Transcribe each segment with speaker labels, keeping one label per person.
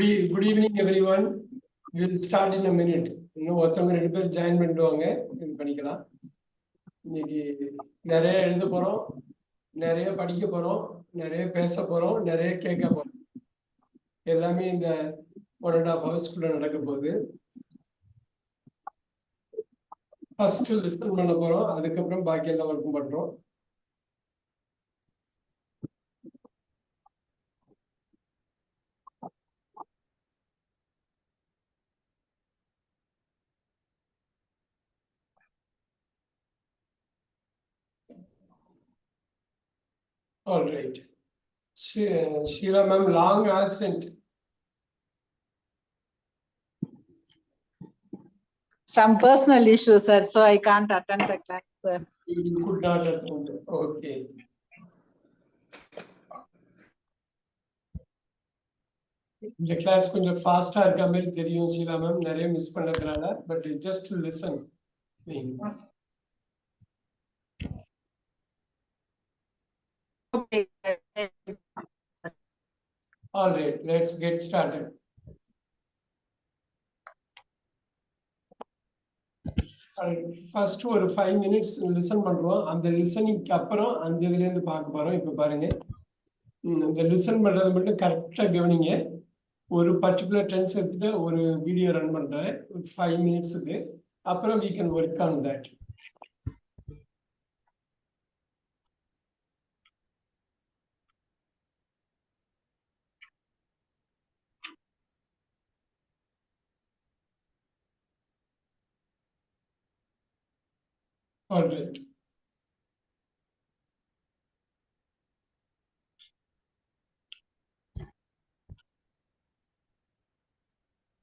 Speaker 1: Good evening, everyone. We'll start in a minute. இன்னும் ஒருத்தவங்க 2 பேர் ஜாயின் பண்ணிடுவாங்க. இது பண்ணிக்கலாம். இன்னைக்கு நிறைய எழுத போறோம், நிறைய படிக்க போறோம், நிறைய பேச போறோம், நிறைய கேட்க போறோம். எல்லாமே இந்த 1.5 hours நடக்க போகுது. ஃபர்ஸ்ட் லிசன் பண்ண போறோம், அதுக்கப்புறம் பாக்கி எல்லா ஒர்க்கும் பண்றோம். All right. Sheila ma'am, long absent.
Speaker 2: Some personal issues, sir, so I can't attend the class, sir.
Speaker 1: You could not attend. Okay. இந்த கிளாஸ் கொஞ்சம் ஃபாஸ்டா இருக்க மாதிரி தெரியும் ஷீலா மேம், நிறைய மிஸ் பண்ணதுனால, but just listen.
Speaker 2: Okay.
Speaker 1: All right, let's get started. First ஒரு 5 minutes listen பண்றோம். அந்த லிசனிங்க்கு அப்புறம் அந்த இதுல இருந்து பார்க்க போறோம். இப்ப பாருங்க, இந்த லிசன் பண்றது மட்டும் கரெக்டா கவனிங்க. ஒரு பர்டிகுலர் டென்ஸ் எடுத்துட்டு ஒரு வீடியோ ரன் பண்றேன் 5 minutesக்கு. அப்புறம் we can work on that. All right.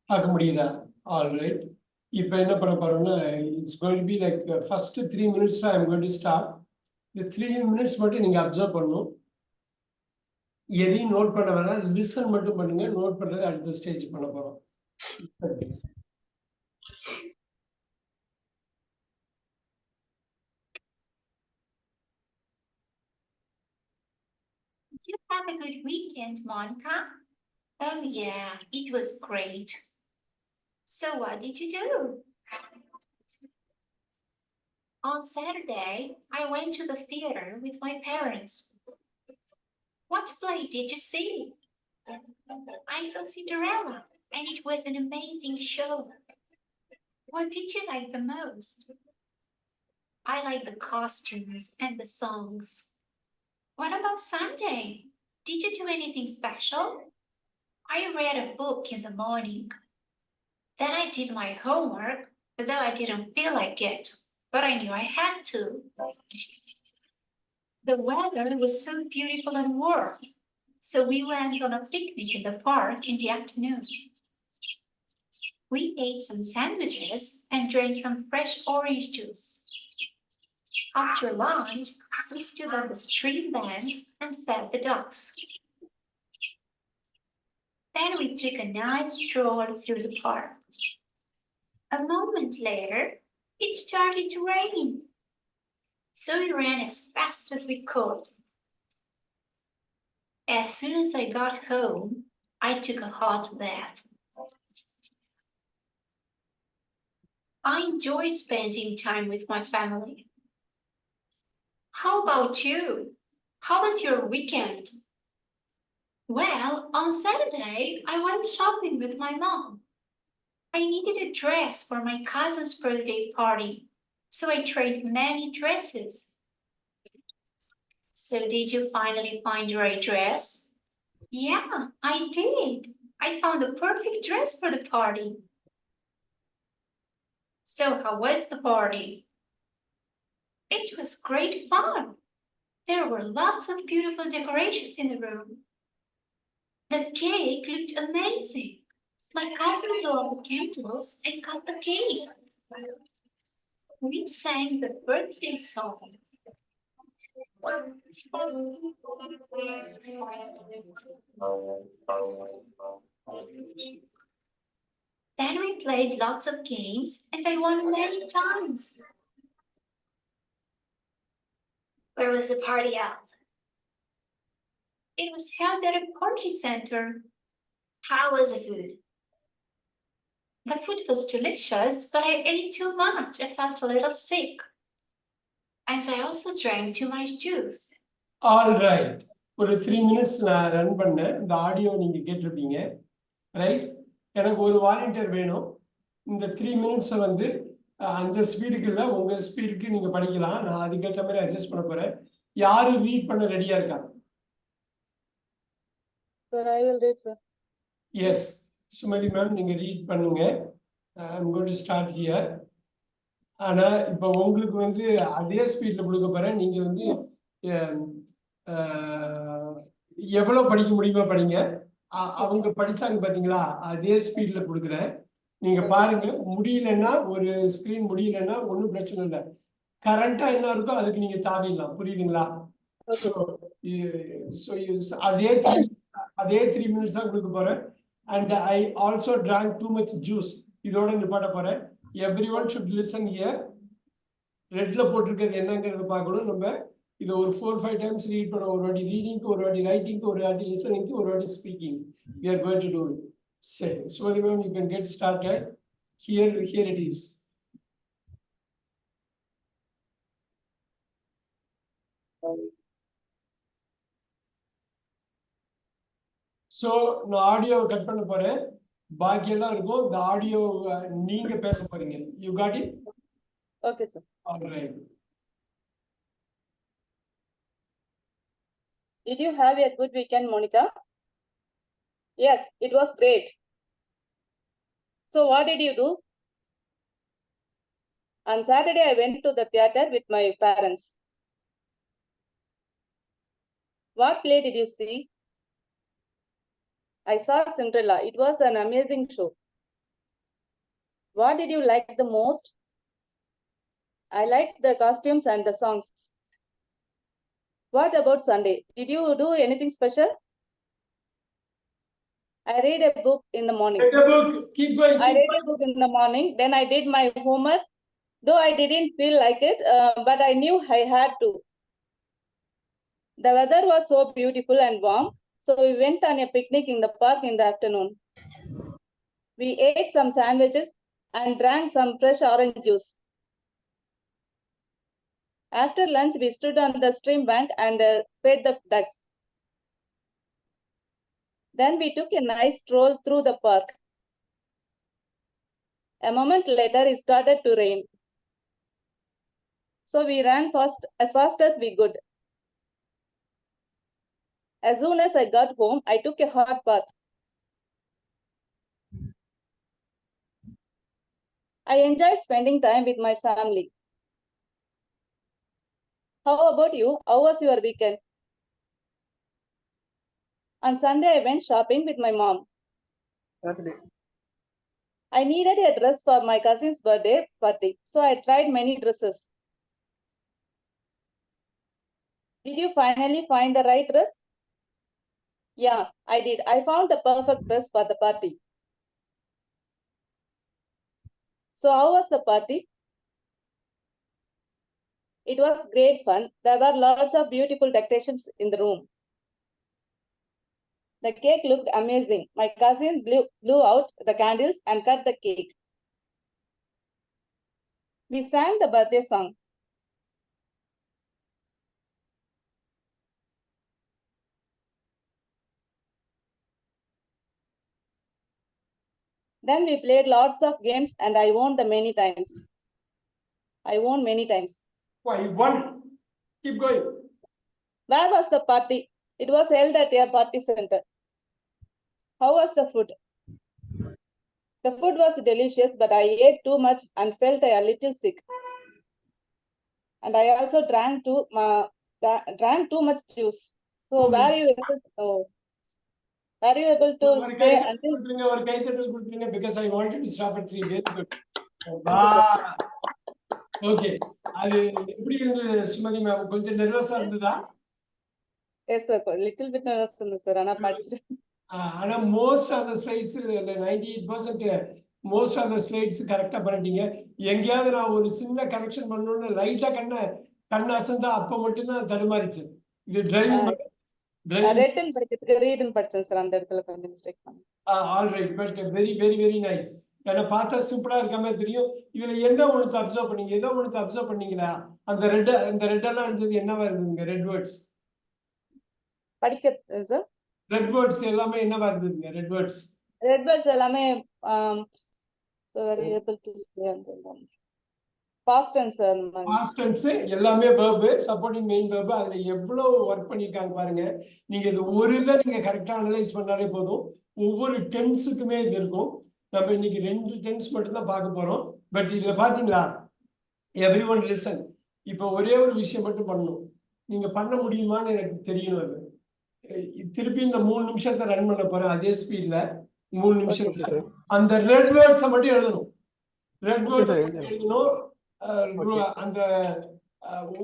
Speaker 1: பார்க்க முடியுதா? All right. இப்போ என்ன பண்ண போறோம்னா, it's going to be like first 3 minutes I am going to stop. இந்த 3 minutes மட்டும் நீங்க அப்சர்வ் பண்ணணும். எதையும் நோட் பண்ண வேணாம், லிசன் மட்டும் பண்ணுங்க. நோட் பண்றது அடுத்த ஸ்டேஜ் பண்ண போறோம்.
Speaker 3: Did you have a good weekend, Monica? Oh yeah, it was great. So what did you do? On Saturday, I went to the theater with my parents. What play did you see? I saw Cinderella, and it was an amazing show. What did you like the most? I like the costumes and the songs. What about Sunday? Did you do anything special? I read a book in the morning. Then I did my homework, though I didn't feel like it, but I knew I had to. The weather was so beautiful and warm, so we went on a picnic in the park in the afternoon. We ate some sandwiches and drank some fresh orange juice. After lunch, we stood on the stream bank and fed the ducks. Then we took a nice stroll through the park. A moment later, it started to rain. So we ran as fast as we could. As soon as I got home, I took a hot bath. I enjoyed spending time with my family. How about you? How was your weekend? Well, on Saturday, I went shopping with my mom. I needed a dress for my cousin's birthday party, so I tried many dresses. So did you finally find the right dress? Yeah, I did. I found the perfect dress for the party. So how was the party? It was great fun. There were lots of beautiful decorations in the room. The cake looked amazing. My cousin blew out the candles and cut the cake. We sang the birthday song. Then we played lots of games and I won many times. Where was the party held? It was held at a party center. How was the food? The food was delicious, but I ate too much. I felt a little sick. And I also drank too much juice.
Speaker 1: All right. ஒரு 3 minutes நான் run பண்ணேன். இந்த audio நீங்க கேட்டிருப்பீங்க. Right? எனக்கு ஒரு volunteer வேணும். இந்த 3 minutes வந்து அந்த ஸ்பீடுக்கு இல்லை, உங்க ஸ்பீடுக்கு நீங்க படிக்கலாம். நான் அதுக்கேற்ற மாதிரி அட்ஜஸ்ட் பண்ண போறேன். யாரு ரீட் பண்ண ரெடியா இருக்காங்க?
Speaker 2: Sir, I will read, sir.
Speaker 1: Yes, Sumathi ma'am நீங்க ரீட் பண்ணுங்க. I'm going to start here. ஆனா இப்போ உங்களுக்கு வந்து அதே ஸ்பீட்ல கொடுக்க போறேன். நீங்க வந்து எவ்வளவு படிக்க முடியுமோ படிங்க. அவங்க படிச்சாங்க பாத்தீங்களா, அதே ஸ்பீட்ல கொடுக்குறேன். நீங்க பாருங்க. முடியலன்னா ஒரு ஸ்கிரீன் முடியலன்னா ஒன்றும் பிரச்சனை இல்லை. கரண்டா என்ன இருக்கோ அதுக்கு நீங்க தாவிடலாம். புரியுதுங்களா? அதே 3 minutes தான் கொடுக்க போறேன். And I also drank too much juice. இதோட நிப்பாட்ட போறேன். Everyone should listen here. ரெட்ல போட்டிருக்கிறது என்னங்கிறது பார்க்கணும். நம்ம இதை ஒரு 4-5 times ரீட் பண்ண. ஒரு வாட்டி ரீடிங்க்கு, ஒரு வாட்டி ரைட்டிங்க்கு, ஒரு வாட்டி லிசனிங்க்கு, ஒரு வாட்டி speaking. we are going to do it. சரி, Sumati ma'am, you can get started. Here it is. So நான் ஆடியோவை கட் பண்ண போறேன். பாக்கி எல்லாம் இருக்கும். இந்த ஆடியோ நீங்க பேச போறீங்க. You got it?
Speaker 2: Okay, sir.
Speaker 1: Alright.
Speaker 4: Did you have a good weekend, Monica? Yes, it was great. So what did you do? On Saturday, I went to the theater with my parents. What play did you see? I saw Cinderella. It was an amazing show. What did you like the most? I liked the costumes and the songs. What about Sunday? Did you do anything special? I read a book in the morning.
Speaker 1: Read a book. Keep going.
Speaker 4: I read a book in the morning. Then I did my homework. Though I didn't feel like it, but I knew I had to. The weather was so beautiful and warm, so we went on a picnic in the park in the afternoon. We ate some sandwiches and drank some fresh orange juice. After lunch, we stood on the stream bank and fed the ducks. Then we took a nice stroll through the park. A moment later, it started to rain. So we ran as fast as we could. As soon as I got home, I took a hot bath. I enjoyed spending time with my family. How about you? How was your weekend? On Sunday, I went shopping with my mom.
Speaker 2: Saturday.
Speaker 4: I needed a dress for my cousin's birthday party, so I tried many dresses. Did you finally find the right dress? Yeah, I did. I found the perfect dress for the party. So how was the party? It was great fun. There were lots of beautiful decorations in the room. The cake looked amazing. My cousin blew out the candles and cut the cake. We sang the birthday song. Then we played lots of games and I won many times.
Speaker 1: Why one? Keep going.
Speaker 4: Where was the party? It was held at a party center. How was the food? The food was delicious, but I ate too much and felt a little sick. And I also drank too much juice. So were you able to stay until?
Speaker 1: Because I wanted to stop at 3 days. Okay. அது எப்படி இருந்தது Sumathi ma'am? கொஞ்சம் நர்வஸா இருந்ததா?
Speaker 4: Yes sir, little bit nervous sir.
Speaker 1: ஆனா most of the slides 98% most of the slides கரெக்டா பண்ணிட்டீங்க. எங்கேயாவது நான் ஒரு சின்ன கரெக்ஷன் பண்ணணும்னு லைட்டா கண்ண அசந்தா அப்ப மட்டும் தான் தடுமாறிச்சு. இது டிரைவிங்
Speaker 4: ரெட்டன் படிக்கிறதுக்கு ரீடன் படிச்சேன் சார், அந்த இடத்துல கொஞ்சம் மிஸ்டேக் பண்ணேன்.
Speaker 1: All right, but very very very nice. ஏன்னா பார்த்தா சிம்பிளா இருக்காம தெரியும். இதுல என்ன ஒன்று அப்சர்வ் பண்ணீங்க? ஏதோ ஒன்று அப்சர்வ் பண்ணீங்களா? அந்த ரெட் எல்லாம் இருந்தது என்னவா இருந்ததுங்க? Red words.
Speaker 4: படிக்க சார்,
Speaker 1: ரெட் வேர்ட்ஸ் எல்லாமே என்னவா இருந்ததுங்க? Red words.
Speaker 4: ரெட் வேர்ட்ஸ் எல்லாமே able to say past tense sir.
Speaker 1: Past tense எல்லாமே verb, சப்போர்ட்டிங் மெயின் verb. அதுல எவ்வளவு ஒர்க் பண்ணிருக்காங்க பாருங்க. நீங்க இது ஒரு இதை நீங்க கரெக்டா அனலைஸ் பண்ணாலே போதும். ஒவ்வொரு டென்ஸுக்குமே இது இருக்கும். நம்ம இன்னைக்கு 2 டென்ஸ் மட்டும் தான் பார்க்க போறோம். பட் இதுல பாத்தீங்களா, எவ்ரி ஒன் லிசன். இப்போ ஒரே ஒரு விஷயம் மட்டும் பண்ணணும். நீங்க பண்ண முடியுமான்னு எனக்கு தெரியணும். அது திருப்பி இந்த 3 நிமிஷத்தை ரன் பண்ண போறேன் அதே ஸ்பீட்ல. 3 நிமிஷத்துல அந்த ரெட் வேர்ட்ஸை மட்டும் எழுதணும். ரெட் வேர்ட்ஸ் எழுதணும். அந்த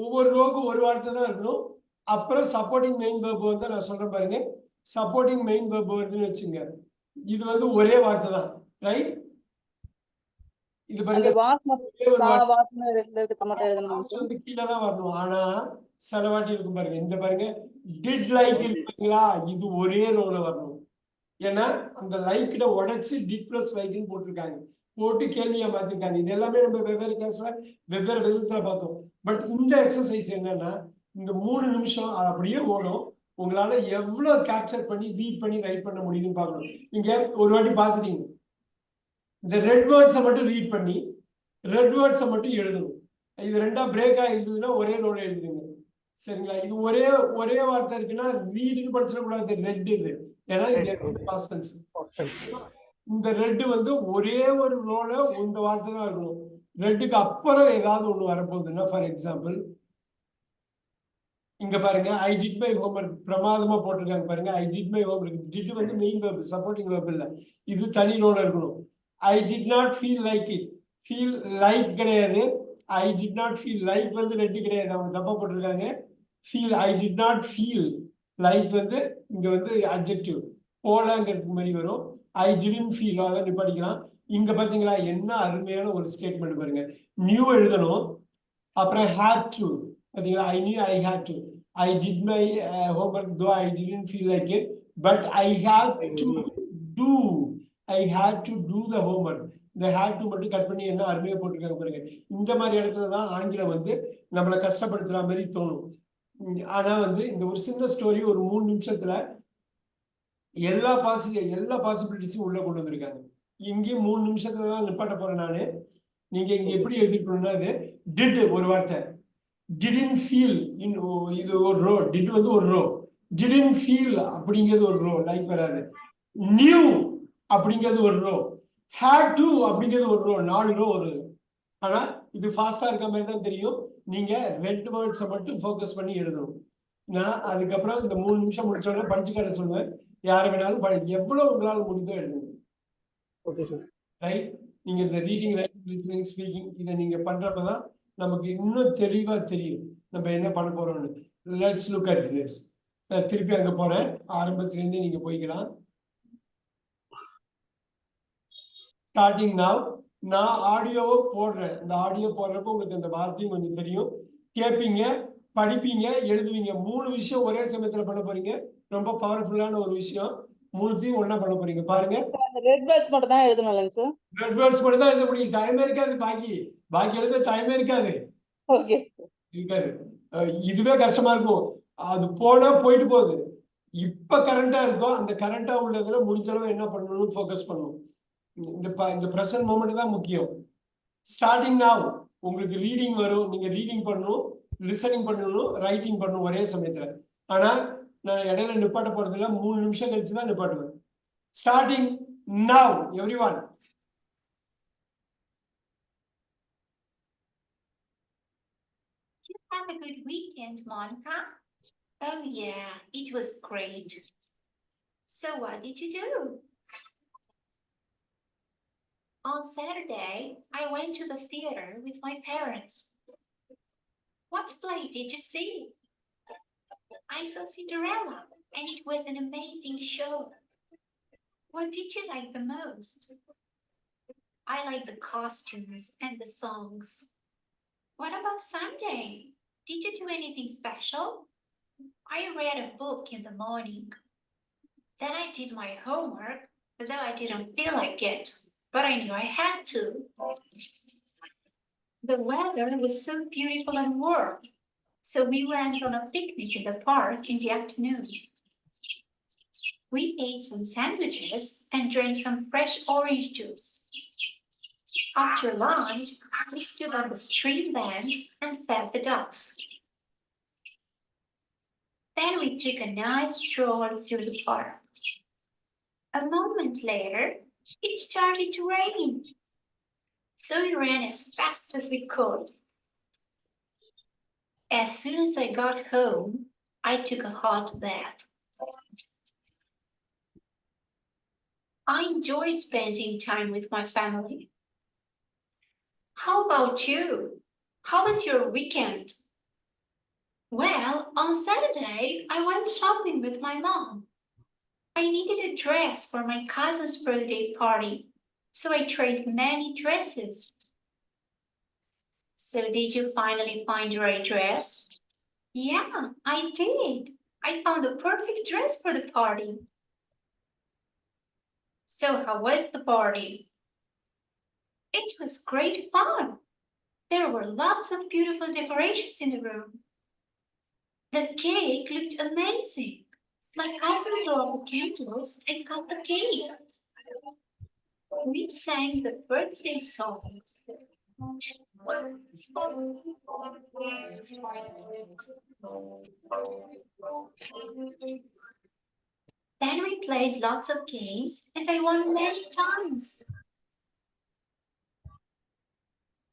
Speaker 1: ஒவ்வொரு ரோக்கும் ஒரு வார்த்தை தான் இருக்கணும். அப்புறம் சப்போர்ட்டிங் மெயின் verb வந்து நான் சொல்றேன் பாருங்க. சப்போர்ட்டிங் மெயின் verb வருதுன்னு வச்சுங்க. இது வந்து ஒரே வார்த்தை தான், ரைட்? இது
Speaker 4: அந்த
Speaker 1: பாருங்க,
Speaker 4: வாஸ் மட்டும் சா வாஸ்னு ரெண்டுக்கு மட்டும் எழுதணும் சார்.
Speaker 1: வந்து கீழே தான் வரணும். ஆனா சில வாட்டி இருக்கும் பாருங்க, இந்த பாருங்க டிட் லைக் இருக்குங்களா, இது ஒரே ரோல வரணும். ஏன்னா அந்த லைக்கிட உடைச்சு டிட் பிளஸ் லைக்னு போட்டிருக்காங்க, போட்டு கேள்வியா மாத்திருக்காங்க. இது எல்லாமே நம்ம வெவ்வேறு கிளாஸ்ல வெவ்வேறு விதத்துல பார்த்தோம். பட் இந்த எக்ஸசைஸ் என்னன்னா, இந்த 3 நிமிஷம் அது அப்படியே ஓடும். உங்களால எவ்வளவு கேப்சர் பண்ணி ரீட் பண்ணி ரைட் பண்ண முடியுதுன்னு பார்க்கணும். நீங்க ஒரு வாட்டி பார்த்துட்டீங்க. இந்த ரெட் வேர்ட்ஸை மட்டும் ரீட் பண்ணி ரெட் வேர்ட்ஸை மட்டும் எழுதணும். இது ரெண்டா பிரேக் ஆயிருந்ததுன்னா ஒரே ரோட எழுதுங்க, சரிங்களா? இது ஒரே வார்த்தை இருக்குன்னா ரீடுன்னு படிச்சிடக்கூடாது, ரெட் இது. ஏன்னா இந்த ரெட் வந்து ஒரே ஒரு ரோல இந்த வார்த்தை தான் இருக்கணும். ரெட்டுக்கு அப்புறம் ஏதாவது ஒண்ணு வரப்போகுதுன்னா, ஃபார் எக்ஸாம்பிள் இங்க பாருங்க, ஐ டிட் மை ஹோம்ஒர்க் பிரமாதமா போட்டிருக்காங்க பாருங்க. I did my homework, did வந்து மெயின் verb, சப்போர்ட்டிங் verb இல்ல. இது தனி ரோல இருக்கணும். I did not feel like it, feel like கிடையாது. I did not feel like வந்து ரெட் கிடையாது, அவங்க தப்பா போட்டிருக்காங்க. Feel, I did not feel like வந்து இங்க வந்து அட்ஜெக்டிவ் போலங்கிறதுக்கு மாதிரி வரும். ஐ டிடன்ட் ஃபீல், அதான் நிப்பாட்டிக்கலாம். இங்க பாத்தீங்களா என்ன அருமையான ஒரு ஸ்டேட்மெண்ட் பாருங்க. நியூ எழுதணும், அப்புறம் had to. பாத்தீங்களா, I knew I had to. I did my homework though I didn't feel like it, but I had to do. I had to do the homework. இந்த had to மட்டும் cut பண்ணி என்ன அருமையா போட்டிருக்காங்க பாருங்க. இந்த மாதிரி இடத்துல தான் ஆங்கிலம் வந்து நம்மளை கஷ்டப்படுத்துற மாதிரி தோணும். ஆனா வந்து இந்த ஒரு சின்ன ஸ்டோரி ஒரு 3 நிமிஷத்துல எல்லா பாசிபிலிட்டிஸும் உள்ள கொண்டு வந்திருக்காங்க. இங்கேயும் 3 நிமிஷத்துல தான் நிப்பாட்ட போறேன் நானு. நீங்க இங்க எப்படி எழுதிக்கணும்னா, இது டிட் ஒரு வார்த்தை, didn't feel இது ஒரு ரோ, did வந்து ஒரு ரோ, didn't feel அப்படிங்கிறது ஒரு ரோ, லைக் வராது. knew அப்படிங்கிறது ஒரு ரோ, had to அப்படிங்கிறது ஒரு ரோ, 4 ரோ வருது. ஆனா இது ஃபாஸ்டா இருக்க மாதிரி தான் தெரியும். நீங்க ரெட் வேர்ட்ஸை மட்டும் ஃபோக்கஸ் பண்ணி எழுதணும். நான் அதுக்கப்புறம் இந்த 3 நிமிஷம் முடிச்சோடனே படிச்சு காட்ட சொல்லுவேன். யாரை வேணாலும் எவ்வளவு உங்களால முடிந்தோ எழுதுங்க. Okay sir, right? நீங்க இந்த ரீடிங், ரைட்டிங், லிசனிங், ஸ்பீக்கிங் இதை நீங்க பண்றப்பதான் நமக்கு இன்னும் தெளிவா தெரியும் நம்ம என்ன பண்ண போறோம்னு. Let's look at this. நான் திருப்பி அங்க போறேன், ஆரம்பத்திலிருந்து நீங்க போய்க்கலாம். Starting now. நான் ஆடியோவை போடுறேன். இந்த ஆடியோ போடுறப்ப உங்களுக்கு அந்த வார்த்தையும் கொஞ்சம் தெரியும். கேட்பீங்க, படிப்பீங்க, எழுதுவீங்க. 3 விஷயம் ஒரே சமயத்துல பண்ண போறீங்க. ரொம்ப பவர்ஃபுல்லான ஒரு விஷயம். 3த்தையும் ஒண்ணா பண்ண போறீங்க. பாருங்க,
Speaker 4: ரெட் வேர்ட்ஸ் மட்டும் தான் எழுதணும் சார்.
Speaker 1: ரெட் வேர்ட்ஸ் மட்டும் தான் எழுத முடியும். டைமே இருக்காது, பாக்கி எழுத டைமே இருக்காது.
Speaker 4: ஓகே சார்,
Speaker 1: இருக்காது. இதுவே கஷ்டமா இருக்கும். அது போனா போயிட்டு போகுது. இப்ப கரண்டா இருக்கோ அந்த கரண்டா உள்ளதுல முடிஞ்ச அளவு என்ன பண்ணணும்னு ஃபோக்கஸ் பண்ணணும். இந்த பிரசன்ட் மொமெண்ட் தான் முக்கியம். ஸ்டார்டிங் நாவ் உங்களுக்கு ரீடிங் வரும். நீங்க ரீடிங் பண்ணணும், லிசனிங் பண்ணணும், ரைட்டிங் பண்ணணும் ஒரே சமயத்துல. ஆனா நான் இடையில நிப்பாட்ட போறது இல்ல, 3 நிமிஷம் கழிச்சு தான் நிப்பாட்டுவேன். Starting now everyone.
Speaker 3: Did you have a good weekend, Monica? Oh yeah, it was great. So what did you do? On Saturday, I went to the theater with my parents. What play did you see? I saw Cinderella, and it was an amazing show. What did you like the most? I like the costumes and the songs. What about Sunday? Did you do anything special? I read a book in the morning. Then I did my homework, though I didn't feel like it, but I knew I had to. The weather was so beautiful and warm, so we went on a picnic in the park in the afternoon. We ate some sandwiches and drank some fresh orange juice. After lunch, we stood on the stream bank and fed the ducks. Then we took a nice stroll through the park. A moment later, it started to rain. So we ran as fast as we could. As soon as I got home, I took a hot bath. I enjoy spending time with my family. How about you? How was your weekend? Well, on Saturday, I went shopping with my mom. I needed a dress for my cousin's birthday party, so I tried many dresses. So did you finally find the right dress? Yeah, I did. I found the perfect dress for the party. So how was the party? It was great fun. There were lots of beautiful decorations in the room. The cake looked amazing. My cousin blew out the candles and cut the cake. We sang the birthday song. Then we played lots of games and I won many times.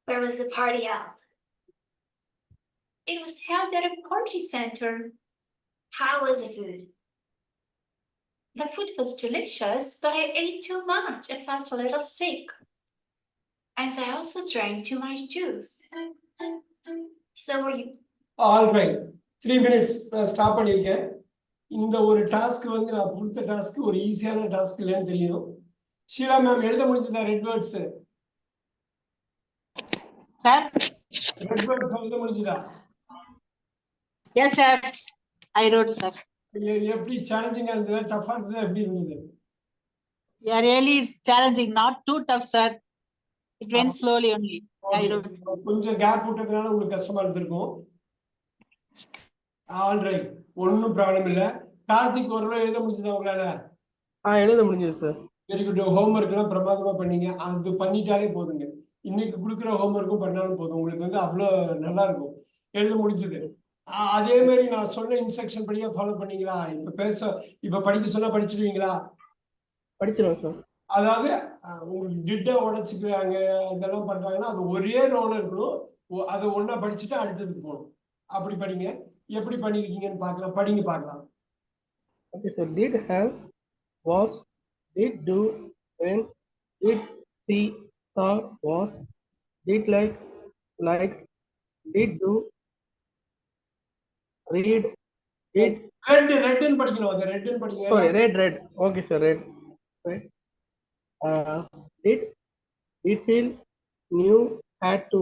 Speaker 3: Where was the party held? It was held at a party center. How was the food? The food was delicious, but I ate too much and felt a little sick. And I also drank too much juice. So were you?
Speaker 1: All right. 3 minutes நான் stop பண்ணியிருக்கேன். இந்த ஒரு task வந்து நான் கொடுத்த task ஒரு ஈஸியான task இல்லைன்னு தெரியும். ஷீலா மேம் எழுத முடிஞ்சதா red words?
Speaker 2: Sir
Speaker 1: red words எழுத முடிஞ்சதா?
Speaker 2: Yes sir I wrote sir.
Speaker 1: எப்படி சேலஞ்சிங்கா இருந்ததா டஃபா இருந்ததா எப்படி இருந்தது?
Speaker 2: Yeah, really it's challenging, not too tough sir. It went slowly only. I wrote.
Speaker 1: கொஞ்சம் கேப் விட்டதுனால உங்களுக்கு கஷ்டமா இருந்திருக்கும். ஆல் ரைட், ஒன்னும் ப்ராப்ளம் இல்ல. கார்த்திக் ஒருவேளை எழுத முடிஞ்சதா உங்களால?
Speaker 5: எழுத முடிஞ்சது சார்.
Speaker 1: Very good. ஹோம்ஒர்க் எல்லாம் பிரமாதமா பண்ணீங்க. அது பண்ணிட்டாலே போதுங்க. இன்னைக்கு கொடுக்குற ஹோம்ஒர்க்கும் பண்ணாலும் போதும். உங்களுக்கு வந்து அவ்வளவு நல்லா இருக்கும். எழுத முடிஞ்சது. அதே மாதிரி நான் சொன்ன இன்ஸ்ட்ரக்ஷன் படியே ஃபாலோ பண்ணீங்களா? இப்ப படிக்க சொன்னா படிச்சிடுவீங்களா?
Speaker 5: படிச்சிருவேன் சார்.
Speaker 1: அதாவது உங்களுக்கு டிட்ட உடைச்சுக்கிறாங்க இதெல்லாம் பண்றாங்கன்னா அது ஒரே ரோல இருக்கணும். அதை ஒன்னா படிச்சுட்டு அடுத்ததுக்கு போகணும். அப்படி படிங்க. எப்படி பண்ணிருக்கீங்கன்னு பார்க்கலாம். படிங்க பார்க்கலாம்.
Speaker 5: Okay sir. did, have, was, did, do, went, did, see, saw, was, did, like, liked, did, do, read, did.
Speaker 1: ரெட்னு படிக்கணும். அந்த ரெட்னு படிங்க.
Speaker 5: Sorry, read. Okay sir. read. Did, feel, knew, had to,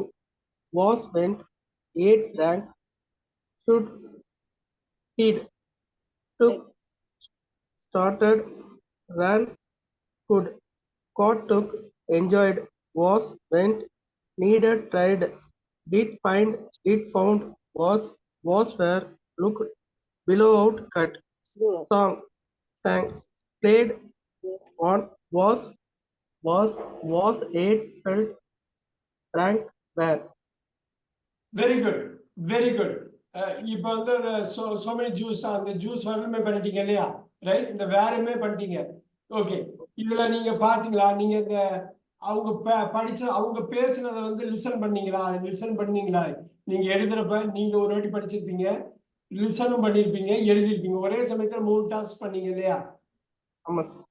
Speaker 5: was, went, ate, drank, should, heed, took, started, ran, could, caught, took, enjoyed, was, went, needed, tried, did, find, did, found, was, were, looked, below, out, cut, song, sang, played, on, was, ate, felt, drank, were.
Speaker 1: Very good, very good. இப்போ வந்து so many juice அந்த juice வரலுமே பண்ணிட்டீங்க இல்லையா? Right. இந்த வேறமே பண்ணிட்டீங்க. Okay. இதுல நீங்க பாத்தீங்களா? நீங்க இந்த அவங்க படிச்ச அவங்க பேசுனதை வந்து லிசன் பண்ணீங்களா? லிசன் பண்ணீங்களா? நீங்க எழுதுறப்ப நீங்க ஒரு வாட்டி படிச்சிருப்பீங்க, லிசனும் பண்ணிருப்பீங்க, எழுதிருப்பீங்க. ஒரே சமயத்துல 3 டாஸ்க் பண்ணீங்க இல்லையா?
Speaker 5: ஆமா சார்.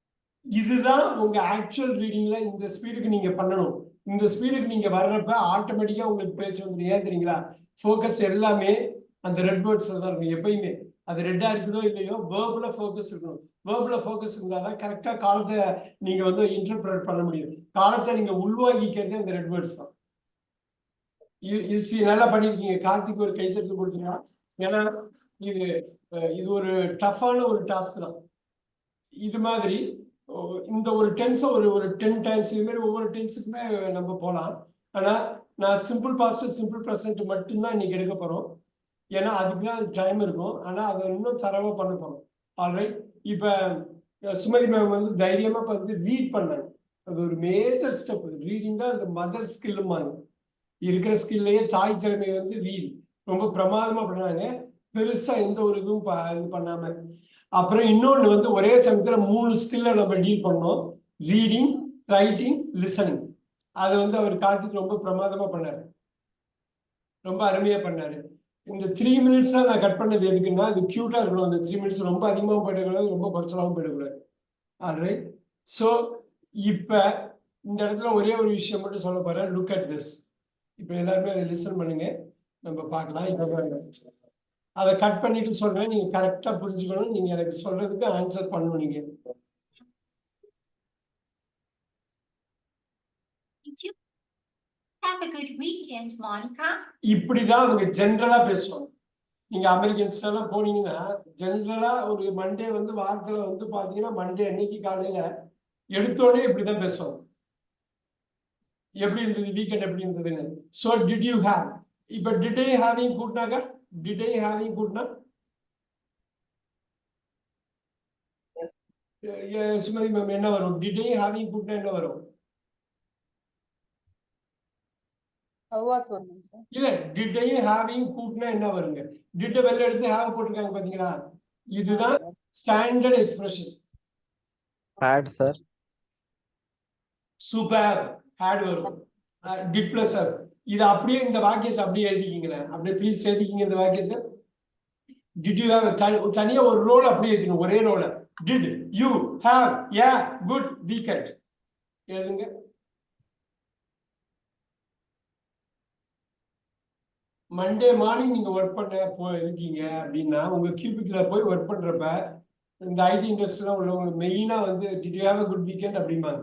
Speaker 1: இதுதான் உங்க ஆக்சுவல் ரீடிங்ல இந்த ஸ்பீடுக்கு நீங்க பண்ணணும். இந்த ஸ்பீடுக்கு நீங்க வர்றப்ப ஆட்டோமேட்டிக்கா உங்களுக்கு பேச்சு வந்துடும். ஏன் தெரியுங்களா? ஃபோக்கஸ் எல்லாமே அந்த ரெட் வேர்ட்ஸ்ல தான் இருக்கும். எப்பயுமே அது ரெட்டா இருக்குதோ இல்லையோ வேர்ப்ல ஃபோக்கஸ் இருக்கணும். வேர்ப்ல ஃபோக்கஸ் இருந்தாதான் கரெக்டா காலத்தை நீங்க வந்து இன்டர்பிரட் பண்ண முடியும். காலத்தை நீங்க உள்வாங்கிக்கிறது அந்த ரெட் வேர்ட்ஸ் தான். நல்லா பண்ணிருக்கீங்க. கார்த்திக் ஒரு கைத்தட்டு கொடுத்துருங்க. ஏன்னா இது இது ஒரு டஃப்பான ஒரு டாஸ்க் தான். இது மாதிரி இந்த ஒரு டென்ஸை ஒரு 10 டைம்ஸ் இது மாதிரி ஒவ்வொரு டென்ஸுக்குமே நம்ம போகலாம். ஆனா நான் சிம்பிள் பாஸ்ட் சிம்பிள் ப்ரெசன்ட் மட்டும்தான் இன்னைக்கு எடுக்க போறோம். ஏன்னா அதுக்கு தான் டைம் இருக்கும். ஆனா அதை இன்னும் தரவா பண்ண போறோம். ஆல்ரைட். இப்ப சுமதி மேம் வந்து தைரியமா வந்து ரீட் பண்ணாங்க. அது ஒரு மேஜர் ஸ்டெப். ரீடிங் தான் அந்த மதர் ஸ்கில்லுமாங்க. இருக்கிற ஸ்கில்லையே தாய் திறமை வந்து ரீட் ரொம்ப பிரமாதமா பண்ணாங்க. பெருசா எந்த ஒரு இதுவும் இது பண்ணாம. அப்புறம் இன்னொன்னு வந்து ஒரே சமயத்துல 3 ஸ்கில்ல நம்ம டீல் பண்ணோம். Reading, writing, listening. அதை வந்து அவர் கார்த்திக் ரொம்ப பிரமாதமா பண்ணாரு. ரொம்ப அருமையா பண்ணாரு. இந்த 3 மினிட்ஸ் தான் நான் கட் பண்ணது எதுக்குன்னா அது கியூட்டா இருக்கணும். அந்த 3 மினிட்ஸ் ரொம்ப அதிகமாகவும் போயிடக்கூடாது, ரொம்ப குறைச்சலாகவும் போயிடக்கூடாது. ஆல்ரைட். ஸோ இப்ப இந்த இடத்துல ஒரே ஒரு விஷயம் மட்டும் சொல்ல போறேன். Look at this. இப்ப எல்லாருமே அதை லிசன் பண்ணுங்க. நம்ம பார்க்கலாம். இப்ப அதை கட் பண்ணிட்டு சொல்றேன். நீங்க கரெக்டா புரிஞ்சுக்கணும். நீங்க எனக்கு சொல்றதுக்கு ஆன்சர் பண்ணணும். நீங்க
Speaker 3: Did you have a good weekend, Monica?
Speaker 1: இப்படிதான் அவங்க ஜென்ரலா பேசுவாங்க. நீங்க அமெரிக்கன்ஸ் எல்லாம் போனீங்கன்னா ஜென்ரலா ஒரு மண்டே வந்து வாரத்துல வந்து பாத்தீங்கன்னா மண்டே அன்னைக்கு காலையில எடுத்தோடனே இப்படிதான் பேசுவாங்க. எப்படி இருந்தது வீக்கெண்ட், எப்படி இருந்ததுன்னு. சோ டிட் யூ ஹேவ், இப்ப டிட் ஐ ஹேவிங் கூட்டினாங்க. டிட் ஐ ஹேவிங் கூட்டினா சுமதி மேம் என்ன வரும்? டிட் ஐ ஹேவிங் கூட்டினா என்ன வரும்?
Speaker 4: Was வரணும் சார்.
Speaker 1: இல்ல டிட் ஐ ஹேவிங் கூட்டினா என்ன வருங்க? டிட் வெளில எடுத்து ஹேவ் போட்டிருக்காங்க பாத்தீங்களா? இதுதான் standard expression.
Speaker 6: had sir.
Speaker 1: Super. Had வரும். Did plus have. இது அப்படியே இந்த வாக்கியத்தை அப்படியே எழுதிக்கிங்களேன். அப்படியே ப்ளீஸ் எழுதிக்கிங்க இந்த வாக்கியத்தை. டிட் யூ ஹேவ் தனியா ஒரு ரோல் அப்படியே எழுதிக்கணும். ஒரே ரோல did you have a good weekend எழுதுங்க. மண்டே மார்னிங் நீங்க ஒர்க் பண்ண இருக்கீங்க அப்படின்னா உங்க கியூபிக்ல போய் ஒர்க் பண்றப்ப இந்த ஐடி இண்டஸ்ட்ரியில உள்ளவங்க மெயினா வந்து did you have a good weekend அப்படிம்பாங்க.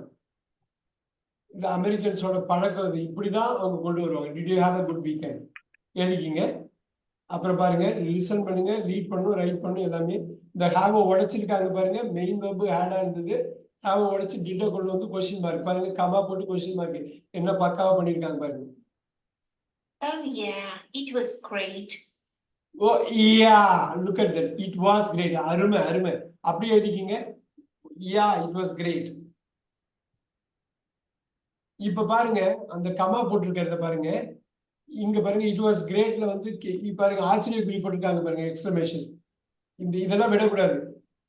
Speaker 1: இந்த அமெரிக்கன்ஸோட பழக்கம் இது. இப்படிதான் அவங்க கொண்டு வருவாங்க. Did you have a good weekend எழுதிக்கிங்க. அப்புறம் பாருங்க, லிசன் பண்ணுங்க, ரீட் பண்ணும், ரைட் பண்ணும் எல்லாமே. இந்த ஹேவ உடைச்சிருக்காங்க பாருங்க. மெயின் வெர்பு ஹேடா இருந்தது. ஹேவ உடைச்சு டிட்ட கொண்டு வந்து கொஸ்டின் மார்க் பாருங்க. கமா போட்டு கொஸ்டின் மார்க் என்ன பக்காவா பண்ணிருக்காங்க பாருங்க.
Speaker 3: Oh yeah, it was great.
Speaker 1: Oh yeah, look at that. It was great. அருமை அருமை. அப்படியே எழுதிக்கிங்க. Yeah, it was great. இப்ப பாருங்க அந்த கமா போட்டிருக்கிறத பாருங்க. இங்க பாருங்க இட் வாஸ் கிரேட்ல வந்து பாருங்க ஆச்சரிய குறி போட்டிருக்காங்க பாருங்க, எக்ஸ்கிளமேஷன். இதெல்லாம் விடக்கூடாது.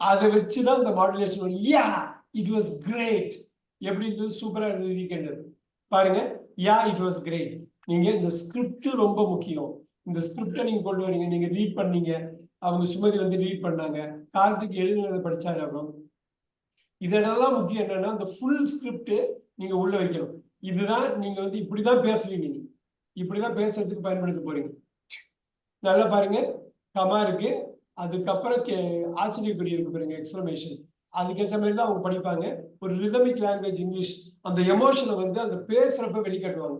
Speaker 1: அதை வச்சுதான் இந்த modulation. Yeah it was great. எப்படி இருந்தது? சூப்பரா இருந்தது வீக்கெண்ட். பாருங்க, யா இட் வாஸ் கிரேட். நீங்க இந்த ஸ்கிரிப்ட் ரொம்ப முக்கியம். இந்த ஸ்கிரிப்டை நீங்க கொண்டு வரீங்க. நீங்க ரீட் பண்ணீங்க, அவங்க சுமதி வந்து ரீட் பண்ணாங்க, கார்த்திக் எழுதுனதை படிச்சாரு. அப்புறம் இதெல்லாம் முக்கியம். என்னன்னா இந்த ஃபுல் ஸ்கிரிப்ட் நீங்க உள்ள வைக்கணும். இதுதான் நீங்க வந்து இப்படிதான் பேசுவீங்க. நீங்க இப்படிதான் பேசுறதுக்கு பயன்படுத்த போறீங்க. நல்லா பாருங்க, கமா இருக்கு, அதுக்கப்புறம் ஆச்சரியக்குறி இருக்கு பாருங்க, எக்ஸ்கிளமேஷன். அதுக்கேற்ற மாதிரி தான் அவங்க படிப்பாங்க. ஒரு ரிதமிக் லாங்குவேஜ் இங்கிலீஷ். அந்த எமோஷனை வந்து அந்த பேசுறப்ப வெளிக்காட்டுவாங்க.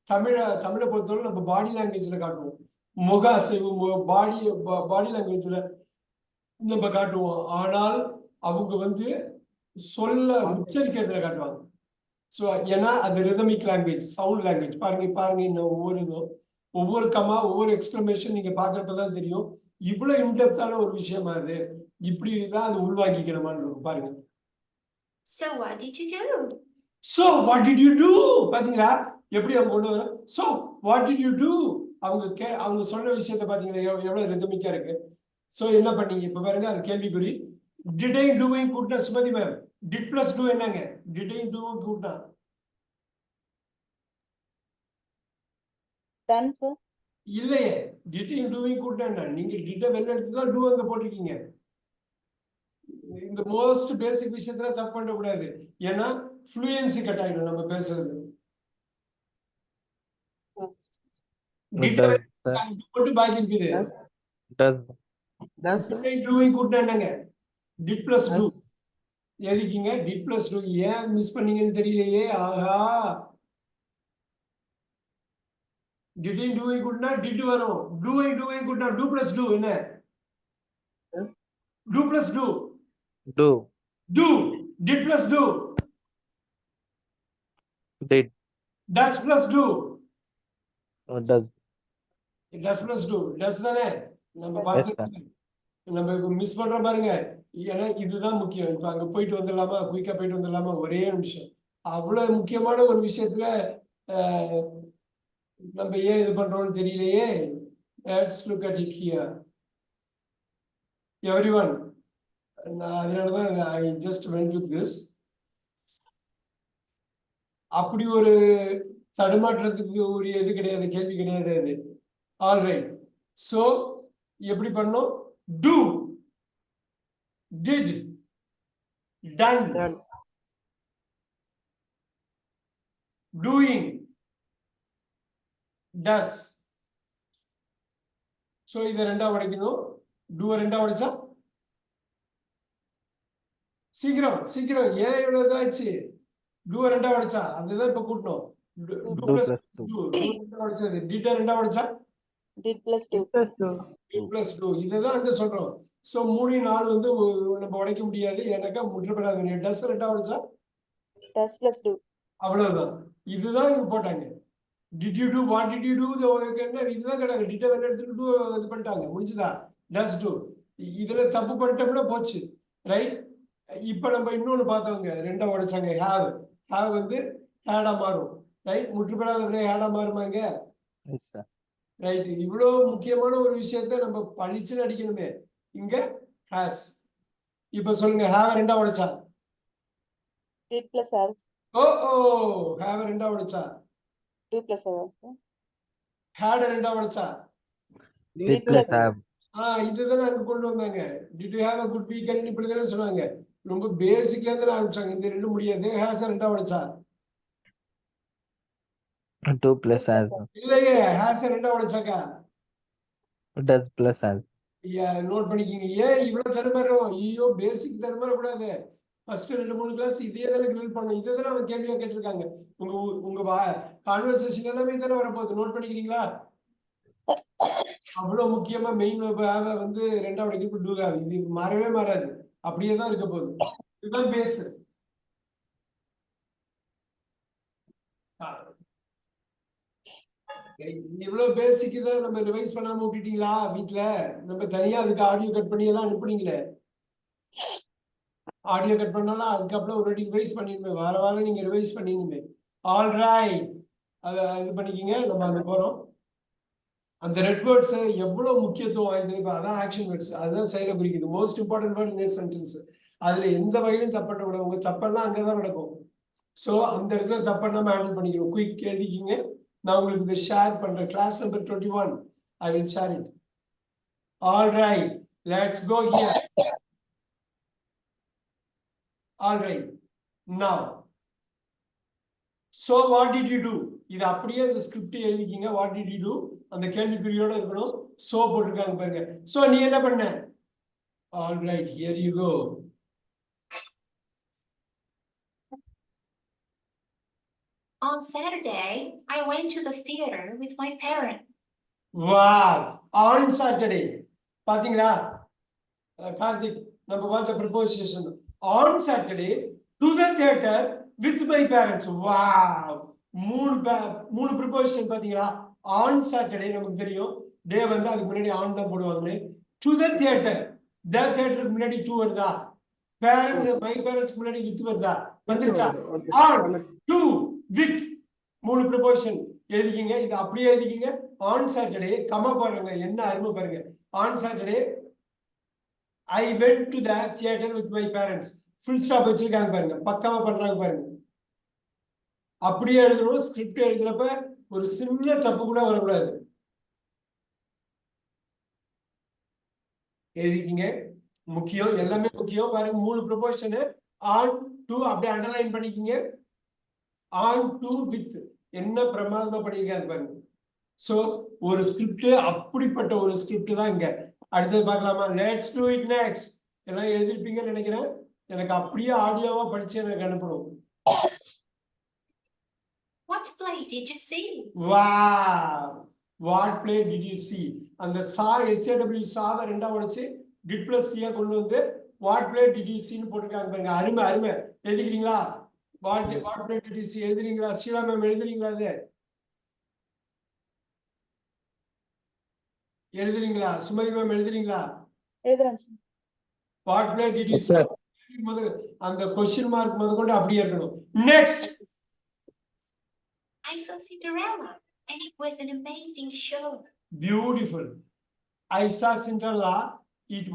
Speaker 1: தமிழை பொறுத்தவரை நம்ம பாடி லாங்குவேஜ்ல காட்டுவோம். முக அசைவு, பாடி லாங்குவேஜ்ல நம்ம காட்டுவோம். ஆனால் அவங்க வந்து சொல்ல உச்சரிக்கிறதுல காட்டுவாங்க. ஸோ ஏன்னா அது ரிதமிக் லாங்குவேஜ், சவுண்ட் லாங்குவேஜ். பாருங்க இன்னும் ஒவ்வொரு கமா, ஒவ்வொரு எக்ஸ்கிளமேஷன் நீங்க பாக்குறப்பதான் தெரியும் இவ்வளவு இன்டெப்தான ஒரு விஷயமா அது. இப்படிதான் அது உள்வாங்கிக்கணுமான்னு பாருங்க.
Speaker 3: So what did you do?
Speaker 1: So what did you do? பாத்தீங்களா எப்படி அவங்க கொண்டு வர. So what did you do? அவங்க சொன்ன விஷயத்த பாத்தீங்களா எவ்வளவு ரிதமிக்கா இருக்கு. சோ என்ன பண்ணீங்க இப்ப பாருங்க, அது கேள்விக்குறி. டிட் ஐ டூயிங் கூட்டினா Sumathi ma'am did plus do என்னங்க? டிட் ஐ டூ கூட்டினா
Speaker 4: Done sir.
Speaker 1: இல்லையே. டிட் ஐ டூயிங் கூட்டினா என்ன? நீங்க டிட்ட வெளில எடுத்துதான் டூ அங்க போட்டிருக்கீங்க. இந்த மோஸ்ட் பேசிக் விஷயத்துல தப்பு பண்ண கூடாது. ஏன்னா ஃப்ளூயன்சி கட் ஆயிடும் நம்ம பேசுறது. மட்டும் பாக்கி இருக்குது. டிட் ஐ டூயிங் கூட்டினா என்னங்க? டிட் பிளஸ் டூ எழுதிக்கிங்க. டிட் பிளஸ் டூ ஏன் மிஸ் பண்ணீங்கன்னு தெரியலையே. ஆஹா, டிட் ஐ டூயிங் கூட்டினா டிட் வரும். டூயிங் கூட்டினா டூ பிளஸ் டூ என்ன? Do plus do.
Speaker 6: Do.
Speaker 1: Do. Did plus do.
Speaker 6: Did.
Speaker 1: Does plus do.
Speaker 6: Does.
Speaker 1: Does plus do. Does தானே நம்ம
Speaker 4: Yes.
Speaker 6: Yes, sir.
Speaker 1: பார்த்து நம்ம மிஸ் பண்ற பாருங்க. ஏன்னா இதுதான் முக்கியம். இப்ப அங்க போயிட்டு வந்துடலாமா, குயிக்கா போயிட்டு வந்துடலாமா, ஒரே நிமிஷம். அவ்வளவு முக்கியமான ஒரு விஷயத்துல நம்ம ஏன் இது பண்றோம்னு தெரியலையே. Let's look at it here. Everyone, அதனாலதான் I just went with this. அப்படி ஒரு தடுமாற்றத்துக்கு ஒரு இது கிடையாது, கேள்வி கிடையாது அது. ஆல்ரைட். சோ எப்படி பண்ணோம்? Do, did, done,
Speaker 5: Done.
Speaker 1: doing, does. So இத ரெண்டா உடைக்கணும். Do ரெண்டா உடைச்சா சீக்கிரம் சீக்கிரம். ஏன் இவ்வளவு இதாச்சு? Do ரெண்டா உடைச்சா அதுதான் இப்ப கூட்டணும். Do
Speaker 6: Do
Speaker 1: plus
Speaker 6: plus
Speaker 1: do.
Speaker 6: do.
Speaker 1: Do ரெண்டா உடைச்சது. Did ரெண்டா உடைச்சா
Speaker 4: Did plus 2.
Speaker 5: Plus 2.
Speaker 1: Do plus do. இதுதான் அங்க சொல்றோம். சோ 3 4 வந்து நம்ம உடைக்க முடியாது. ஏன்னாக்கா முற்றுப்பெறாத. டஸ் ரெண்டா உடைச்சா
Speaker 4: Does plus 2.
Speaker 1: அவ்வளவுதான். இதுதான் இங்க போட்டாங்க. Did you do, what did you do? இதுதான் கிடையாது. Did அதை எடுத்துட்டு do இது பண்ணிட்டாங்க. முடிஞ்சுதா? Does do. இதுல தப்பு பண்ணிட்டோம்னா போச்சு. ரைட். இப்ப நம்ம இன்னொன்னு பார்த்தவங்க ரெண்டா உடைச்சாங்க. have. have வந்து had ஆ மாறும். ரைட். முற்றுப்பெறாத வினை had ஆ மாறுமாங்க.
Speaker 6: Yes, sir.
Speaker 1: ரைட். இவ்வளவு முக்கியமான ஒரு விஷயத்தை நம்ம பழிச்சுன்னு அடிக்கணுமே. இங்க has. இப்ப சொல்லுங்க have ரெண்டா உடைச்சா.
Speaker 4: Did plus have.
Speaker 1: O O have ரெண்டா உடைச்சா.
Speaker 4: Do plus have.
Speaker 1: had ரெண்டா உடைச்சா.
Speaker 6: Did plus have.
Speaker 1: இதுதானே அங்க கொண்டு வந்தாங்க. Did you have a good weekend இப்படிதானே சொன்னாங்க. ரொம்ப பேசிக்ல இருந்து ஆரம்பிச்சாங்க. இந்த ரெண்டு முடியாது. has ரெண்டா உடைச்சா.
Speaker 6: 2 plus has.
Speaker 1: இல்லையே has ரெண்டா உடைச்சாக்கா.
Speaker 6: Does plus has.
Speaker 1: நோட் பண்ணிக்கிங்க. ஏன் இவ்வளவு தடுமாறும்? ஐயோ பேசிக் தடுமாற கூடாது. ஃபர்ஸ்ட் 2-3 கிளாஸ் இதே தானே கிரில் பண்ணோம். இதே தானே அவன் கேள்வியா கேட்டிருக்காங்க. உங்க கான்வர்சேஷன் எல்லாமே தானே வரப்போகுது. நோட் பண்ணிக்கிறீங்களா? அவ்வளவு முக்கியமா மெயின் வந்து ரெண்டா உடைக்க டூ ஹேவ். இது மாறவே மாறாது. அப்படியே தான் இருக்க போகுது. இதுதான் பேஸ். இவ்வளவு பேசிக் தான் நம்ம ரிவைஸ் பண்ணாம விட்டுட்டீங்களா வீட்டுல? நம்ம தனியா அதுக்கு ஆடியோ கட் பண்ணி எல்லாம் அனுப்புனீங்களே. ஆடியோ கட் பண்ணாலும் அதுக்கப்புறம் ஒரு ரிவைஸ் பண்ணிருமே. வார வாரம் நீங்க ரிவைஸ் பண்ணிருமே. ஆல்ரைட். அத இது பண்ணிக்கிங்க. நம்ம அங்க போறோம். அந்த ரெட் வேர்ட்ஸ் எவ்வளவு முக்கியத்துவம் வாய்ந்தது. அதான் ஆக்ஷன் வேர்ட்ஸ். அதுதான் செயலை குறிக்குது. மோஸ்ட் இம்பார்ட்டன்ட் வேர்ட் இன் சென்டென்ஸ். அதுல எந்த வகையிலும் தப்பட்ட விட. உங்க தப்பெல்லாம் அங்கதான் நடக்கும். சோ அந்த இடத்துல தப்பண்ணாம ஹேண்டில் பண்ணிக்கணும். குயிக் எழுதிக்கிங்க. நான் உங்களுக்கு இதை ஷேர் பண்றேன். Class number 21. I will share it. All right. Let's go here. All right. Now. So what did you do? இது அப்படியே அந்த script எழுதிக்கிங்க. What did you do? அந்த கேள்விக்குறியோட இருக்கணும். சோ போட்டிருக்காங்க பாருங்க. சோ நீ என்ன பண்ண? All right. Here you go.
Speaker 3: On Saturday, I went to the theater with my parents.
Speaker 1: Wow. On Saturday. பாத்தீங்களா? கார்த்திக் நம்ம பார்த்த preposition. On Saturday to the theater with my parents. Wow. மூணு preposition பாத்தீங்களா? On Saturday நமக்கு தெரியும். டே வந்து அதுக்கு முன்னாடி on தான் போடுவாங்க. To the theater. The theater முன்னாடி to வருதா? Parents, my parents முன்னாடி with வருதா? வந்துருச்சா? On, to, with. மூணு preposition எழுதிக்கிங்க. இது அப்படியே எழுதிக்கிங்க. On Saturday, கமா பாருங்க. என்ன அருமை பாருங்க. On Saturday, I went to the theater with my parents. Full stop வச்சிருக்காங்க பாருங்க. பக்காவா பண்றாங்க பாருங்க. அப்படியே எழுதணும். ஸ்கிரிப்ட் எழுதுறப்ப ஒரு சின்ன தப்பு கூட வரக்கூடாது. எழுதிக்கிங்க. முக்கியம். எல்லாமே முக்கியம். பாருங்க மூணு ப்ரொபோஷன். on to அப்படியே அண்டர்லைன் பண்ணிக்கிங்க. on to with. என்ன பிரமாதமா பண்ணிருக்காங்க பாருங்க. சோ ஒரு ஸ்கிரிப்ட் அப்படிப்பட்ட ஒரு ஸ்கிரிப்ட் தான் இங்க. அடுத்தது பார்க்கலாமா? Let's to it next. எல்லாம் எழுதிருப்பீங்கன்னு நினைக்கிறேன். எனக்கு அப்படியே ஆடியோவா படிச்சு எனக்கு அனுப்பணும்.
Speaker 3: What play did you see?
Speaker 1: Wow. What play did you see? அந்த SAW சாவை ரெண்டா உடைச்சு டிட் பிளஸ் சியா கொண்டு வந்து வாட் பிளே டிட் யூ சீன்னு போட்டிருக்காங்க பாருங்க. அருமை அருமை. எழுதிக்கிறீங்களா? What play did you see எழுதுறீங்களா? ஷீலா மேம் எழுதுறீங்களா? அது எழுதுறீங்களா? சுமதி மேம் எழுதுறீங்களா?
Speaker 4: எழுதுறேன் sir.
Speaker 1: What play did you see அந்த கொஸ்டின் மார்க் முதற்கொண்டு அப்படியே இருக்கணும். Next
Speaker 3: I saw Cinderella, and it was an amazing show.
Speaker 1: Beautiful. I saw Cinderella. It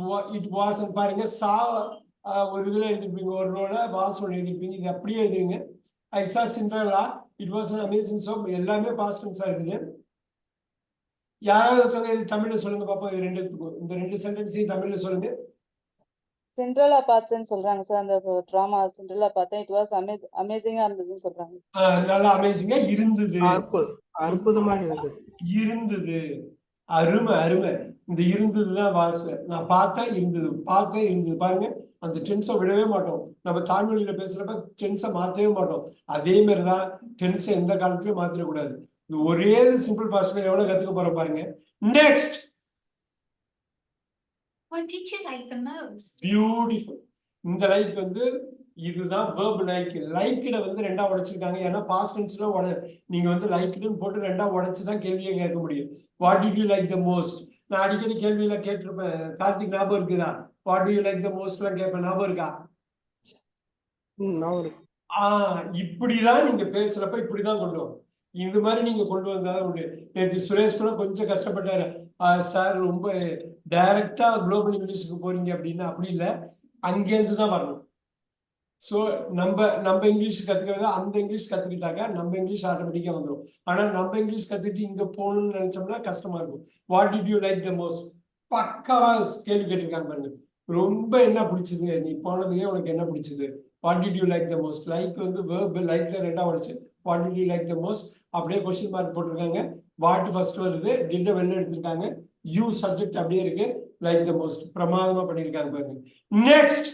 Speaker 1: was பாருங்க சா ஒரு இதுல எழுதிருப்பீங்க, ஒரு ரோல வாஸ் ஒன்று எழுதிருப்பீங்க. இது அப்படியே எழுதுங்க. I saw Cinderella. It was an amazing show. எல்லாமே பாஸ்ட் டென்ஸா இருக்குது. யாராவது ஒருத்தவங்க இது தமிழ்ல சொல்லுங்க பாப்போம். இது இந்த 2 சென்டென்ஸையும் தமிழ்ல சொல்லுங்க.
Speaker 4: சிண்ட்ரெல்லா பார்த்தேன்னு சொல்றாங்க சார். அந்த ட்ராமா சிண்ட்ரெல்லா பார்த்தேன். இட் வாஸ் அமேசிங்கா இருந்ததுன்னு சொல்றாங்க.
Speaker 1: நல்லா அமேசிங்கா இருந்தது.
Speaker 5: அற்புதமாக இருந்தது.
Speaker 1: இருந்தது. அருமை அருமை. இந்த இருந்ததுதான் வாச. நான் பார்த்தேன் இருந்தது, பார்த்தேன் இருந்தது. பாருங்க, அந்த டென்ஸை விடவே மாட்டோம். நம்ம தாய்மொழியில பேசுறப்ப டென்ஸை மாற்றவே மாட்டோம். அதே மாதிரிதான் டென்ஸை எந்த காலத்திலயும் மாத்திரக்கூடாது. இது ஒரே சிம்பிள் பாஸ்ட்ல எவ்வளவு கத்துக்க போறோம் பாருங்க. Next
Speaker 3: What did you like the most?
Speaker 1: Beautiful. இந்த லைக் வந்து இதுதான் verb லைக். லைக்கிட வந்து ரெண்டா உடைச்சிருக்காங்க. ஏன்னா பாஸ்ட் டென்ஸ்ல நீங்க வந்து லைக்னு போட்டு ரெண்டா உடைச்சுதான் கேள்வியே கேட்க முடியும். What did you like the most? நான் அடிக்கடி கேள்வியில கேட்டிருப்பேன். கார்த்திக் ஞாபகம் இருக்குதா? What to you like the most எல்லாம் கேட்பேன். ஞாபகம் இருக்கா? இப்படிதான் நீங்க பேசுறப்ப இப்படிதான் கொண்டு வரும். இந்த மாதிரி நீங்க கொண்டு வந்தாதான் உண்டு. நேற்று சுரேஷ் கூட கொஞ்சம் கஷ்டப்பட்டாரு. சார் ரொம்ப டைரக்டா குளோபல் இங்கிலீஷுக்கு போறீங்க அப்படின்னா அப்படி இல்லை, அங்கேருந்து தான் வரணும். ஸோ நம்ம இங்கிலீஷ் கத்துக்கிறத அந்த இங்கிலீஷ் கத்துக்கிட்டாங்க, நம்ம இங்கிலீஷ் ஆட்டோமேட்டிக்கா வந்துடும். ஆனா நம்ம இங்கிலீஷ் கத்துக்கிட்டு இங்க போகணும்னு நினைச்சோம்னா கஷ்டமா இருக்கும். What did you like the most? பக்காவா கேள்வி கேட்டிருக்காங்க பாருங்க. ரொம்ப என்ன பிடிச்சது, நீ போனதுலயே உனக்கு என்ன பிடிச்சது? What did you like the most? Like வந்து வேர்ப், லைக்ல ரெண்டா உடைச்சு what did you like the most அப்படியே கொஸ்டின் மார்க் போட்டிருக்காங்க. வாட் ஃபர்ஸ்ட் வருது, டிட் வெளில எடுத்திருக்காங்க. யூ சப்ஜெக்ட் அப்படியே இருக்கு. லைக் த மோஸ்ட் பிரமாதமா பண்ணியிருக்காங்க பாருங்க. Next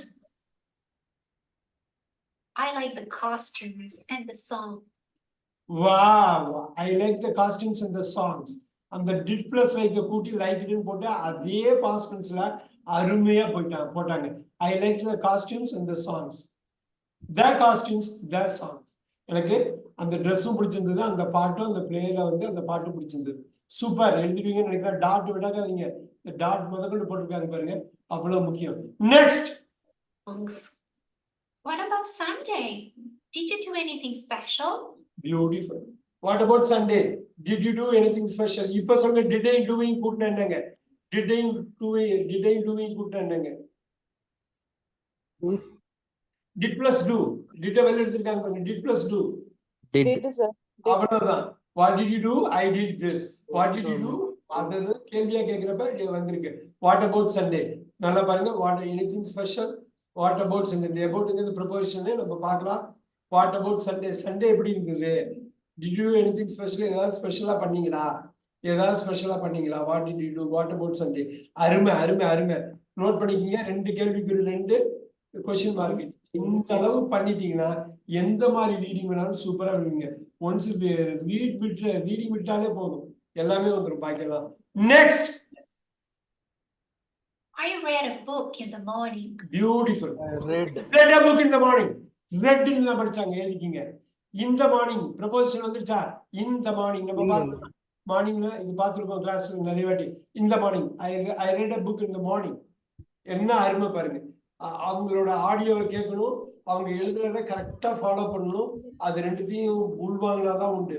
Speaker 3: I like the costumes and the song.
Speaker 1: Wow, I like the costumes and the songs. அந்த did plus like கூட்டி லைக்னு போட்டு அதே past tenseல அருமையா போட்டாங்க. I like the costumes and the songs. The costumes, the songs. எனக்கு அந்த ட்ரெஸ்ஸும் பிடிச்சிருந்தது, அந்த பாட்டும் அந்த பிளேல வந்து அந்த பாட்டும் பிடிச்சிருந்தது. சூப்பர். எழுதிடுவீங்கன்னு நினைக்கிறேன். டாட் விடாதீங்க. இந்த டாட் முதற்கொண்டு போட்டிருக்காங்க பாருங்க, அவ்வளவு முக்கியம். Next
Speaker 3: What about Sunday? Did you do anything special?
Speaker 1: Beautiful. What about Sunday? Did you do anything special? இப்ப சொல்லுங்க. Did I doing கூட்டினா என்னங்க? Did I doing கூட்டினா என்னங்க? Did plus do. Did வெளில எடுத்துட்டாங்க பாருங்க. Did plus do.
Speaker 4: Did sir.
Speaker 1: அவ்வளவுதான். What did you do? I did this. What did you do? அது கேள்வியா கேக்குறப்ப வந்திருக்கு. What about Sunday? நல்லா பாருங்க. What anything special? What about Sunday? The about இந்த ப்ரொபோசிஷன் நம்ம பார்க்கலாம். What about Sunday? Sunday எப்படி இருந்தது? Did you do anything special? ஏதாவது ஸ்பெஷலா பண்ணீங்களா? What did you do? What about Sunday? அருமை அருமை அருமை. நோட் பண்ணிக்கீங்க. 2 கேள்விக்கு 2 கொஸ்டின் மார்க். இந்த அளவு பண்ணிட்டீங்கன்னா எந்த மாதிரி ரீடிங் வேணாலும் சூப்பரா விடுவீங்க. ஒன்ஸ் ரீடிங் விட்டாலே போதும், எல்லாமே வந்துடும் பாக்கலாம். Next
Speaker 3: I read a book in the morning.
Speaker 1: Beautiful.
Speaker 5: Read
Speaker 1: a book in the morning. Read ன்னு படிச்சாங்க. எழுதிக்கீங்க. இந்த மார்னிங் ப்ரொபோசிஷன் வந்துருச்சா? இந்த மார்னிங் நம்ம பார்த்தோம். மார்னிங்ல இது பார்த்துருக்கோம் கிளாஸ்ல நிறைய வாட்டி. இந்த morning I read a book in the morning. என்ன அருமை பாருங்க. அவங்களோட ஆடியோவை கேட்கணும், அவங்க எழுதுறத கரெக்டா ஃபாலோ பண்ணணும். அது ரெண்டுத்தையும் உள்வாங்கினாதான் உண்டு.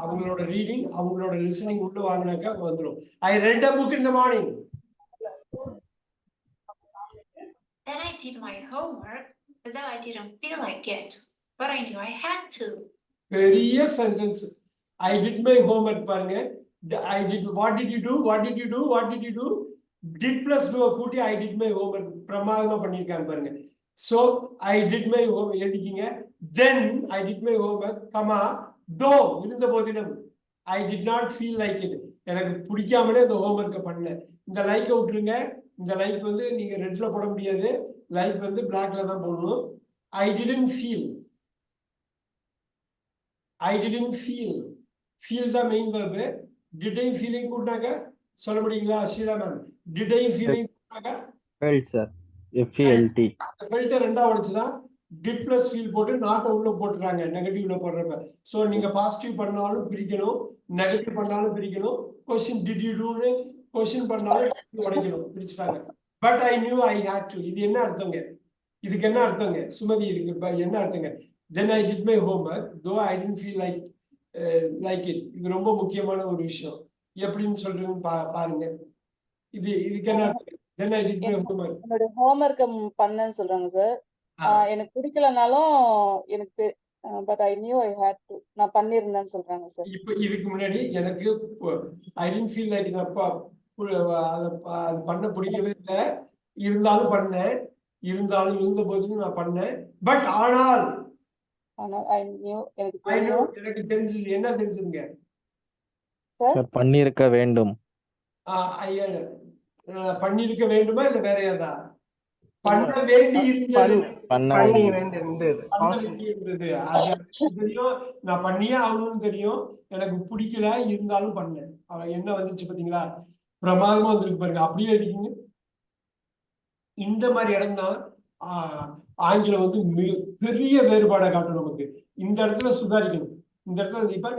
Speaker 1: அவங்களோட ரீடிங், அவங்களோட லிசனிங் உள்ள வாங்கினாக்கா வந்துடும். I read a book in the morning.
Speaker 3: Then I did my homework, though I didn't feel like it, but I knew I had to.
Speaker 1: பெரிய sentence. I did my homework பாருங்க. I did. What did you do? What did you do? What did you do? Did plus do கூட்டி I did my homework பிரமாதமா பண்ணிருக்காங்க பாருங்க. So I did my homework எழுதிக்கீங்க. Then I did my homework, comma, though இருந்த போதிலும் I did not feel like it. எனக்கு பிடிக்காமலே இந்த ஹோம்வொர்க்கை பண்ணல. இந்த லைக்கை விட்டுருங்க. இந்த லைக் வந்து நீங்க ரெட்ல போட முடியாது. லைக் வந்து பிளாக்ல தான் போடணும். I didn't feel. Feel the main verb. Did I feeling கூட்டினாக்க சொல்ல முடியுங்களா Sheela ma'am? Did I feeling கூட்டினாக்க
Speaker 6: Felt, sir. FELT.
Speaker 1: ஃபில்டர் ரெண்டா உடைச்சுதான் டிட் பிளஸ் ஃபீல் போட்டு நாட் உள்ள போட்டுறாங்க நெகட்டிவ்ல போடுறப்ப. சோ நீங்க பாசிட்டிவ் பண்ணாலும் பிரிக்கணும், நெகட்டிவ் பண்ணாலும் பிரிக்கணும், கொஸ்டின் டிட் யூ டூன்னு கொஸ்டின் பண்ணாலும் உடைக்கணும், பிரிச்சுட்டாங்க. But I knew I had to. இது என்ன அர்த்தங்க? இதுக்கு என்ன அர்த்தங்க? சுமதி இதுக்கு என்ன அர்த்தங்க? Then I did my homework though I didn't feel like it. இது ரொம்ப முக்கியமான ஒரு விஷயம். எப்படின்னு சொல்றீங்கன்னு பாருங்க. இதுக்கு என்ன அர்த்தம்? Then I did my homework.
Speaker 4: என்னோட ஹோம்ஒர்க் பண்ணேன்னு சொல்றாங்க சார். எனக்கு பிடிக்கலனாலும் எனக்கு but I knew I had to. நான் பண்ணிருந்தேன்னு சொல்றாங்க சார்.
Speaker 1: இப்போ இதுக்கு முன்னாடி எனக்கு ஐ டிடன்ட் ஃபீல் லைக் அது பண்ண பிடிக்கவே இல்லை, இருந்தாலும் பண்ணேன், இருந்தாலும் இருந்த போதிலும் நான் பண்ணேன். பட் ஆனால்
Speaker 4: ஐ நியூ எனக்கு தெரியும்.
Speaker 1: எனக்கு தெரிஞ்சது என்ன தெரிஞ்சதுங்க
Speaker 4: சார்?
Speaker 6: Sir, பண்ணிருக்க வேண்டும்.
Speaker 1: பண்ணிருக்க வேண்டுமா இல்ல வேற ஏதா? பண்ண வேண்டி இருந்தது.
Speaker 6: பண்ண
Speaker 5: பண்ணி
Speaker 6: வேண்டியது.
Speaker 5: இருந்தது.
Speaker 1: தெரியும், நான் பண்ணியே ஆகணும்னு தெரியும், எனக்கு பிடிக்கல, இருந்தாலும் பண்ணேன். அவன் என்ன வந்துச்சு பாத்தீங்களா? பிரமாதமா வந்துருக்கு பாருங்க. அப்படியே இருக்கீங்க. இந்த மாதிரி இடம் தான் ஆங்கிலம் வந்து மிக பெரிய வேறுபாடை காட்டும் நமக்கு. இந்த இடத்துல சுதாரிக்கணும். இந்த இடத்துல இப்ப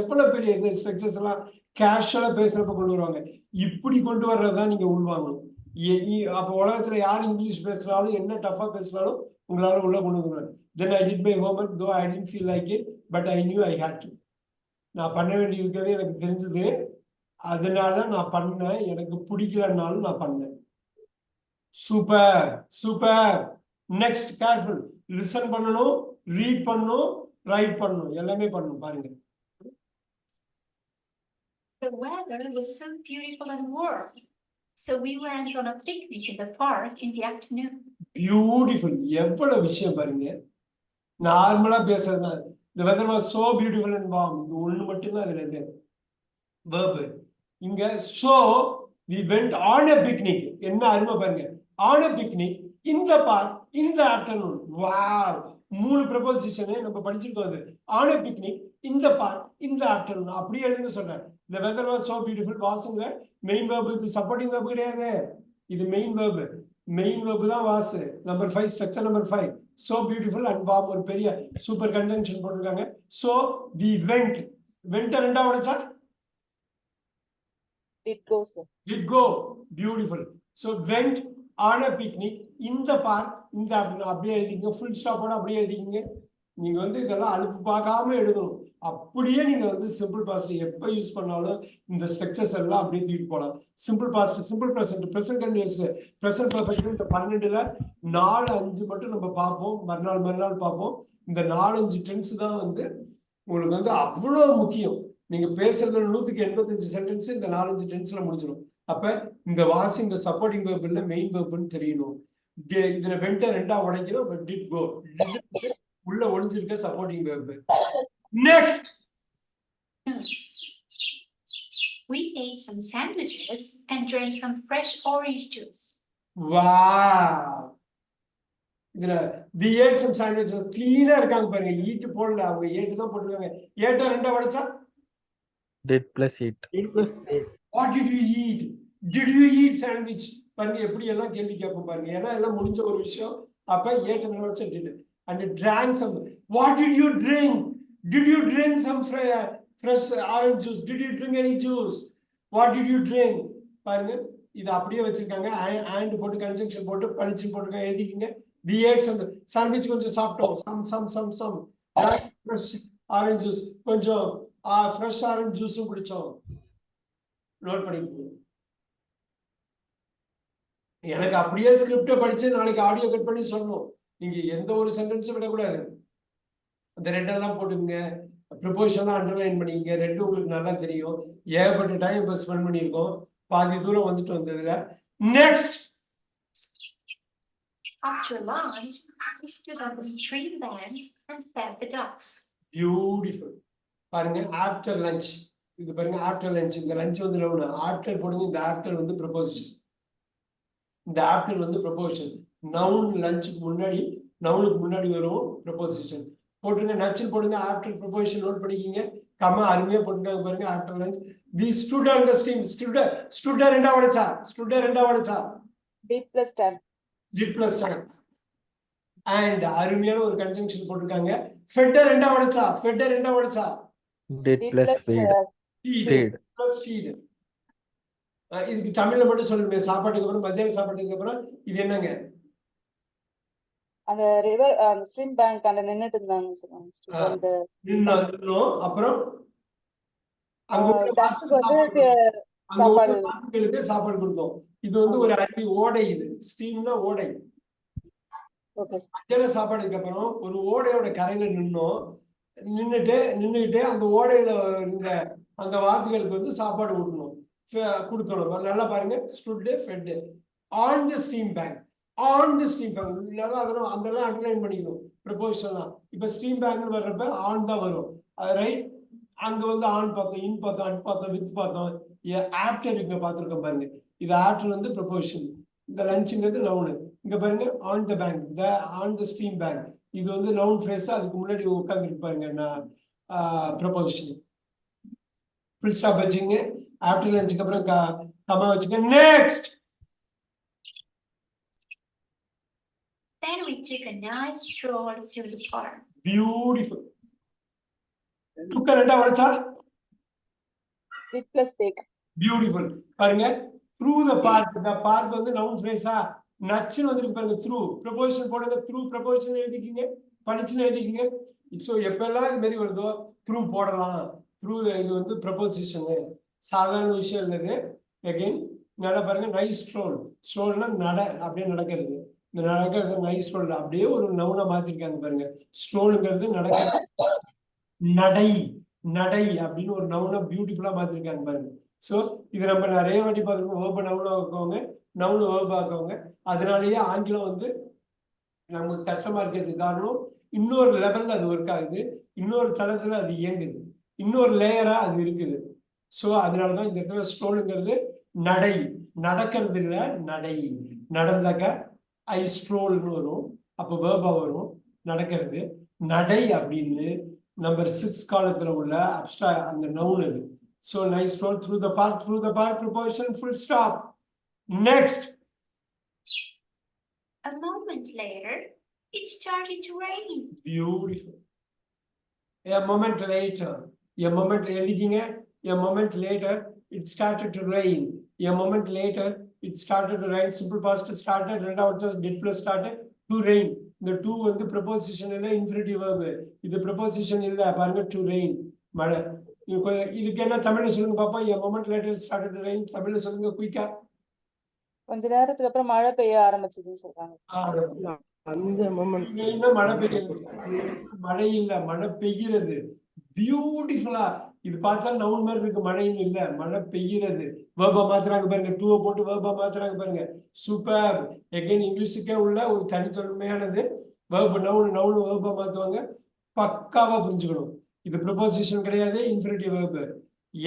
Speaker 1: எவ்வளவு பெரிய ஸ்ட்ரக்சர்ஸ் எல்லாம் கேஷுவலா பேசுறப்ப கொண்டு வருவாங்க. இப்படி கொண்டு வர்றதுதான் நீங்க உள்வாங்கணும். அப்ப உலகத்துல யார் இங்கிலீஷ் பேசுறாலும் என்ன டஃபா பேசுறாலும் உங்களால உள்ள கொண்டு வருவாங்க. Then I did my homework though I didn't feel like it but I knew I had to. நான் பண்ண வேண்டி இருக்கிறது எனக்கு தெரிஞ்சது, அதனால நான் பண்ணேன், எனக்கு பிடிக்கலன்னாலும் நான் பண்ணேன். Super super. Next careful. Listen பண்ணணும், ரீட் பண்ணணும், ரைட் பண்ணணும், எல்லாமே பண்ணணும். பாருங்க.
Speaker 3: The weather was so beautiful and warm, so we went on a picnic in the park in the afternoon.
Speaker 1: Beautiful. எவ்வளவு விஷயம் பாருங்க. நார்மலா பேசுறதுனா the weather was so beautiful and warm. இது ஒண்ணு மட்டும் தான் அதுல இருக்கு. verb. இங்க so we went on a picnic. என்ன அருமை பாருங்க. On a picnic in the park in the afternoon. Wow. மூணு ப்ரொபோசிஷன் நம்ம படிச்சிருக்கோம். அது on a picnic in the park in the afternoon. அப்படியே எழுந்து சொல்றேன். The weather was so beautiful. வாசுங்க மெயின் verb. இது சப்போர்ட்டிங் verb கிடையாது. இது மெயின் verb. மெயின் verb தான் was. Number 5 structure number 5. so beautiful and warm ஒரு பெரிய சூப்பர் கன்ஜங்ஷன் போட்டுருக்காங்க. so we went. went ரெண்டா உடைச்சா
Speaker 4: Did go, sir.
Speaker 1: did go. Beautiful. So went on a picnic in the park in the afternoon. அப்படியே எழுதிங்க. Full ஸ்டாப்போட அப்படியே எழுதிங்க. நீங்க வந்து இதெல்லாம் அழுப்பு பார்க்காம எழுதணும். அப்படியே நீங்க வந்து சிம்பிள் பாஸ்ட் எப்ப யூஸ் பண்ணாலும் இந்த ஸ்ட்ரக்சர்ஸ் எல்லாம் அப்படியே தூக்கிட்டு போகலாம். Simple past, simple present, present continuous, present perfect. இந்த 12ல 4 5 மட்டும் நம்ம பார்ப்போம். மறுநாள் பார்ப்போம். இந்த 4 5 டென்ஸ் தான் வந்து உங்களுக்கு வந்து அவ்வளவு முக்கியம். நீங்க பேசுறது 185 சென்டென்ஸ் இந்த 4 5 டென்ஸ்ல முடிஞ்சிடும். அப்ப இந்த வாசி இந்த சப்போர்ட்டிங் verb இல்ல மெயின் verb தெரியணும். இதுல வெண்ட ரெண்டா உடைக்கணும். did go உள்ள ஒளிஞ்சிருக்க supporting verb. Next.
Speaker 3: We ate some sandwiches and drank some fresh orange juice.
Speaker 1: Wow. இதுல the ate some sandwiches clean-ஆ இருக்காங்க பாருங்க. eat போடல, அவங்க ate தான் போட்டுருக்காங்க. ate ரெண்டா உடைச்சா
Speaker 6: Did plus eat.
Speaker 5: Did plus eat.
Speaker 1: What did you eat? Did you eat sandwich? பாருங்க எப்படி எல்லாம் கேள்வி கேட்போம் பாருங்க. ஏன்னா எல்லாம் முடிஞ்ச ஒரு விஷயம். அப்ப ate ரெண்டா உடைச்சா did. And drank some. What did you drink? Did you drink some fresh orange juice? Did you drink any juice? What did you drink? பாருங்க இது அப்படியே வச்சிருக்காங்க. and போட்டு கன்ஜங்ஷன் போட்டு பளிச்சு போட்டு எழுதிக்கீங்க. we ate some sandwich கொஞ்சம் சாப்பிட்டோம். some fresh orange juice கொஞ்சம் fresh orange juice குடிச்சோம். நோட் பண்ணிக்கோங்க. எனக்கு அப்படியே ஸ்கிரிப்ட படிச்சு நாளைக்கு ஆடியோ கட் பண்ணி சொல்லணும். நீங்க எந்த ஒரு சென்டென்ஸும் விடக்கூடாது. அந்த ரெட் எல்லாம் போட்டுங்க. ப்ரிப்போசிஷன் அண்டர்லைன் பண்ணிக்கங்க. ரெண்டு உங்களுக்கு நல்லா தெரியும். ஏகப்பட்ட டைம் இப்போ ஸ்பெண்ட் பண்ணியிருக்கோம். பாதி தூரம் வந்துட்டு வந்ததுல. Next.
Speaker 3: After lunch, we stood on the stream bank and fed the ducks.
Speaker 1: Beautiful. பாருங்க ஆஃப்டர் லஞ்ச். இது பாருங்க ஆஃப்டர் லஞ்ச். இந்த லஞ்ச் வந்து நவுன். ஆஃப்டர் போடுங்க. இந்த ஆஃப்டர் வந்து ப்ரொபோசிஷன். இந்த ஆஃப்டர் வந்து ப்ரொபோசிஷன். நவுன் லஞ்சுக்கு முன்னாடி, நவுனுக்கு முன்னாடி வரும் ப்ரொபோசிஷன். போட்டுருங்க. நச்சில் போடுங்க. ஆஃப்டர் ப்ரொபோசிஷன் நோட் பண்ணிக்கிங்க. கம்மா அருமையா போட்டுருக்காங்க பாருங்க. After lunch we stood on the stream. stood ரெண்டா உடைச்சா
Speaker 4: Did plus done.
Speaker 1: Did plus done. And அருமையான ஒரு கன்ஜங்ஷன் போட்டிருக்காங்க. ஃபெட்டர் ரெண்டா உடைச்சா, ஃபெட்டர் ரெண்டா உடைச்சா.
Speaker 6: Did
Speaker 4: Did
Speaker 6: plus
Speaker 4: plus
Speaker 6: feed.
Speaker 1: Feed
Speaker 6: Feed.
Speaker 1: plus feed. இதுக்கு தமிழ்ல மட்டும் சொல்லுங்க. சாப்பாட்டுக்கு அப்புறம் மத்தியான சாப்பாட்டுக்கு அப்புறம் இது என்னங்க?
Speaker 4: அந்த ரிவர் அந்த ஸ்ட்ரீம் பேங்க் அந்த நின்னுட்டு இருந்தாங்க சொல்லுவாங்க அந்த
Speaker 1: நின்னோம். அப்புறம் அங்க உள்ள
Speaker 4: டக்ஸ்க்கு வந்து
Speaker 1: அங்க உள்ள
Speaker 4: சாப்பாடு
Speaker 1: வாத்துகளுக்கு சாப்பாடு கொடுத்தோம். இது வந்து ஒரு அருவி ஓடை, இது ஸ்ட்ரீம்னா ஓடை.
Speaker 4: ஓகே
Speaker 1: மத்தியான சாப்பாடுக்கு அப்புறம் ஒரு ஓடையோட கரையில நின்னுட்டு அந்த ஓடையில இந்த அந்த வாத்துகளுக்கு வந்து சாப்பாடு கொடுக்கணும், கொடுக்கணும். நல்லா பாருங்க, stood fed on the stream bank, on the stream bank. நல்லா அதெல்லாம் அதெல்லாம் அண்டர்லைன் பண்ணிக்கணும் ப்ரொபோஷன்லாம். இப்ப ஸ்ட்ரீம் பேங்க்னு வர்றப்ப ஆன் தான் வரும், அது ரைட். அங்க வந்து ஆன் பார்த்தோம், இன் பார்த்தோம், அட் பார்த்தோம், வித் பார்த்தோம், ஆஃப்டர் இங்க பார்த்துருக்கோம் பாருங்க. இது ஆஃப்டர் வந்து ப்ரொபோஷன், இந்த லஞ்சுங்கிறது நவுனு. இங்க பாருங்க on the bank, the on the stream bank, இது வந்து நவுன் ஃப்ரேஸ். அதுக்கு முன்னாடி உட்கார்ந்துருக்கு பாருங்க நான் ப்ரொபோஷன். ஃபுல் ஸ்டாப் வச்சுங்க, ஆஃப்டர் லஞ்சுக்கு அப்புறம் கமா வச்சுங்க. Next.
Speaker 3: Then we took a nice stroll through the park.
Speaker 1: Beautiful. துக்க ரெண்டா உடைச்சா
Speaker 4: did plus take.
Speaker 1: பியூட்டிஃபுல். பாருங்க, through the park. The park வந்து நவுன் ஃப்ரேஸா நச்சுன்னு வந்துருக்கு பாருங்க. த்ரூ ப்ரொபோஷன் போடுங்க, த்ரூ ப்ரொபோஷன் எழுதிக்கிங்க, படிச்சுன்னு எழுதிக்கிங்க. ஸோ எப்பெல்லாம் இது மாதிரி வருதோ த்ரூ போடலாம். த்ரூ இது வந்து ப்ரொபோசிஷனு, சாதாரண விஷயம் இல்லது. அகெயின் நல்லா பாருங்க, நைஸ் ஸ்ட்ரோல். ஸ்ட்ரோல்னா நட, அப்படியே நடக்கிறது. இந்த நடக்கிறது நைஸ் ஸ்ட்ரோல், அப்படியே ஒரு நவுனா மாத்திருக்காங்க பாருங்க. ஸ்ட்ரோலுங்கிறது நடக்கிறது, நடை, நடை அப்படின்னு ஒரு நவுனா பியூட்டிஃபுல்லா மாத்திருக்காங்க பாருங்க. சோ இது நம்ம நிறைய வாட்டி பார்த்துருக்கோம். வேர்ப நவுனா ஆக்குவாங்க, நவுனு வேர்ப ஆக்குவாங்க. அதனாலேயே ஆங்கிலம் வந்து நமக்கு கஷ்டமா இருக்கிறதுக்கு காரணம், இன்னொரு லெவல்ல அது ஒர்க் ஆகுது, இன்னொரு தளத்துல அது இயங்குது, இன்னொரு லேயரா அது இருக்குது. சோ அதனாலதான் இந்த இடத்துல ஸ்ட்ரோலுங்கிறது நடை, நடக்கிறது இல்ல, நடை. நடந்தாக்க ஐ ஸ்ட்ரோல்னு வரும், அப்ப வேர்பா வரும். நடக்கிறது நடை அப்படின்னு நம்பர் 6 காலத்துல உள்ள அப்ஸ்ட்ரா அந்த நவுன் அது. So nice stroll through the park proposition, full stop. Next.
Speaker 3: A moment later, it started to rain.
Speaker 1: Beautiful. A moment later, a moment later, it started to rain. A moment later, it started to rain. Simple past started, and out just did plus started to rain. The two வந்து preposition இல்ல, infinitive verb. இது preposition இல்ல, பாருங்க, to rain, மழை. இதுக்கு என்ன தமிழ்ல சொல்லுங்க பாப்பா. A moment later it started to rain. தமிழ்ல சொல்லுங்க குயிக்கா.
Speaker 4: கொஞ்ச நேரத்துக்கு அப்புறம் மழை பெய்ய ஆரம்பிச்சதுன்னு சொல்றாங்க.
Speaker 5: அந்த மொமெண்ட்
Speaker 1: மழை பெய்யுது, மழை இல்ல, மழை பெய்கிறது. பியூட்டிஃபுல்லா இது பார்த்தா நவுன் மாதிரி இருக்கு, மழைன்னு இல்ல, மழை பெய்கிறது. வேர்பா மாத்துறாங்க பாருங்க, டூவை போட்டு வேர்பா மாத்துறாங்க பாருங்க. சூப்பர். எகைன் இங்கிலீஷுக்கே உள்ள ஒரு தனித்தன்மையானது வேர்பு. நவுன் வேர்பா மாத்துவாங்க, பக்காவா புரிஞ்சுக்கணும். இது ப்ரொபோசிஷன் கிடையாது, இன்ஃபினிட்டிவ் வேர்பு.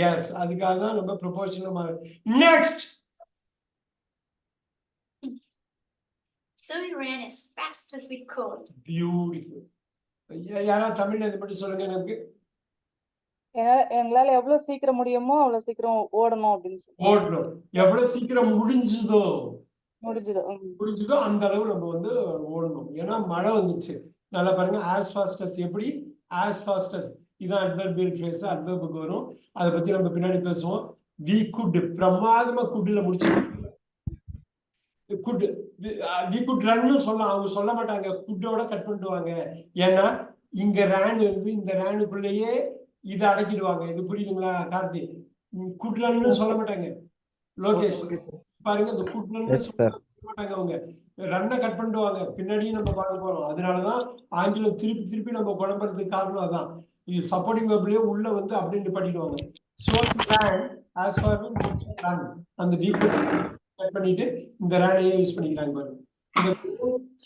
Speaker 1: எஸ், அதுக்காக தான் நம்ம proposition. Next.
Speaker 3: So we ran as fast as we could.
Speaker 1: Beautiful. யாராவது தமிழ்ல இதை பற்றி சொல்லுங்க எனக்கு.
Speaker 4: எங்களால எவ்வளவு சீக்கிரம் முடியுமோ அவ்வளவு சீக்கிரம் ஓடணும் அப்படின்னு சொல்லி
Speaker 1: ஓடணும். எவ்வளவு சீக்கிரம் முடிஞ்சதோ
Speaker 4: முடிஞ்சதோ
Speaker 1: அந்த அளவு நம்ம வந்து ஓடணும். ஏன்னா மழை வந்துச்சு. நல்லா பாருங்க, as fast as. எப்படி as fast as? இதான் adverbial phrase, adverbுக்கு வரும். அதை பத்தி நம்ம பின்னாடி பேசுவோம். we could, பிரமாதமா குட்ல முடிச்சு. குட் we could run சொல்லலாம், அவங்க சொல்ல மாட்டாங்க, குட்டோட கட் பண்ணிடுவாங்க. ஏன்னா இங்க ரேன் இருந்து இந்த ரேனுக்குள்ளேயே இதை அடக்கிடுவாங்க. இது புரியுதுங்களா கார்த்தி? குட்லன்னு சொல்ல மாட்டாங்க லோகேஷ். பாருங்க, இந்த குட்லன்னு சொல்ல மாட்டாங்க, அவங்க ரன்னை கட் பண்ணிடுவாங்க. பின்னாடியும் நம்ம பார்க்க போறோம். அதனாலதான் ஆங்கிலம் திருப்பி திருப்பி நம்ம குழம்புறதுக்கு காரணம் அதான். சப்போர்ட்டிங் வெர்ப்லயே உள்ள வந்து அப்படின்னு பண்ணிடுவாங்க. So run as far as run, அந்த we could கட் பண்ணிட்டு இந்த ரேனையே யூஸ் பண்ணிக்கிறாங்க பாருங்க. இந்த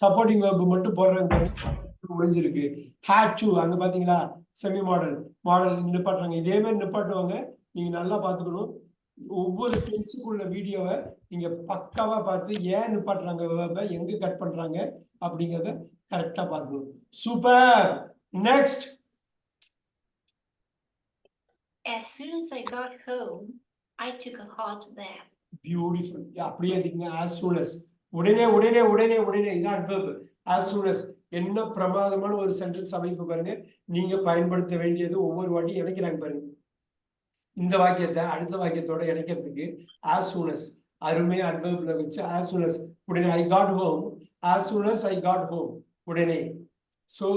Speaker 1: சப்போர்ட்டிங் வெர்ப் மட்டும் போடுறாங்க பாருங்க, முடிஞ்சிருக்கு. had to, அங்க பாத்தீங்களா, செமி மாடல் நிப்பாட்டுறாங்க. இதே மாதிரி நிப்பாட்டுவாங்க. நீங்க நல்லா பாத்துக்கணும். ஒவ்வொரு டென்ஸுக்குள்ள வீடியோவை நீங்க பக்காவா பார்த்து ஏன் நிப்பாட்டுறாங்க, வெர்பை எங்க கட் பண்றாங்க அப்படிங்கறத கரெக்டா பார்க்கணும். Super. Next.
Speaker 3: As soon as I got home, I took a hot bath.
Speaker 1: Beautiful. அப்படியே இருக்கீங்க. as soon as உடனே உடனே உடனே உடனே இதான் adverb. As soon as. என்ன பிரமாதமான ஒரு சென்டென்ஸ் அமைப்பு பாருங்க. நீங்க பயன்படுத்த வேண்டியது ஒவ்வொரு வாட்டியும் இணைக்கிறாங்க பாருங்க. இந்த வாக்கியத்தை அடுத்த வாக்கியத்தோட இணைக்கிறதுக்கு as soon as அருமை adverbல வச்சு as soon as உடனே I got home. As soon as I got home. உடனே. So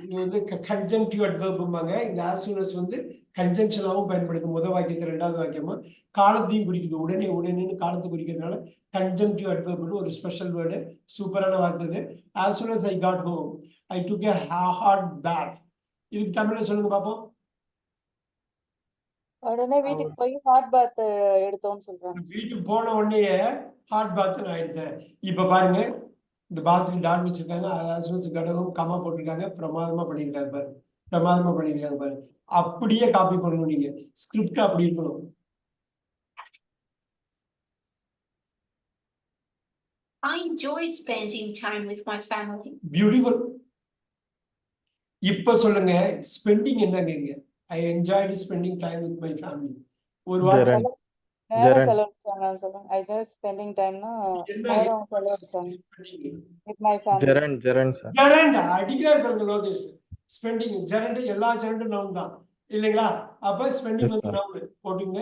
Speaker 1: இது வந்து conjunctive adverbம்பாங்க. இந்த as soon as வந்து கன்ஜங்ஷனாவும் பயன்படுத்தும். முதல் வாக்கியத்தை ரெண்டாவது வாக்கியமா காலத்தையும் குறிக்குது. உடனே உடனேன்னு காலத்தை குறிக்கிறதுனால conjunctive adverbனு ஒரு ஸ்பெஷல் வேர்டு. சூப்பரான வார்த்தை. As soon as I got home, I took a hot bath. இதுக்கு தமிழ்ல சொல்லுங்க பாப்போம்.
Speaker 4: உடனே வீட்டுக்கு போய் ஹாட் பாத் எடுத்தோம்னு சொல்றாங்க.
Speaker 1: வீட்டுக்கு போன உடனே ஹாட் பாத் ஆயிடுச்சேன். இப்ப பாருங்க இந்த பாத்ரூம் டாட் வச்சிருக்காங்க. as கடலும் கமா போட்டிருக்காங்க. பிரமாதமா பண்ணிருக்காங்க பாரு. பிரமாதமா பண்ணிருக்காங்க பாரு. அப்படியே காப்பி பண்ணணும். நீங்க ஸ்கிரிப்ட் அப்படி இருக்கணும்.
Speaker 3: I enjoy spending time with my family.
Speaker 1: Beautiful. இப்ப சொல்லுங்க ஸ்பெண்டிங் என்னங்க? I enjoyed spending time with my family. ஒரு வார்த்தை
Speaker 6: Gerund.
Speaker 4: நேரம் செலவழிச்சாங்கன்னு சொல்லுங்க. I enjoy spending timeனா நேரம் செலவழிச்சாங்க with my family.
Speaker 6: Gerund sir.
Speaker 1: Gerund அடிக்கிறார் பாருங்க லோகேஷ். ஸ்பெண்டிங் ஜெரண்ட் எல்லா ஜெரண்டும் நவுன் தான் இல்லைங்களா? அப்ப ஸ்பெண்டிங் வந்து நவுன் போட்டுங்க.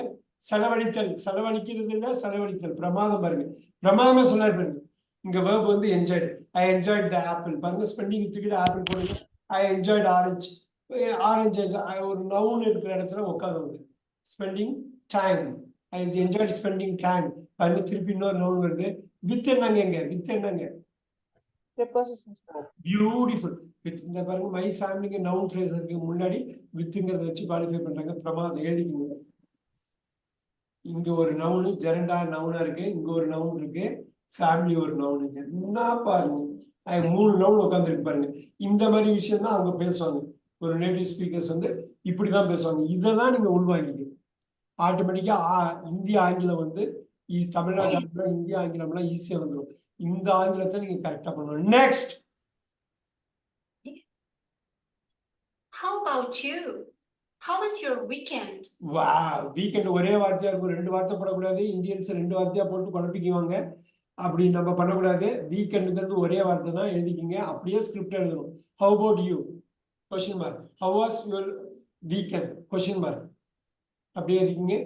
Speaker 1: செலவழித்தல் செலவழிக்கிறது இல்ல செலவழித்தல். பிரமாதம் பாருங்க. பிரமாதமா சொன்னார் பாருங்க. இங்க verb வந்து enjoyed. I enjoyed the apple. பாருங்க ஸ்பெண்டிங் தூக்கிட்டு ஆப்பிள் போடுங்க. I enjoyed orange. ஆரஞ்சு ஒரு நவுன் இருக்கிற இடத்துல உட்காருங்க. Spending time. I enjoyed spending time. பாருங்க திருப்பி இன்னொரு நவுன் வருது. வித் என்னங்க? வித் என்னங்க?
Speaker 4: Prepositions.
Speaker 1: பியூட்டிஃபுல். வித் இந்த பாருங்க மை ஃபேமிலிக்கு நவுன் ஃப்ரேஸ் இருக்கு. முன்னாடி வித்துங்கிறத வச்சு குவாலிஃபை பண்றாங்க. பிரமாதம் எழுதிக்கணும். இங்க ஒரு நவுனு ஜெரண்டா நவுனா இருக்கு. இங்க ஒரு நவுன் இருக்கு. ஃபேமிலி ஒரு நவுன் இருக்கு. என்ன பாருங்க 3 நவுன் உட்காந்துருக்கு பாருங்க. இந்த மாதிரி விஷயம் தான் அவங்க பேசுவாங்க. ஒரு நேட்டிவ் ஸ்பீக்கர்ஸ் வந்து இப்படிதான் பேசுவாங்க. இதைதான் நீங்க உள்வாங்கிக்க. ஆட்டோமேட்டிக்கா இந்திய ஆங்கிலம் வந்து தமிழ்நாட்டு ஆங்கிலம் இந்திய ஆங்கிலம்லாம் ஈஸியா வந்துடும். இந்த ஆங்கிலத்தை நீங்க கரெக்டா பண்ணணும். Next.
Speaker 3: How about you? How was your weekend?
Speaker 1: Weekend ஒரே வார்த்தையா இருக்கும். 2 வார்த்தை போடக்கூடாது. இந்தியன்ஸ் 2 வார்த்தையா போட்டு குழப்பிக்குவாங்க. அப்படி நம்ம பண்ணக்கூடாது. வீக்கெண்டுங்கிறது ஒரே வார்த்தை தான் எழுதிக்கிங்க. அப்படியே ஸ்கிரிப்ட் எழுதணும். How about you? Question mark. How was your weekend? Question mark. அப்படியே எழுதிக்கிங்க.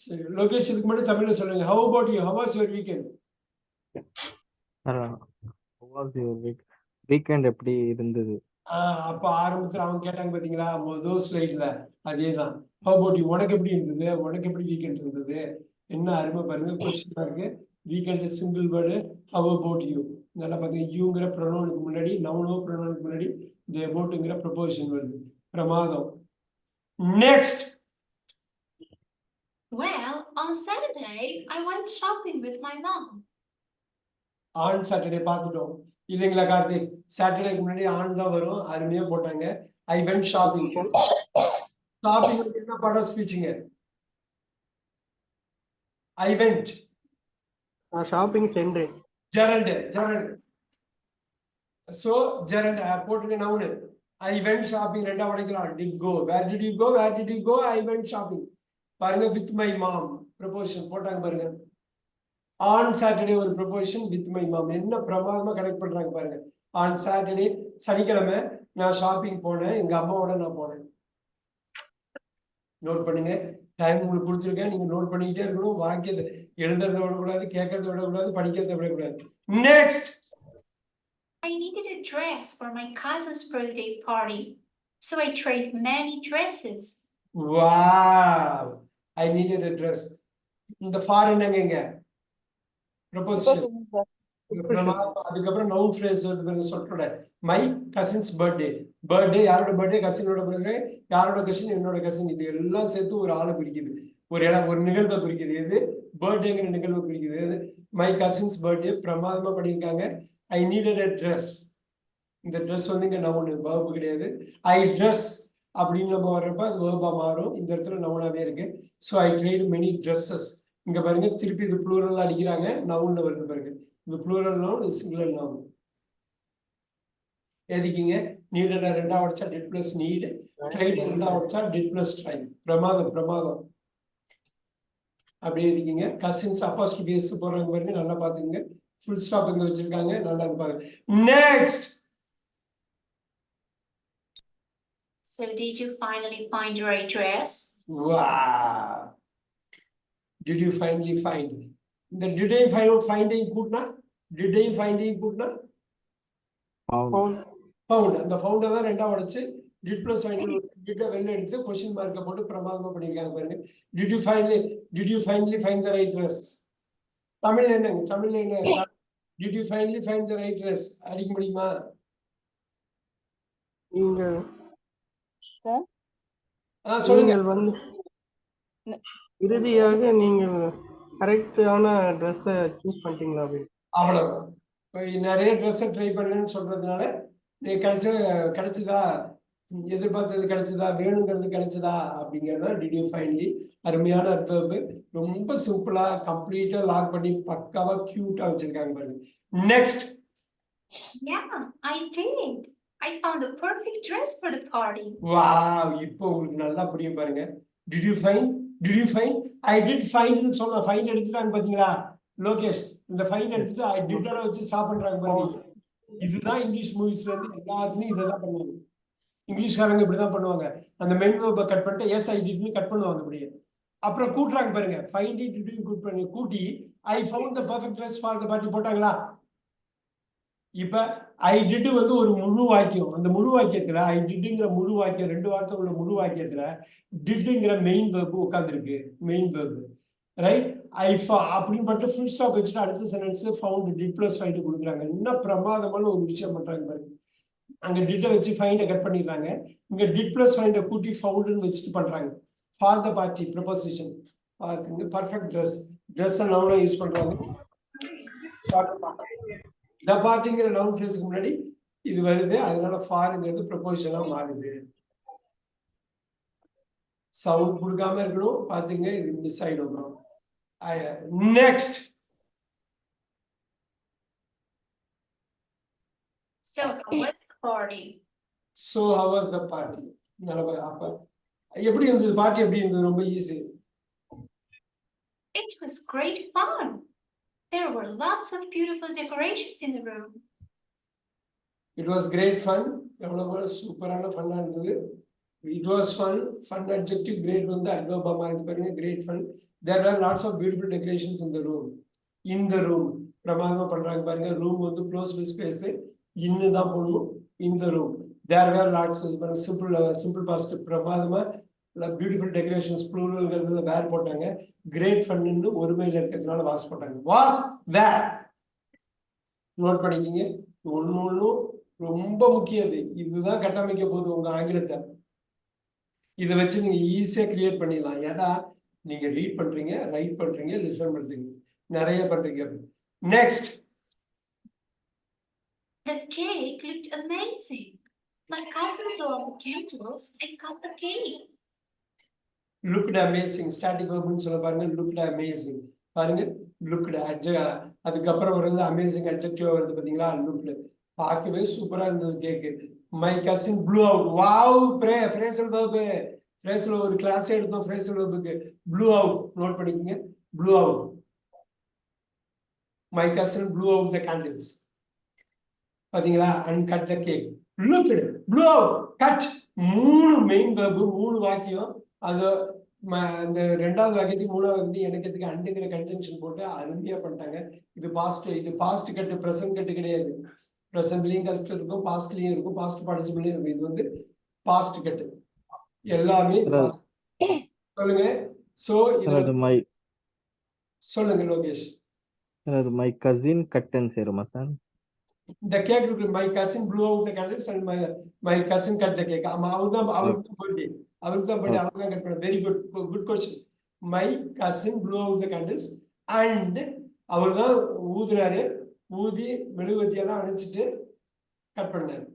Speaker 1: சரி லோகேஷ் இதுக்கு முன்னாடி தமிழ்ல சொல்லுங்க. How about you? How was your weekend?
Speaker 6: How was your weekend எப்படி இருந்தது?
Speaker 1: அப்ப ஆரம்பத்துல அவங்க கேட்டாங்க பாத்தீங்களா முதல் ஸ்லைட்ல அதேதான். How about you? உனக்கு எப்படி இருந்தது? உனக்கு எப்படி வீக்கெண்ட் இருந்தது? என்ன அருமை பாருங்க. கொஸ்டின் இருக்கு. Weekend single word. How about you? நல்லா பாத்தீங்க. யூங்கிற ப்ரொனவுனுக்கு முன்னாடி நவுனோ ப்ரொனவுனுக்கு முன்னாடி the aboutங்கிற ப்ரொபோசிஷன் வருது. பிரமாதம். Next.
Speaker 3: Well, on Saturday, I went shopping with my mom.
Speaker 1: On Saturday பார்த்துட்டோம் இல்லைங்களா கார்த்திக்? சாட்டர்டேக்கு முன்னாடி ஆன் தான் வரும். அருமையா போட்டாங்க. ஐ வென்ட் ஷாப்பிங். ஷாப்பிங் என்ன படம் ஸ்பீச்சுங்க? ஐ வென்ட்
Speaker 5: ஷாப்பிங் சென்றேன்.
Speaker 1: ஜெரண்ட். சோ ஜெரண்ட் போட்டுங்க நவுன். ஐ வென்ட் ஷாப்பிங் ரெண்டா உடைக்கலாம். Did go. Where did you go? Where did you go? I went shopping. பாருங்க வித் மை மாம் ப்ரொபோசிஷன் போட்டாங்க பாருங்க. ஆன் சாட்டர்டே ஒரு ப்ரொபோசிஷன் வித் மை மாம். என்ன பிரமாதமா கனெக்ட் பண்றாங்க பாருங்க. ஆன் சாட்டர்டே சனிக்கிழமை நான் ஷாப்பிங் போனேன். எங்க அம்மாவோட நான் போனேன். நோட் பண்ணுங்க. டைம் உங்களுக்கு கொடுத்துருக்கேன். நீங்க நோட் பண்ணிக்கிட்டே இருக்கணும். வாக்கியத்தை எழுதுறத விடக்கூடாது, கேட்கறத விடக்கூடாது, படிக்கிறத விடக்கூடாது. Next.
Speaker 3: I needed a dress for my cousin's birthday party, so I tried many dresses.
Speaker 1: Wow! I needed a dress. இந்த ஃபார் என்னங்க? ப்ரொபோசிஷன். அதுக்கப்புறம் நவுன் ஃப்ரேஸ் வருது பாருங்க. சொற்றோட மை கசின்ஸ் பர்த்டே. பர்த்டே யாரோட பர்த்டே? கசினோட பர்த்டே. யாரோட கசின்? என்னோட cousin. இது எல்லாம் சேர்த்து ஒரு ஆளை குறிக்குது. ஒரு இடம் ஒரு நிகழ்வை குறிக்குது. எது? பர்த்டேங்கிற நிகழ்வை குறிக்குது. எது? My cousins birthday. பிரமாதமா பண்ணியிருக்காங்க. ஐ நீடட் a dress. இந்த ட்ரெஸ் வந்து இங்க நவுன் verb கிடையாது. ஐ ட்ரெஸ் அப்படின்னு நம்ம வர்றப்ப அது verb-ஆ மாறும். இந்த இடத்துல நவுனாவே இருக்கு. So I tried many dresses. இங்க பாருங்க திருப்பி இது ப்ளூரல் அடிக்கிறாங்க. நவுன்ல வருது பாருங்க. இது ப்ளூரல் நவுன், இது சிங்குலர் நவுன். எதுக்கிங்க? நீடட் ரெண்டா உடைச்சா டிட் பிளஸ் நீட். ட்ரைட் ரெண்டா உடைச்சா டிட் பிளஸ் ட்ரை. பிரமாதம். அப்படி எதுக்கிங்க? கசின்ஸ் அப்பாஸ்ட்ரோபி எஸ் போடுறாங்க பாருங்க. நல்லா பாத்துங்க. ஃபுல் ஸ்டாப் இங்க வச்சிருக்காங்க. நல்லா பாருங்க. Next.
Speaker 3: So did you finally find your address?
Speaker 1: Wow. Did you finally find? இந்த did I find கூட்டினா did I find கூட்டினா found. அந்த found தான் ரெண்டா உடைச்சு did plus find did வெளில எடுத்து கொஸ்டின் மார்க்க போட்டு பிரமாதமா பண்ணிருக்காங்க பாருங்க. Did you finally find the right dress? தமிழ்ல என்ன did you finally find the right dress? அடிக்க முடியுமா?
Speaker 5: நீங்கள்
Speaker 1: சொல்லுங்க.
Speaker 5: நீங்கள் வந்து இறுதியாக நீங்கள் கரெக்டான ட்ரெஸ்ஸை சூஸ் பண்ணிட்டீங்களா?
Speaker 1: அவ்வளவுதான். நிறைய ட்ரெஸ் ட்ரை பண்ணேன்னு சொல்றதுனால நீ கிடைச்சதா, எதிர்பார்த்தது கிடைச்சதா, வேணுங்கிறது கிடைச்சதா அப்படிங்கறத டிட் யூ ஃபைனலி. அருமையான அர்த்தம். ரொம்ப சிம்பிளா கம்ப்ளீட்டா லாக் பண்ணி பக்காவா கியூட்டா வச்சிருக்காங்க பாருங்க. Next.
Speaker 3: Yeah, I did. I found the perfect dress for the party.
Speaker 1: Wow, இப்போ உங்களுக்கு நல்லா புரியும் பாருங்க. Did you find? I did find னு சொன்னா ஃபைண்ட் எடுத்துட்டாங்க பாத்தீங்களா லோகேஷ்? இந்த ஃபைண்ட் எடுத்துட்டு I did வச்சு ஸ்டாப் பண்றாங்க பாருங்க. இதுதான் இங்கிலீஷ் மூவிஸ்ல இருந்து எல்லாத்துலயும் இதான் பண்ணுவாங்க. இங்கிலீஷ்காரங்க இப்படிதான் பண்ணுவாங்க. அந்த மெயின் வெர்பை கட் பண்ணிட்டு எஸ் ஐ டிட்னு கட் பண்ணுவாங்க அப்படியே. அப்புறம் கூட்டுறாங்க பாருங்க. ஃபைண்ட் இட் டிட் கூட்டி I found the perfect dress for the party போட்டாங்களா? இப்ப ஐ டிட் வந்து ஒரு முழு வாக்கியம். அந்த முழு வாக்கியத்துல ஐ டிட்ங்கிற முழு வாக்கியம், ரெண்டு வார்த்தை உள்ள முழு வாக்கியத்துல டிட்ங்கிற மெயின் வெர்பு உட்கார்ந்துருக்கு. Main verb right. அப்படின்னு பட்டு ஃபுல் ஸ்டாப் வச்சுட்டு அடுத்த sentence found did plus find கொடுக்குறாங்க. இன்னும் பிரமாதமான ஒரு விஷயம் பண்றாங்க பாருங்க. அங்க டிட்டை வச்சு ஃபைண்டை கட் பண்ணிடுறாங்க. இங்க டிட் பிளஸ் ஃபைண்டை கூட்டி ஃபவுண்டுன்னு வச்சுட்டு பண்றாங்க. For the party preposition. Perfect dress நவுனை யூஸ் பண்றாங்க. த பார்ட்டிங்கிற நவுன் ஃப்ரேஸ்க்கு முன்னாடி இது வருது, அதனால ஃபார்ங்கிறது ப்ரொபோசிஷனா மாறுது. சவுண்ட் கொடுக்காம இருக்கணும், பாத்தீங்க இது மிஸ் ஆயிடும். Next.
Speaker 3: So how was the party?
Speaker 1: How was the party? அப்ப எப்படி இருந்தது பார்ட்டி? எப்படி இருந்தது? ரொம்ப easy.
Speaker 3: It was great fun. There were lots of beautiful decorations in the room.
Speaker 1: It was great fun. எவ்வளவு சூப்பரான ஃபன்னா இருந்தது. It was fun. Fun adjective, great வந்து adverb மாதிரி பாருங்க. Great fun. There were lots of beautiful decorations in the room. In the room. பிரமாதமா பண்றாங்க பாருங்க. ரூம் வந்து closed space. இன்னு தான் போடணும். In the room. There were lots of simple past பிரமாதமா பியூட்டிஃபுல் டெக்கரேஷன்ஸ் ப்ளூரல்ங்கிறதுல வேர் போட்டாங்க. கிரேட் ஃபன்னு ஒருமையில இருக்கிறதுனால வாஸ் போட்டாங்க. Was where. நோட் பண்ணிக்கிங்க. ஒன்னும் ரொம்ப முக்கியம். இதுதான் கட்டமைக்க போகுது உங்க ஆங்கிலத்தை. இதை வச்சு நீங்க ஈஸியா கிரியேட் பண்ணிடலாம். ஏன்னா நீங்க ரீட் பண்றீங்க, ரைட் பண்றீங்க, லிசன் பண்றீங்க, நிறைய பண்றீங்க. Next.
Speaker 3: The cake looked amazing. My cousin blew out the candles and cut the cake.
Speaker 1: Looked amazing. Static verb சொல்ல பாருங்க. Looked amazing. பாருங்க. Looked அதுக்கப்புறம் வருது அமேசிங் அட்ஜெக்டிவ் வருது பாத்தீங்களா? Looked. பார்க்கவே சூப்பரா இருந்தது கேக்கு. My cousin blew out. Wow, phrasal verb. phrasal ஒரு கிளாஸ் எடுத்தோம் phrasal verbக்கு. blew out நோட் பண்ணிக்கங்க. blew out. My cousin blew out the candles. பாத்தீங்களா? and cut the cake. Looked, blew out, cut. மூணு மெயின் verb, மூணு வாக்கியம். அது அந்த ரெண்டாவது வாக்கியத்துக்கு மூணாவது வந்து எனக்கத்துக்கு அண்டுங்கிற கன்ஜங்ஷன் போட்டு அருமையா பண்ணிட்டாங்க. இது பாஸ்ட் கட்டு, பிரசன்ட் கட்டு கிடையாது. பிரசன்ட்லயும் கஷ்டம் இருக்கும், பாஸ்ட்லயும் இருக்கும், பாஸ்ட் பார்ட்டிசிபிள்லயும் இருக்கும். இது வந்து பாஸ்ட் கட்டு. எல்லாமே சொல்லுங்க. சோ சொல்லுங்க லோகேஷ்.
Speaker 6: மை கசின் கட்டன் சேருமா sir?
Speaker 1: The cake looked, my cousin blew out the candles and my cousin cut the cake. அவருக்கு தான் பர்த்டே. கட் பண்ண. Very good question. My cousin blew out the candles and அவர் தான் ஊதுறாரு. ஊதி மெழுகுவத்தியெல்லாம் அணைச்சிட்டு cut பண்ணாரு.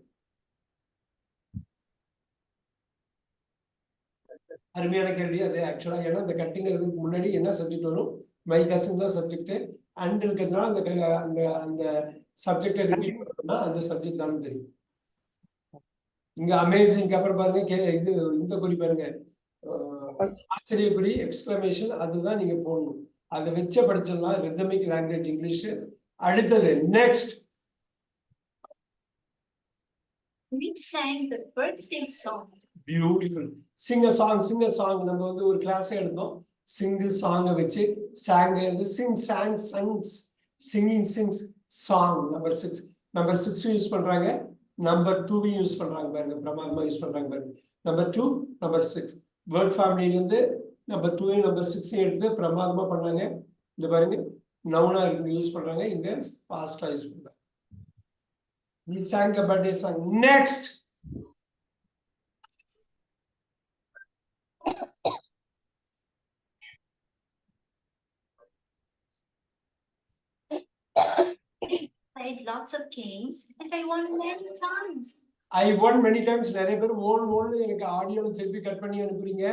Speaker 1: அருமையான கேள்வி அது ஆக்சுவலா. ஏன்னா இந்த கட்டிங்கிறதுக்கு முன்னாடி என்ன சப்ஜெக்ட் வரும்? மை கசின் தான் சப்ஜெக்ட். அண்ட் இருக்கிறதுனால அந்த சப்ஜெக்டை ரிப்பீட் பண்ணா அந்த சப்ஜெக்ட் தான் தெரியும். இங்க அமேசிங் அப்புறம் பாருங்க இது இந்த குறி பாருங்க, ஆச்சரியக்குறி, எக்ஸ்கிளமேஷன், அதுதான் நீங்க போடணும். அதை வச்ச படிச்சிடலாம். Rhythmic language English. அடுத்தது next
Speaker 3: We sang the birthday song.
Speaker 1: Beautiful sing a song நம்ம வந்து ஒரு கிளாஸ் எடுத்தோம் சிங்கிள் சாங்கை வச்சு song sing song songs singing sings song number 6 use பண்றாங்க நம்பர் 2 யூஸ் பண்றாங்க பாருங்க பிரமாதமா யூஸ் பண்றாங்க பாருங்க நம்பர் 2 நம்பர் 6 வேர்ட் ஃபேமிலில இருந்து நம்பர் 2 நம்பர் 6 எடுத்து பிரமாதமா பண்ணாங்க இந்த பாருங்க நவுனா யூஸ் பண்றாங்க இங்க பாஸ்டா யூஸ் பண்றாங்க we sang a birthday song next
Speaker 3: Played lots of games and I won many times.
Speaker 1: I won many times நிறைய பேர் ஓன் எனக்கு ஆடியோல திருப்பி கட் பண்ணி அனுப்புறீங்க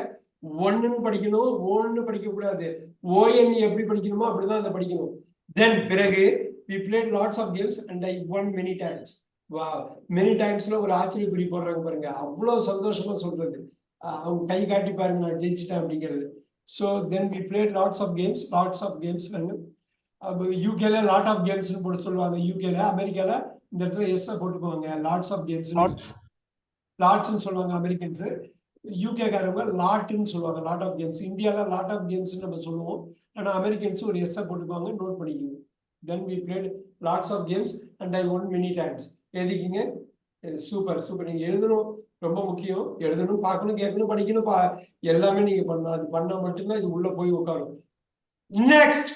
Speaker 1: ஒன்னு படிக்கணும் ஓன்னு படிக்க கூடாது ஓஎன் எப்படி படிக்கணுமோ அப்படிதான் அதை படிக்கணும் தென் பிறகு we played lots of games and I won many times wow many timesல ஒரு ஆச்சரிய குறி போடுறாங்க பாருங்க அவ்வளவு சந்தோஷமா சொல்றது அவங்க கை காட்டி பாருங்க நான் ஜெயிச்சிட்டேன் அப்படிங்கிறது so then we played lots of games யூகேல லாட் ஆஃப் கேம்ஸ் போட்டு சொல்லுவாங்க யூகேல அமெரிக்கால இந்த இடத்துல எஸ் போட்டுக்குவாங்க லாட்ஸ் ஆஃப் கேம்ஸ் லாட்ஸ்ன்னு சொல்லுவாங்க அமெரிக்கன்ஸ் யூகே காரங்க லாட்னு சொல்லுவாங்க லாட் ஆஃப் கேம்ஸ் இந்தியால லாட் ஆஃப் கேம்ஸ் நம்ம சொல்லுவோம் ஆனா அமெரிக்கன்ஸ் ஒரு எஸ் போட்டுக்குவாங்க நோட் பண்ணிக்கோங்க then we played lots of games and I won many times எழுதிக்கிங்க சூப்பர் நீங்க எழுதணும் ரொம்ப முக்கியம் எழுதணும் பார்க்கணும் கேட்கணும் படிக்கணும் எல்லாமே நீங்க பண்ணணும் அது பண்ணா மட்டும்தான் இது உள்ள போய் உட்காரும் next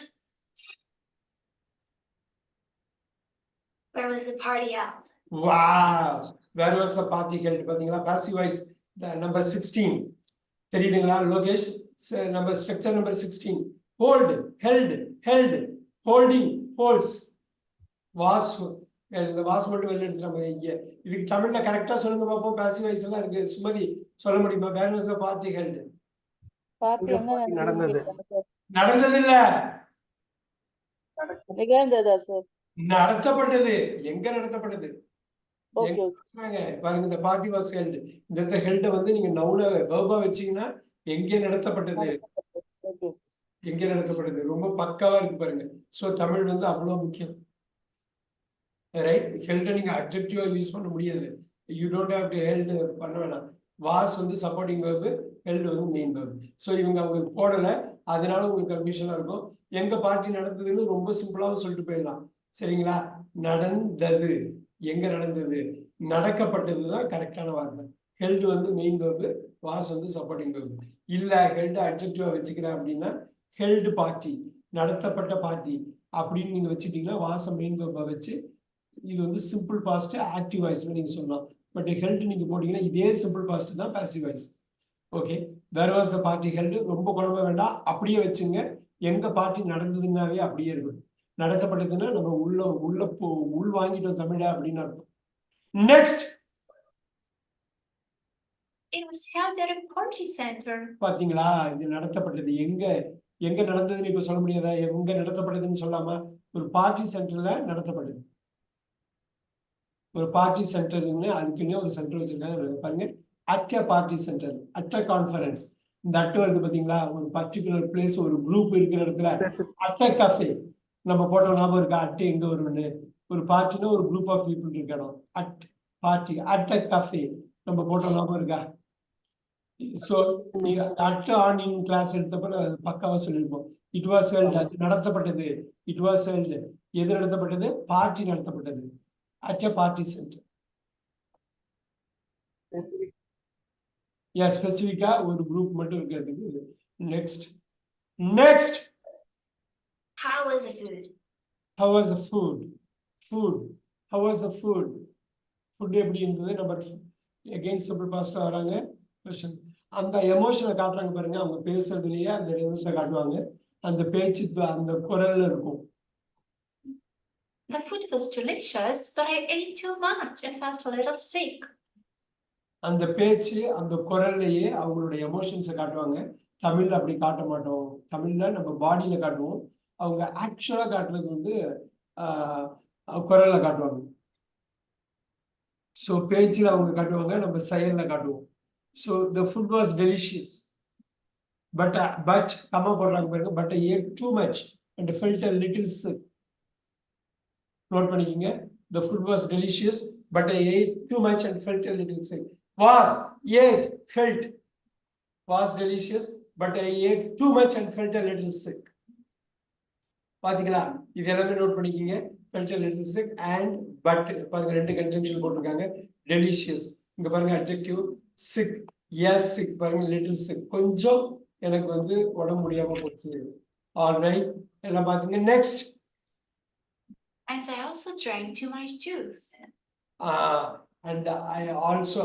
Speaker 3: Where was the party held?
Speaker 1: wow where was the party held பாத்தீங்களா passive voice number 16 தெரியுதுங்களா Lokesh number structure number 16 hold held holding holds was இந்த வாஸ் மட்டும் வெளில எடுத்துறாங்க இங்க இதுக்கு தமிழ்ல கரெக்டா சொல்லுங்க பாப்போம் passive voice எல்லாம் இருக்கு சுமதி சொல்ல முடியுமா where was the party held
Speaker 4: party எங்க
Speaker 1: நடந்தது இல்ல
Speaker 4: நிகழ்ந்ததா சார்?
Speaker 1: நடத்தப்பட்டது எங்க நடத்தப்பட்டது
Speaker 4: ஓகே
Speaker 1: பாருங்க இந்த பார்ட்டி வாஸ் ஹெல்ட் இந்த ஹெல்ட வந்து நீங்க நவுன வெர்பா வச்சீங்கன்னா எங்கே நடத்தப்பட்டது எங்கே நடத்தப்பட்டது ரொம்ப பக்காவா இருக்கு பாருங்க சோ தமிழ் வந்து அவ்வளவு முக்கியம் ரைட் ஹெல்ட நீங்க அட்ஜெக்டிவா யூஸ் பண்ண முடியாது you don't have to held பண்ண வேணாம் வாஸ் வந்து சப்போர்ட்டிங் வெர்பு ஹெல்ட் வந்து மெயின் வெர்பு சோ இவங்க அவங்களுக்கு போடல அதனால உங்களுக்கு கன்ஃபியூஷனா இருக்கும் எங்க பார்ட்டி நடந்ததுன்னு ரொம்ப சிம்பிளாவும் சொல்லிட்டு போயிடலாம் சரிங்களா நடந்தது எங்க நடந்தது நடக்கப்பட்டதுதான் கரெக்டான வார்த்தை ஹெல்ட் வந்து மெயின் வெர்பு வாஸ் வந்து சப்போர்ட்டிங் வெர்பு இல்ல ஹெல்ட் அட்ஜெக்டிவா வச்சுக்கிறேன் அப்படின்னா ஹெல்ட் பார்ட்டி நடத்தப்பட்ட பார்ட்டி அப்படின்னு நீங்க வச்சுட்டீங்கன்னா வாச மெயின் வெர்பா வச்சு இது வந்து சிம்பிள் பாஸ்ட் ஆக்டிவ் வாய்ஸ்ல நீங்க சொல்லலாம் பட் ஹெல்ட் நீங்க போட்டீங்கன்னா இதே சிம்பிள் பாஸ்ட் தான் passive voice okay where was the party held ரொம்ப குழம்ப வேண்டாம் அப்படியே வச்சுங்க எங்க பார்ட்டி நடந்ததுன்னாவே அப்படியே இருக்கும் நடத்தப்பட்டதுன்னா நம்ம உள் வாங்கிட்டோம் தமிழ அப்படின்னு அர்த்தம் next
Speaker 3: It was held at a party center.
Speaker 1: பாத்தீங்களா இது நடத்தப்பட்டது எங்க நடந்ததுன்னு இப்ப சொல்ல முடியாதா எங்க நடத்தப்பட்டதுன்னு சொல்லாம ஒரு பார்ட்டி சென்டர்ல நடத்தப்பட்டது ஒரு பார்ட்டி சென்டர்னு அதுக்குன்னே ஒரு சென்டர் வச்சிருக்காங்க பாருங்க at a party centre at a conference இந்த அட்டு வருது பாத்தீங்களா ஒரு பர்டிகுலர் பிளேஸ் ஒரு குரூப் இருக்கிற இடத்துல அட் அ கஃபே நம்ம போட்ட ஞாபகம் இருக்கா அட்டு எங்க வரும்னு ஒரு பார்ட்டினா ஒரு குரூப் ஆஃப் பீப்புள் இருக்கணும் at party at a cafe நம்ம போட்ட ஞாபகம் இருக்கா சோ நீங்க அட் ஆன் இன் கிளாஸ் எடுத்தப்ப பக்காவா சொல்லியிருப்போம் இட் வாஸ் ஹெல்ட் அது நடத்தப்பட்டது இட் வாஸ் ஹெல்ட் எது நடத்தப்பட்டது பார்ட்டி நடத்தப்பட்டது அட் அ பார்ட்டி சென்டர் ஸ்பெசிபிக்கா ஒரு குரூப் மட்டும் இருக்கிறதுக்கு next
Speaker 3: How was the food?
Speaker 1: How was the food? How was the food? Food எப்படி இருந்தது நம்பர் அகைன் சிம்பிள் பாஸ்டா வராங்க क्वेश्चन அந்த எமோஷனை காட்டுறாங்க பாருங்க அவங்க பேசுறதுலயே அந்த ரிதத்தை காட்டுவாங்க அந்த பேச்சு அந்த குரல்ல இருக்கும்
Speaker 3: The food was delicious, but I ate too much and felt a little sick.
Speaker 1: அந்த பேச்சு அந்த குரல்லையே அவங்களோட எமோஷன்ஸை காட்டுவாங்க தமிழ்ல அப்படி காட்ட மாட்டோம் தமிழ்ல நம்ம பாடியில காட்டுவோம் அவங்க ஆக்சுவலா காட்டுறது வந்து குரல்ல காட்டுவாங்க ஸோ பேச்சில் அவங்க காட்டுவாங்க நம்ம செயல்ல காட்டுவோம் so the food was delicious but comma போடுறாங்க பாருங்க but I ate too much and felt a little sick note பண்ணிக்கங்க. The food was delicious, but I ate too much and felt a little sick. Was, ate, felt. Was delicious, but I ate too much and felt a little sick. பாத்தீங்களா? இது எல்லாமே note பண்ணிக்கங்க. Felt a little sick and but பாருங்க ரெண்டு conjunction போட்டிருக்காங்க. Delicious. இங்க பாருங்க adjective sick. Yes, sick. பாருங்க little sick. கொஞ்சம் எனக்கு வந்து உடம்பு முடியாம போச்சு. All right. எல்லாம் பாத்தீங்க. Next.
Speaker 3: And I also drank too much juice.
Speaker 1: And I also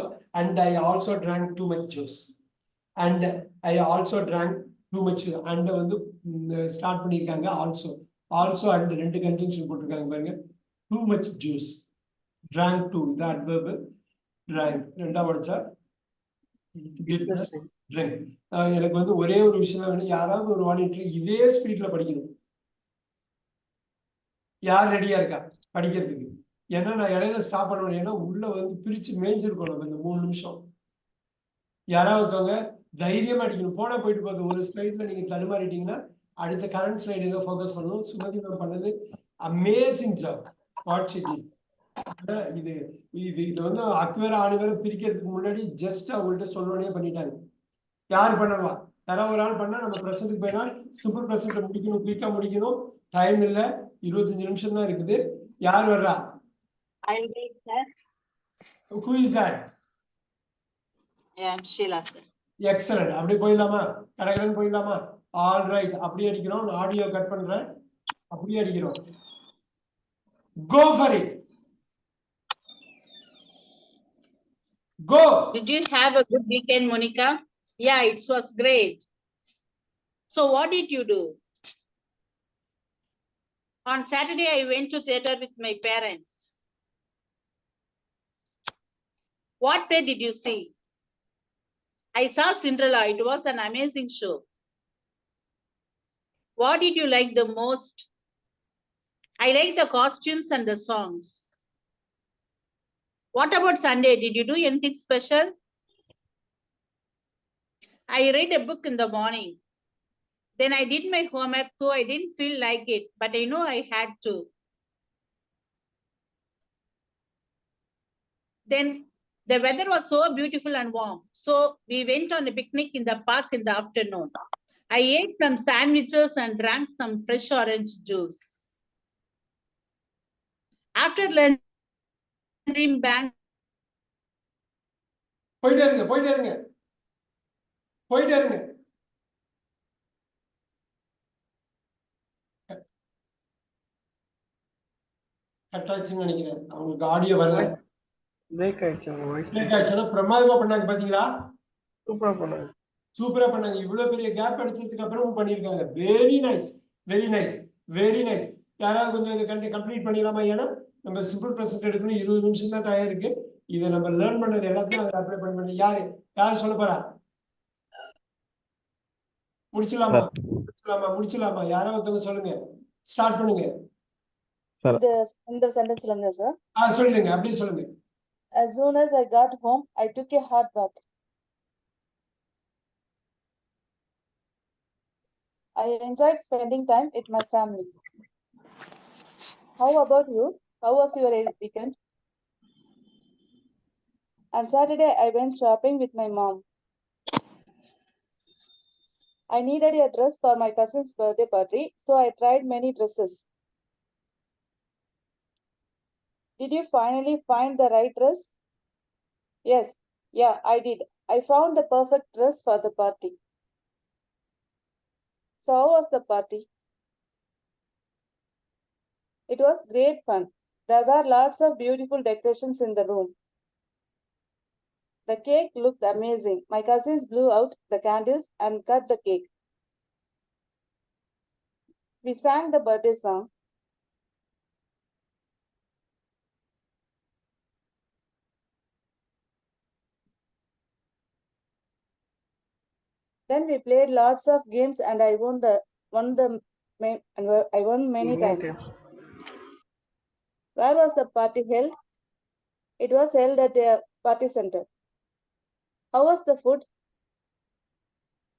Speaker 1: drank too much juice. And I also drank too much. And வந்து ஸ்டார்ட் பண்ணிருக்காங்க also and ரெண்டு கன்ஜங்ஷன் போட்டிருக்காங்க பாருங்க. Too much juice. Drank too, the adverb. Drank. ரெண்டாவது படிச்சா did plus drink. எனக்கு வந்து ஒரே ஒரு விஷயம் வேணும். யாராவது ஒரு வாலிட்டர் இதே ஸ்பீட்ல படிக்கணும். யார் ரெடியா இருக்கா படிக்கிறதுக்கு? ஏன்னா நான் இடையில ஸ்டாப் பண்ணணும். ஏன்னா உள்ள வந்து பிரிச்சு மேய்ஞ்சிருக்கணும் இந்த 3 நிமிஷம். யாராவது தைரியமா அடிக்கணும். போனா போயிட்டு போகுது. ஒரு ஸ்லைட்ல நீங்க தடுமாறிட்டீங்கன்னா அடுத்த கரண்ட் ஸ்லைடு ஏதோ ஃபோக்கஸ் பண்ணணும். சுமதி மேம் பண்ணது amazing job. What she did. இது இது இது வந்து அக்வேர ஆணிவேர பிரிக்கிறதுக்கு முன்னாடி ஜஸ்ட் அவங்கள்ட்ட சொல்லணும்னே பண்ணிட்டாங்க. யார் பண்ணலாம்? யாராவது ஒரு ஆள் பண்ணா நம்ம பிரசன்ட்டுக்கு போயிடலாம். சிம்பிள் பிரசன்ட்ல முடிக்கணும், குயிக்கா முடிக்கணும். டைம் இல்ல, 25 நிமிஷம் தான் இருக்குது. யார் வர்றா?
Speaker 2: I will wait, sir.
Speaker 1: Who is that?
Speaker 2: I am Sheila, sir.
Speaker 1: Excellent. அப்படியே போயிடலாமா? கடகடன் போயிடலாமா? All right. அப்படியே அடிக்கிறோம். நான் ஆடியோ கட் பண்றேன். அப்படியே அடிக்கிறோம். Go for it. Go.
Speaker 2: Did you have a good weekend, Monica? Yeah, it was great. So what did you do? On Saturday, I went to theater with my parents. What play did you see? I saw Cinderella. It was an amazing show. What did you like the most? I like the costumes and the songs. What about Sunday? Did you do anything special? I read a book in the morning. Then I did my homework, though I didn't feel like it, but I know I had to. Then the weather was so beautiful and warm. So we went on a picnic in the park in the afternoon. I ate some sandwiches and drank some fresh orange juice. After lunch, dream bank.
Speaker 1: போயிட்டே இருங்க. Cut ஆச்சுன்னு நினைக்கிறேன். அவங்களுக்கு audio வரல.
Speaker 5: Break ஆயிடுச்சு உங்க voice.
Speaker 1: Break ஆச்சுன்னா பிரமாதமா பண்ணாங்க பாத்தீங்களா?
Speaker 5: சூப்பரா பண்ணாங்க.
Speaker 1: சூப்பரா பண்ணாங்க. இவ்வளவு பெரிய கேப் எடுத்ததுக்கு அப்புறமும் பண்ணிருக்காங்க. Very nice, very nice, very nice. யாராவது கொஞ்சம் இதை கம்ப்ளீட் பண்ணிடலாமா? ஏன்னா நம்ம சிம்பிள் பிரசன்ட் எடுக்கணும். 20 நிமிஷம் தான் டயம் இருக்கு. இதை நம்ம லேர்ன் பண்ணது எல்லாத்தையும் அதை அப்ளை பண்ணி யாரு சொல்ல போறா? முடிச்சலாமா? யாராவது ஒருத்தவங்க சொல்லுங்க. ஸ்டார்ட் பண்ணுங்க.
Speaker 4: இந்த சென்டென்ஸ்லங்க சார்.
Speaker 1: சொல்லுங்க. அப்படியே சொல்லுங்க.
Speaker 4: As soon as I got home, I took a hot bath. I enjoyed spending time with my family. How about you? How was your weekend? On Saturday, I went shopping with my mom. I needed a dress for my cousin's birthday party, so I tried many dresses. Did you finally find the right dress? Yes, yeah, I did. I found the perfect dress for the party. So how was the party? It was great fun. There were lots of beautiful decorations in the room. The cake looked amazing. My cousins blew out the candles and cut the cake. We sang the birthday song. Then we played lots of games and I won many times. Where was the party held? It was held at a party center. How was the food?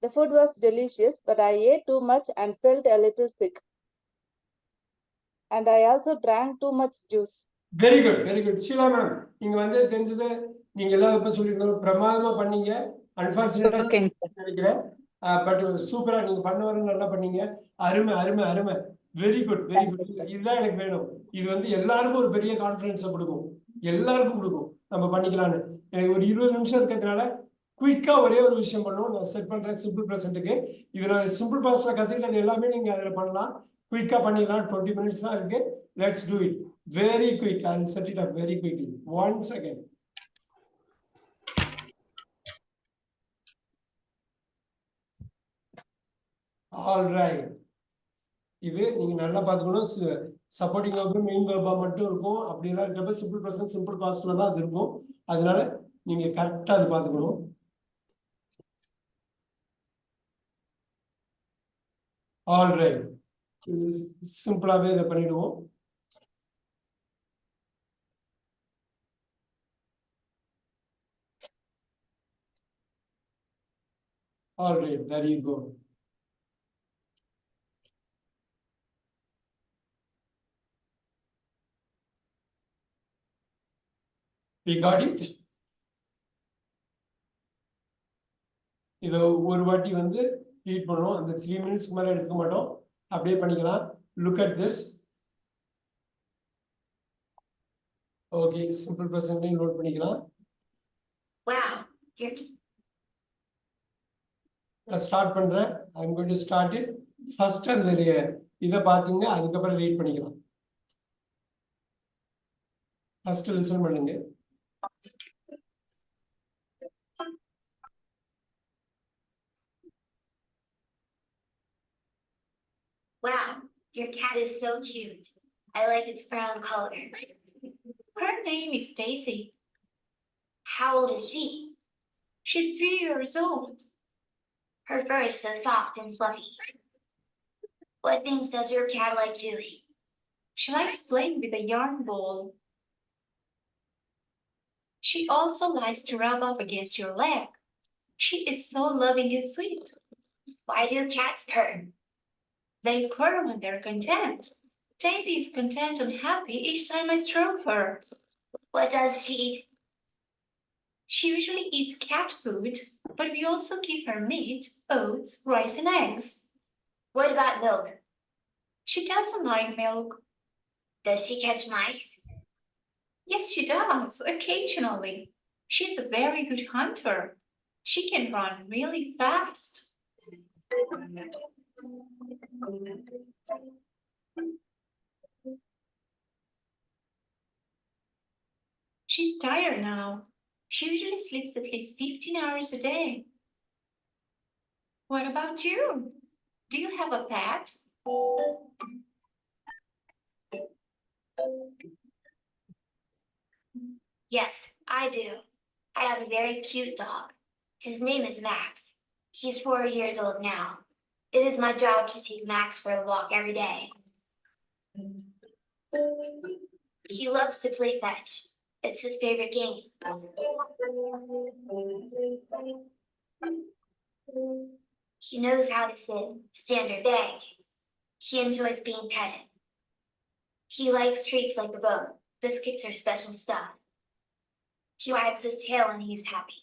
Speaker 4: The food was delicious, but I ate too much and felt a little sick. and I also drank too much juice.
Speaker 1: Very good very good. Sheela ma'am, நீங்க வந்து தெரிஞ்சது நீங்க எல்லா இப்ப சொல்லியிருந்தோம், பிரமாதமா பண்ணீங்க. அன்பார்ச்சுனேட்டா
Speaker 2: Okay.
Speaker 1: நினைக்கிறேன், பட் சூப்பரா நீங்க பண்ண வரைக்கும் நல்லா பண்ணீங்க. அருமை அருமை அருமை. Very good very good. இதுதான் எனக்கு வேணும். இது வந்து எல்லாருக்கும் ஒரு பெரிய கான்பிடன்ஸை கொடுக்கும், எல்லாருக்கும் கொடுக்கும். நம்ம பண்ணிக்கலாம்னு. எனக்கு ஒரு 20 நிமிஷம் இருக்கிறதுனால குயிக்கா ஒரே ஒரு விஷயம் பண்ணுவோம். நான் செட் பண்றேன் சிம்பிள் ப்ரெசென்ட்டுக்கு. இது நான் சிம்பிள் பாஸ்ட்ல கத்துக்கிட்டது எல்லாமே நீங்க அதுல பண்ணலாம். குயிக்கா பண்ணிடலாம். 20 மினிட்ஸ் தான் இருக்கு. Let's do it very quick. I'll set it up very quickly. 1 second. All right. இது நீங்க நல்லா பாத்துக்கணும். சப்போர்ட்டிங் வெர்ப் மெயின் வெர்பா மட்டும் இருக்கும். அப்படி எல்லாம் இருக்கப்ப சிம்பிள் பிரசன்ட் சிம்பிள் பாஸ்ட்ல தான் அது இருக்கும். அதனால நீங்க கரெக்டா அது பாத்துக்கணும். All right. சிம்பிளாவே இதை பண்ணிடுவோம். All right, there you go. We got it. இதை ஒரு வாட்டி வந்து ரீட் பண்ணுவோம். அந்த 3 மினிட்ஸ்க்கு மேல எடுக்க மாட்டோம். அப்படியே பண்ணிக்கலாம். Look at this. Okay, simple present note பண்ணிக்கலாம்.
Speaker 3: Wow, you're
Speaker 1: நான் ஸ்டார்ட் பண்றேன். I'm going to start it. First அந்த இதை பாத்தீங்க, அதுக்கப்புறம் ரீட் பண்ணிக்கலாம். ஃபர்ஸ்ட் லிசன் பண்ணுங்க.
Speaker 3: wow, your cat is so cute. I like its brown color. Her name is Daisy. How old is she? She's 3 years old. Her fur is so soft and fluffy. What things does your cat like doing? She likes playing with a yarn ball. She also likes to rub up against your leg. She is so loving and sweet. Why do cats purr? They purr when they're content. Daisy is content and happy each time I stroke her. What does she eat? She usually eats cat food, but we also give her meat, oats, rice, and eggs. What about milk? She doesn't like milk. Does she catch mice? Yes, she does, occasionally. She's a very good hunter. She can run really fast. She's tired now. She usually sleeps at least 15 hours a day. What about you? Do you have a pet? Yes, I do. I have a very cute dog. His name is Max. He's 4 years old now. It is my job to take Max for a walk every day. He loves to play fetch. It's his favorite game. He knows how to sit, stand, or beg. He enjoys being petted. He likes treats like a bone, biscuits, or special stuff. He wags his tail when he's happy.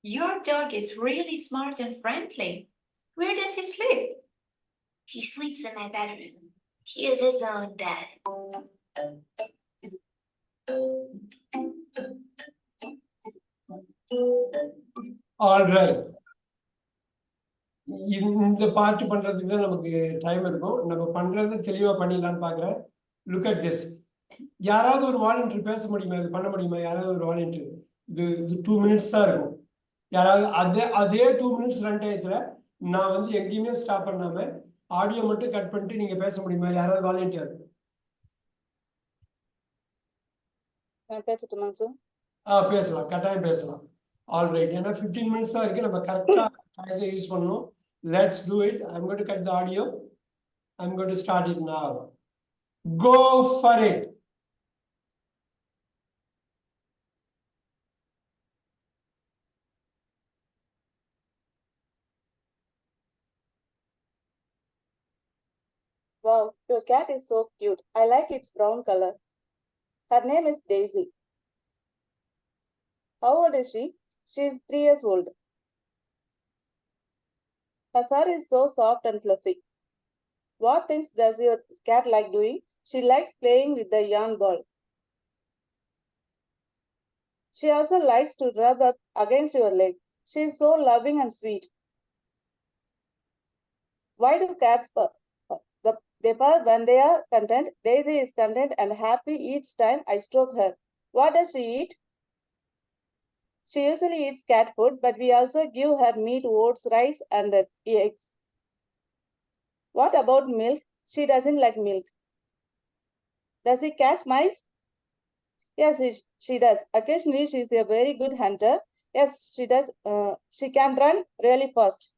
Speaker 3: Your dog is really smart and friendly. Where does he sleep? He sleeps in my bedroom. He has his own bed.
Speaker 1: All right. இந்த part பண்றதுக்கு தான் நமக்கு time இருக்கும். நம்ம பண்றது தெளிவா பண்ணிடலாம்னு பாக்குறேன். Look at this. யாராவது ஒரு வாலண்டியர் பேச முடியுமா? இது பண்ண முடியுமா? யாராவது ஒரு வாலண்டியர். இது 2 மினிட்ஸ் தான் இருக்கும். யாராவது அதே 2 மினிட்ஸ் ரன் டயத்துல நான் வந்து எங்கேயுமே ஸ்டாப் பண்ணாம ஆடியோ மட்டும் கட் பண்ணிட்டு நீங்க பேச முடியுமா? யாராவது வாலண்டியர்?
Speaker 4: பேசட்டுமாங்க சார்?
Speaker 1: பேசலாம், கட்டாயம் பேசலாம். ஆல்ரைட். ஏன்னா 15 மினிட்ஸ் தான் இருக்கு. நம்ம கரெக்டா டயத்தை யூஸ் பண்ணணும். Let's do it. I'm going to cut the audio. I'm going to start it now. Go for it.
Speaker 4: Wow, your cat is so cute. I like its brown color. Her name is Daisy. How old is she? She is 3 years old. Her fur is so soft and fluffy. What things does your cat like doing? She likes playing with the yarn ball. She also likes to rub up against your leg. She is so loving and sweet. Why do cats purr? They purr when they are content. Daisy is content and happy each time I stroke her. What does she eat? She usually eats cat food, but we also give her meat, oats, rice, and eggs. What about milk? She doesn't like milk. Does she catch mice? Yes, she does. Occasionally, she is a very good hunter. Yes, she does. She can run really fast.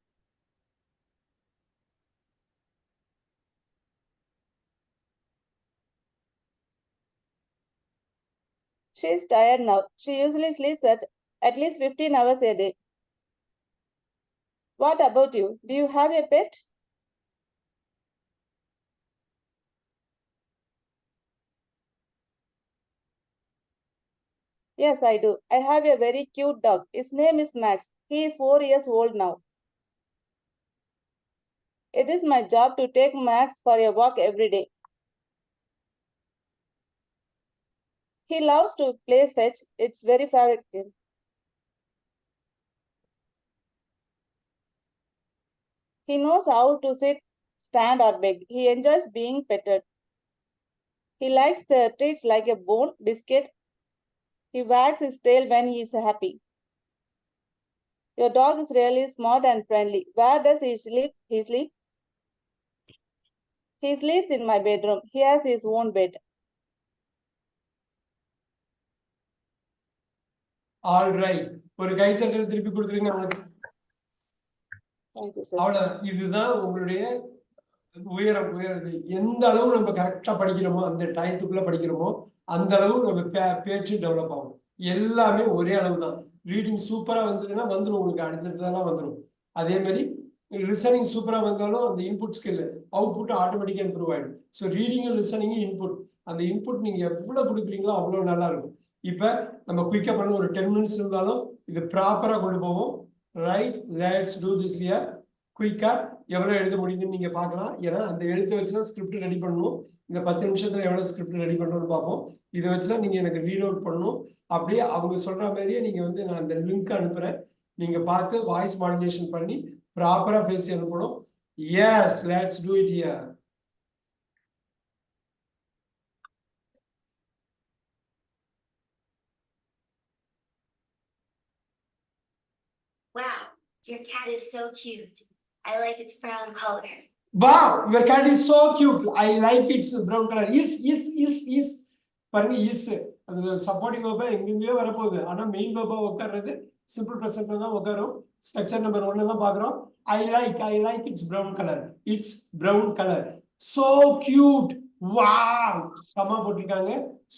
Speaker 4: She is tired now. She usually sleeps at least 15 hours a day. What about you? Do you have a pet? Yes, I do. I have a very cute dog. His name is Max. He is 4 years old now. It is my job to take Max for a walk every day. He loves to play fetch. It's very favorite game. He knows how to sit, stand, or beg. He enjoys being petted. He likes the treats like a bone, biscuit. He wags his tail when he is happy. Your dog is really smart and friendly. Where does he sleep? He sleeps in my bedroom. He has his own bed.
Speaker 1: All right. ஒரு கைத்தட்டல் திருப்பி கொடுத்துருங்க அவனுக்கு.
Speaker 4: Thank you, sir.
Speaker 1: அவ்வளவுதான். இதுதான் உங்களுடைய உயரம். எந்த அளவு நம்ம கரெக்டா படிக்கிறோமோ, அந்த டயத்துக்குள்ள படிக்கிறோமோ, அந்த அளவு நம்ம பேச்சு டெவலப் ஆகும். எல்லாமே ஒரே அளவு தான். ரீடிங் சூப்பரா வந்ததுன்னா வந்துடும், உங்களுக்கு அடுத்தடுத்ததெல்லாம் வந்துடும். அதே மாதிரி லிசனிங் சூப்பரா வந்தாலும் அந்த இன்புட் ஸ்கில் அவுட்புட் ஆட்டோமேட்டிக்கா இம்ப்ரூவ் ஆயிடும். ஸோ ரீடிங்கும் லிசனிங்கும் இன்புட். அந்த இன்புட் நீங்க எவ்வளவு கொடுக்குறீங்களோ அவ்வளவு நல்லா இருக்கும். இப்ப நம்ம குயிக்கா பண்ண ஒரு 10 மினிட்ஸ் இருந்தாலும் இது ப்ராப்பரா கொண்டு போவோம். Right, let's do this year குயிக்கா. எவ்வளவு எழுத முடியுதுன்னு நீங்க பார்க்கலாம். ஏன்னா அந்த எழுத்தை வச்சுதான் ஸ்கிரிப்ட் ரெடி பண்ணணும். இந்த 10 நிமிஷத்துல எவ்வளவு ஸ்கிரிப்ட் ரெடி பண்றோம்னு பார்ப்போம். இதை வச்சுதான் நீங்க எனக்கு ரீட் அவுட் பண்ணணும். அப்படியே அவங்க சொல்ற மாதிரியே நீங்க வந்து நான் அந்த லிங்க் அனுப்புறேன். நீங்க பார்த்து வாய்ஸ் மாடுலேஷன் பண்ணி ப்ராப்பரா பேசி அனுப்பணும். Yes, let's do it here.
Speaker 3: Wow, your cat is so cute. I like its brown color.
Speaker 1: Wow, your cat is so cute. I like its brown color. Is பாருங்க, is அது supporting வெர்பா எங்கெங்கயோ வரப்போகுது. ஆனா main வெர்பா உட்கார்றது simple ப்ரெசன்ட்ல தான் உட்காரும். Structure number 1 தான் பாக்குறோம். I like its brown color. It's brown color. So cute. Wow. Comma போட்டிருக்காங்க.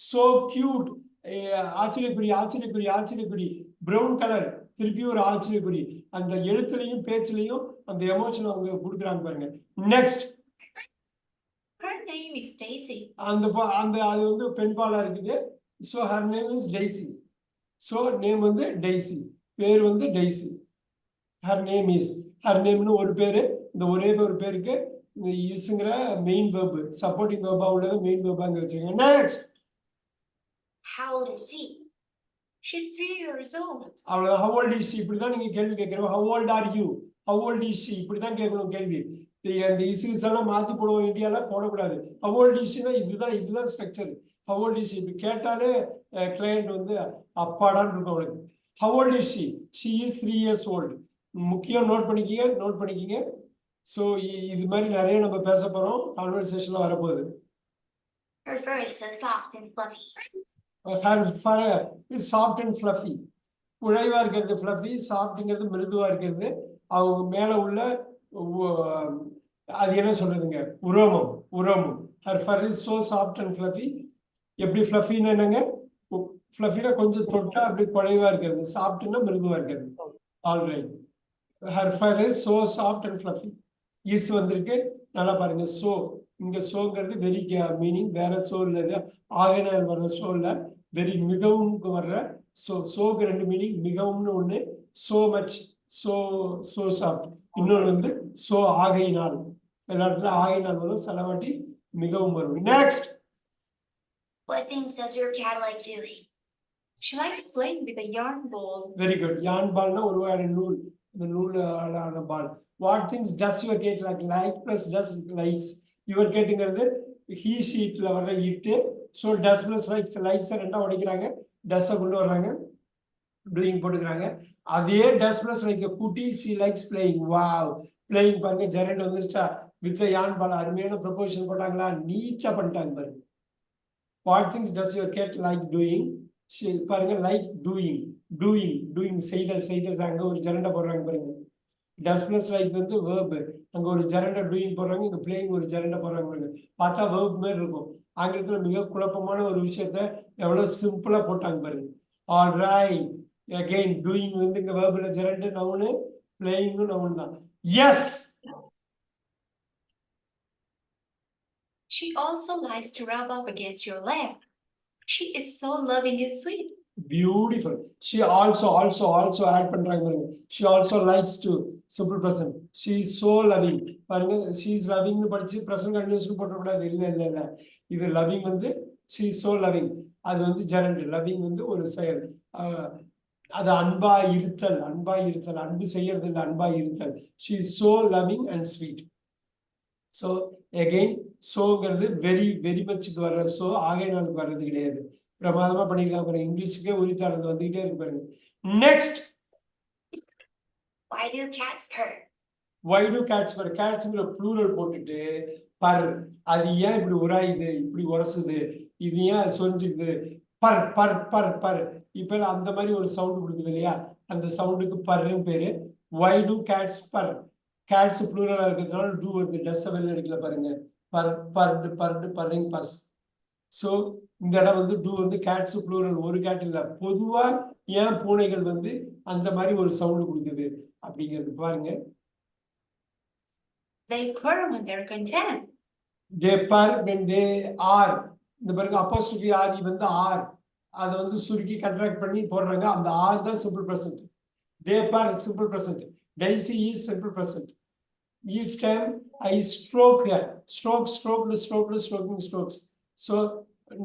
Speaker 1: So cute. ஆச்சரியக்குறி. brown color. திருப்பி ஒரு ஆச்சரியக்குறி. அந்த எழுத்துலயும் பேச்சுலயும் அந்த எமோஷன் அவங்க கொடுக்குறாங்க பாருங்க. Next.
Speaker 3: Her name is Daisy.
Speaker 1: அந்த அது வந்து பெண்பாலா இருக்குது. So her name is Daisy. So name வந்து Daisy. பேர் வந்து Daisy. Her name is. Her nameனு ஒரு பேரு. இந்த ஒரே ஒரு பேருக்கு இந்த isங்கற மெயின் வெர்ப் சப்போர்ட்டிங் வெர்பா உள்ளது மெயின் வெர்பா அங்க வச்சிருக்கேன். Next.
Speaker 3: How old is she? She's 3 years old.
Speaker 1: அவ்வளவு. How old is she? இப்படிதான் நீங்க கேள்வி கேட்கறீங்க. How old are you? How old is she? இப்படிதான் கேட்கணும் கேள்வி. அந்த இஸ்யூஸ் எல்லாம் மாத்தி போடுவோம். இந்தியால போடக்கூடாது. How old is she? இதுதான் structure. How old is she? இப்படி கேட்டாலே கிளையண்ட் வந்து அப்பாடான்னு இருக்கும் அவளுக்கு. How old is she? She is 3 years old. முக்கியம் நோட் பண்ணிக்கிங்க. ஸோ இது மாதிரி நிறைய நம்ம பேச போறோம். கான்வர்சேஷன்ல வரப்போகுது.
Speaker 3: Her fur is so soft and fluffy.
Speaker 1: Her fur is soft and fluffy. குழைவா இருக்கிறது fluffy, சாஃப்ட்ங்கிறது மிருதுவா இருக்கிறது. அவங்க மேல உள்ள அது என்ன சொல்றதுங்க, உரோமம். Her fur is so soft and fluffy. எப்படி fluffyன்னு என்னங்க? fluffyனா கொஞ்சம் தொட்டா அப்படி குழைவா இருக்கிறது, சாஃப்ட்னா மிருதுவா இருக்கிறது. All right. Her fur is so soft and fluffy. Is வந்திருக்கு, நல்லா பாருங்க. So இங்க சோங்கிறது வெரி மீனிங் வேற சோ இல்ல, ஆகையினால் வர்ற சோ இல்ல, வெரி மிகவும் வர்ற சோக்கு 2 மீனிங், மிகவும்னு ஒண்ணு, சோ மச், சோ சாஃப்ட், இன்னொன்று வந்து சோ ஆகையினால். எல்லா இடத்துல ஆகையினால் வரும், சிலவாட்டி மிகவும் வரும். Next.
Speaker 3: What things does your cat like doing? She likes playing with a yarn ball.
Speaker 1: Very good. Yarn பால்னா ஒரு வகையான நூல், இந்த நூலான ball. What things does your cat like plus does likes. Your கேட்டுங்கிறது ஹீ ஷீட்ல வர்ற it, so does plus likes, லைக்ஸை ரெண்டா உடைக்கிறாங்க, டஸ்ஸை கொண்டு வர்றாங்க, டூயிங் போட்டுக்கிறாங்க. அதே டஸ் பிளஸ் லைக் கூட்டி she likes playing. Wow, playing பாருங்க, ஜெரண்ட் வந்துருச்சா, வித் யான் பால். அருமையான ப்ரொபோஷன் போட்டாங்களா, நீட்டா பண்ணிட்டாங்க பாருங்க. What things does your cat like doing. பாருங்க, லைக் டூயிங் செய்தல், அங்க ஒரு ஜெரண்டை போடுறாங்க பாருங்க. டஸ் பிளஸ் லைக் வந்து வேர்ப், அங்க ஒரு ஜெரண்டை டூயிங் போடுறாங்க, இங்க பிளேயிங் ஒரு ஜெரண்டை போடுறாங்க பாருங்க. பார்த்தா வேர்ப் மாதிரி இருக்கும். ஆங்கிலத்துல மிக குழப்பமான ஒரு விஷயத்த எவ்வளவு சிம்பிளா போட்டாங்க பாருங்க. ஆல் ரைட், அகைன் டூயிங் வந்து இங்க வேர்ப்ல ஜெரண்டு நவுனு, பிளேயிங்கும் நவுன் தான். S.
Speaker 3: She also likes to rub up against your leg. She is so loving and sweet.
Speaker 1: Beautiful. She also add பண்றாங்க பாருங்க. She also likes to simple present. She is so loving. பாருங்க, she is loving னு படிச்சு present continuous போட கூடாது. இல்ல. இது loving வந்து she is so loving. அது வந்து gerund. loving வந்து ஒரு செயல். அது அன்பா இருத்தல், அன்பு செய்யறது இல்ல, அன்பா இருத்தல். She is so loving and sweet. So again, சோங்கிறது வெரி மச்சுக்கு வர்ற சோ, ஆகையினாலுக்கு வர்றது கிடையாது. பிரமாதமா பண்ணிருக்காங்க பாருங்க. இங்கிலீஷுக்கே உரித்தாளது வந்துகிட்டே இருக்கு பாருங்க. Next.
Speaker 3: Why do cats purr?
Speaker 1: Why do cats purr? Catsங்கிற ப்ளூரல் போட்டுட்டு பர், அது ஏன் இப்படி உராயுது, இப்படி உரசுது, இது ஏன் சொரிஞ்சுக்குது, பர் பர் பர் பர். இப்ப அந்த மாதிரி ஒரு சவுண்ட் கொடுக்குது இல்லையா, அந்த சவுண்டுக்கு பர்ன்னு பேரு. Why do cats purr? Cats ப்ளூரலா இருக்கிறதுனால டூ வருது, டஸ் வெளில எடுக்கல பாருங்க. பர்ரிங் பஸ். சோ இந்த இடம் வந்து டூ வந்து கேட்ஸ் ப்ளூரல், ஒரு கேட் இல்ல. பொதுவா ஏன் பூனைகள் வந்து அந்த மாதிரி ஒரு சவுண்ட் கொடுக்குது அப்படிங்கிறது பாருங்க.
Speaker 3: They purr when they're content.
Speaker 1: They purr when they are. இந்த பாருங்க, அப்போஸ்ட்ரோபி ஆர் வந்து ஆர், அதை வந்து சுருக்கி கண்ட்ராக்ட் பண்ணி போடுறாங்க. அந்த ஆர் தான் simple present. They purr simple present. Daisy is simple present. Each time I stroke her. Stroking strokes. So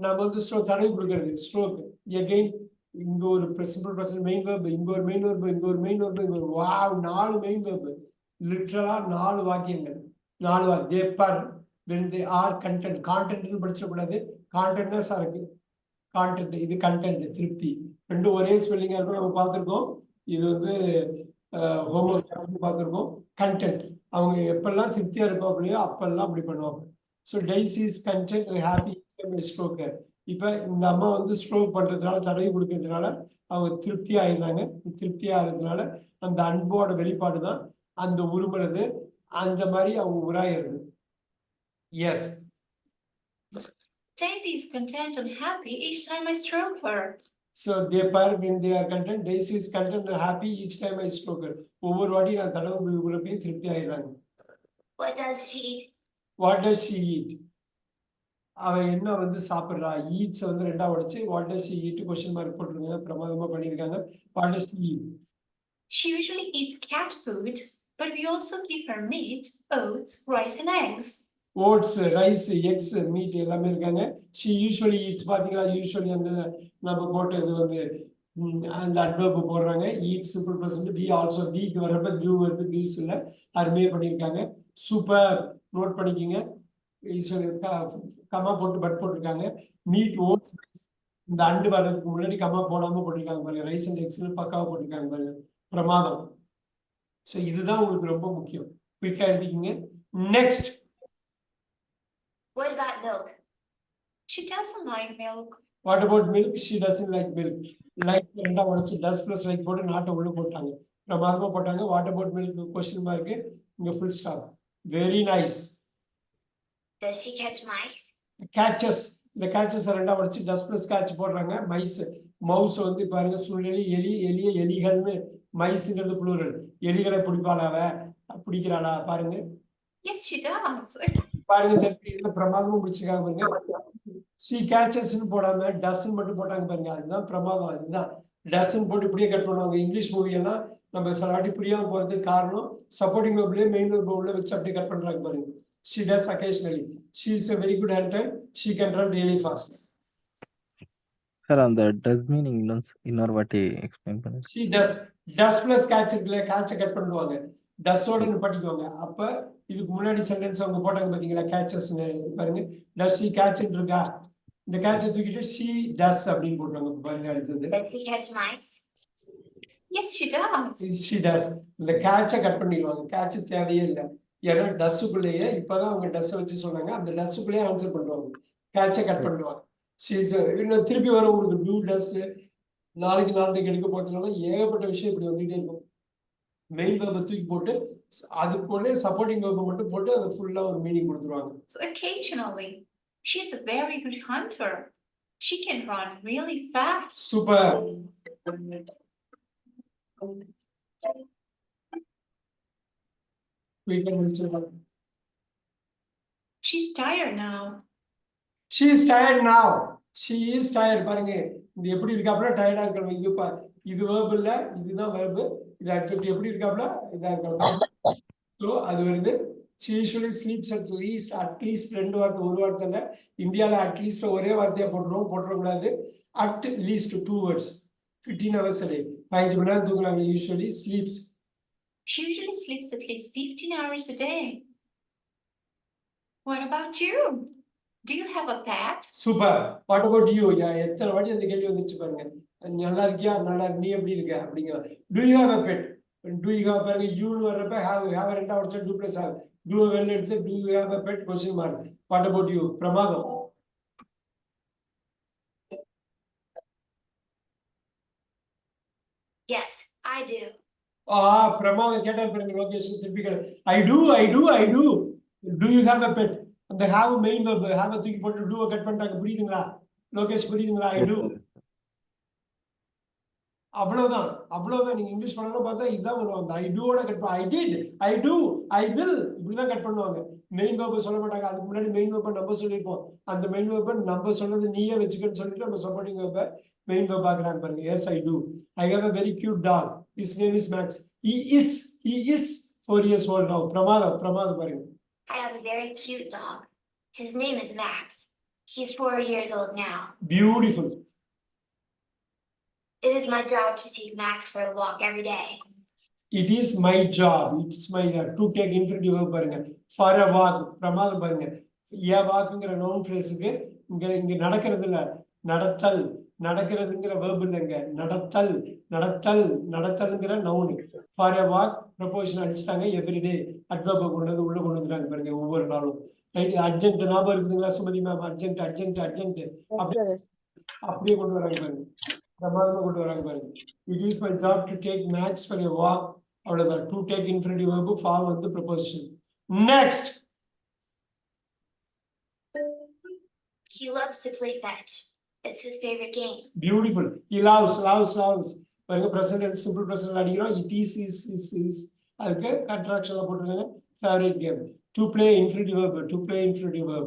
Speaker 1: நம்ம வந்து தடவி கொடுக்கிறது ஸ்ட்ரோக். அகைன் இங்க ஒரு சிம்பிள் பிரசன்ட் மெயின் வெர்ப், இங்க ஒரு மெயின் வெர்ப், இங்க ஒரு மெயின் வெர்ப், இங்க ஒரு வாவ், 4 மெயின் வெர்ப். லிட்டரலா 4 வாக்கியங்கள், 4 வாக்கியம். They purr when they are content. கான்டென்ட்னு படிச்ச கூடாது, கான்டென்ட்னஸா இருக்கு. கான்டென்ட், இது கண்டென்ட், திருப்தி. ரெண்டும் ஒரே ஸ்பெல்லிங்கா இருக்கும். நம்ம பார்த்திருக்கோம். இது வந்து ஹோம்ஒர்க் பார்த்திருக்கோம். கண்டென்ட், அவங்க எப்பெல்லாம் திருப்தியா இருப்போம் அப்படியோ அப்பெல்லாம் அப்படி பண்ணுவாங்க. So daisy is content happy stroke. இப்ப இந்த அம்மா வந்து ஸ்ட்ரோக் பண்றதுனால, தடவி கொடுக்கறதுனால அவங்க திருப்தி ஆயிடுறாங்க. திருப்தியா இருக்கிறதுனால அந்த அன்போட வெளிப்பாடு தான் அந்த உருமுறது, அந்த மாதிரி அவங்க உராயிறது. S.
Speaker 3: Daisy is content and happy each time I stroke her.
Speaker 1: So they purr when they are content. Daisy is content and happy each time I stroke her. ஒவ்வொரு வாட்டி நான் தடவை கொடுப்பேன், திருப்தி ஆயிடுறாங்க.
Speaker 3: What does she eat?
Speaker 1: What does she eat? அவ என்ன வந்து சாப்பிடுறா? ஈட்ஸ் வந்து ரெண்டா உடைச்சு what does she eat question mark போட்டுருங்க. பிரமாதமா பண்ணிருக்காங்க. What does she eat?
Speaker 3: She usually eats cat food, but we also give her meat, oats, rice and eggs.
Speaker 1: Oats, rice, eggs, meat எல்லாமே இருக்காங்க. she usually eats. பாத்தீங்களா, usually அந்த நம்ம போட்டது வந்து அந்த அட்வர்ப் போடுறாங்க. Eat simple present. B also, பிக்கு வரப்ப டியூ வருது, பீஸ் இல்ல. அருமையா பண்ணிருக்காங்க. சூப்பர். நோட் பண்ணிக்கோங்க. கமா போட்டு பட் போட்டிருக்காங்க. மீட், ஓட்ஸ், இந்த அண்டு வர்றதுக்கு முன்னாடி கமா போடாம போட்டிருக்காங்க பாருங்க. ரைஸ் அண்ட் எக்ஸ் பக்காவா போட்டிருக்காங்க பாருங்க. பிரமாதம். சோ இதுதான் உங்களுக்கு ரொம்ப முக்கியம். குயிக்கா எழுதிக்கங்க. Next.
Speaker 3: What about milk? She doesn't like milk.
Speaker 1: What about milk? She doesn't like milk. Like ரெண்டா உடைச்சு டஸ் பிளஸ் லைக் போட்டு நாட்டை உள்ள போட்டாங்க. பிரமாதமா போட்டாங்க. What about milk question mark, இங்க full stop. Very nice.
Speaker 3: Does she catch mice?
Speaker 1: Catches. இந்த catches ரெண்டா உடைச்சு டஸ் பிளஸ் கேட்ச் போடுறாங்க. மைஸ், மவுஸ் வந்து பாருங்க சூழ்நிலை எலிய எலிகள்னு, மைஸ்ங்கிறது ப்ளூரல். எலிகளை பிடிப்பாளாவ, பிடிக்கிறாளா பாருங்க.
Speaker 3: Yes, she does.
Speaker 1: பாருங்க இந்த பிரமாதமும் முடிச்சிருக்காங்க பாருங்க. she catches போடாம டஸ்ன்னு மட்டும் போட்டாங்க பாருங்க. அதுதான் பிரமாதம். அதுதான் டஸ்ன்னு போட்டு இப்படியே கட் பண்ணுவாங்க. இங்கிலீஷ் மூவி எல்லாம் நம்ம சில வாட்டி புரியாம போறதுக்கு காரணம் சப்போர்ட்டிங் வெர்ப்லயே மெயின் வெர்ப் உள்ள வச்சு அப்படியே கட் பண்றாங்க பாருங்க. she does occasionally. she is a very good hunter. she can run really fast.
Speaker 6: Sir அந்த டஸ் மீனிங் இன்னொரு வாட்டி எக்ஸ்பிளைன் பண்ணுங்க.
Speaker 1: she does plus catch இருக்குல்ல, catch கட் பண்ணுவாங்க. டஸ்ஸோட படிக்குவாங்க. அப்ப இதுக்கு முன்னாடி சென்டென்ஸ் அவங்க போட்டாங்க பாத்தீங்களா, catches பாருங்க. does she catch இருக்கா, இந்த catch தூக்கிட்டு she does அப்படின்னு போடுறாங்க பாருங்க. அடுத்தது
Speaker 3: Does she catch mice? Yes, she does.
Speaker 1: she does. இந்த catch கட் பண்ணிடுவாங்க. catch தேவையே இல்லை. ஏன்னா டஸ்ஸுக்குள்ளேயே இப்பதான் அவங்க டஸ் வச்சு சொன்னாங்க. அந்த டஸ்ஸுக்குள்ளேயே ஆன்சர் பண்ணுவாங்க. catch கட் பண்ணுவாங்க. she is இன்னும் திருப்பி வர உங்களுக்கு do does நாளைக்கு எடுக்க போறதுனால ஏகப்பட்ட விஷயம் இப்படி வந்துட்டே இருக்கும். மெயின் வெர்பை தூக்கி போட்டு அதுக்கு போல சப்போர்ட்டிங் வெர்பை மட்டும் போட்டு அதை ஃபுல்லா ஒரு மீனிங் கொடுத்துருவாங்க.
Speaker 3: So occasionally, she is a very good hunter. She can run really fast.
Speaker 1: Super. வீட்டுல முடிச்சிடலாம்.
Speaker 3: She's tired now.
Speaker 1: she is tired now. she is tired பாருங்க. இது எப்படி இருக்காப்ல டயர்டா இருக்கணும். இது இது verb இல்ல, இதுதான் verb. இது adjective. எப்படி இருக்காப்ல இதா இருக்கணும். சோ அது வருது. she usually sleeps at least ரெண்டு வார்த்தை ஒரு வார்த்தை இல்ல. இந்தியால அட்லீஸ்ட் ஒரே வார்த்தையா போட்டுறக்கூடாது. at least 2 words. 15 hours a day. 5 மணி நேரம் தூங்குறாங்க. usually sleeps.
Speaker 3: She usually sleeps at least 15 hours a day. What about you? Do you have a pet?
Speaker 1: Super. What about you? எத்தனை வாட்டி அந்த கேள்வி வந்துச்சு பாருங்க. நல்லா இருக்கியா, நல்லா நீ எப்படி இருக்க அப்படிங்கிற. Do you have a pet? Do you have பாருங்க, யூன்னு வர்றப்ப ஹேவ் ரெண்டா வச்சா do plus have. Do well எடுத்து do you have a pet question mark. What about you? பிரமாதம்.
Speaker 3: Yes, I do.
Speaker 1: பிரமாதம் கேட்டார் பாருங்க. லொகேஷன் திருப்பி கேட்டார். I do. Do you have a pet? அந்த have மெயின் verb have தூக்கி போட்டு do கட் பண்ணிட்டாங்க. புரியுதுங்களா லோகேஷ்? புரியுதுங்களா? I do. அவ்வளவுதான். நீங்க இங்கிலீஷ் பண்ணணும் பார்த்தா இதுதான் வருவாங்க. I do ஓட கட் பண்ண I did, I do, I will இப்படிதான் கட் பண்ணுவாங்க. மெயின் verb சொல்ல மாட்டாங்க. அதுக்கு முன்னாடி மெயின் verb நம்ம சொல்லிருப்போம். அந்த மெயின் verb நம்ம சொன்னது நீயே வச்சுக்கன்னு சொல்லிட்டு நம்ம சப்போர்ட்டிங் verb மெயின் verb ஆக்குறாங்க பாருங்க. Yes, I do. I have a very cute dog. His name is Max. He is 4 years old now. பிரமாதம் பாருங்க.
Speaker 3: I have a very cute dog. His name is Max. He's 4 years old now.
Speaker 1: Beautiful.
Speaker 3: It is my job to take Max for a walk every day.
Speaker 1: It is my job. It's my to take infinitive verb பாருங்க. For a walk. பிரமாதம் பாருங்க. a walkங்கிற noun phrase-க்கு இங்க நடக்கிறது இல்ல, நடக்கிறதுங்கிற verb இல்லைங்க. நடத்தல்ங்கிற noun. For a walk preposition அடிச்சிட்டாங்க. every day adverb உள்ள கொண்டு வந்துட்டாங்க பாருங்க ஒவ்வொரு நாளும். ரைட். அர்ஜென்ட் ஞாபகம் இருக்குதுங்களா சுமதி மேம்? அர்ஜென்ட் அப்படியே கொண்டு வராங்க பாருங்க. பிரமாதமா கொண்டு வராங்க பாருங்க. It is my job to take Max for a walk. அவ்வளவுதான். to take infinitive verb, for வந்து preposition. Next.
Speaker 3: He loves to play fetch. It's his favorite game.
Speaker 1: Beautiful. He loves. பாருங்க present and simple present அடிக்கிறோம். It is அதுக்கு contractionல போட்டுருங்க. favorite game. To play infinitive verb.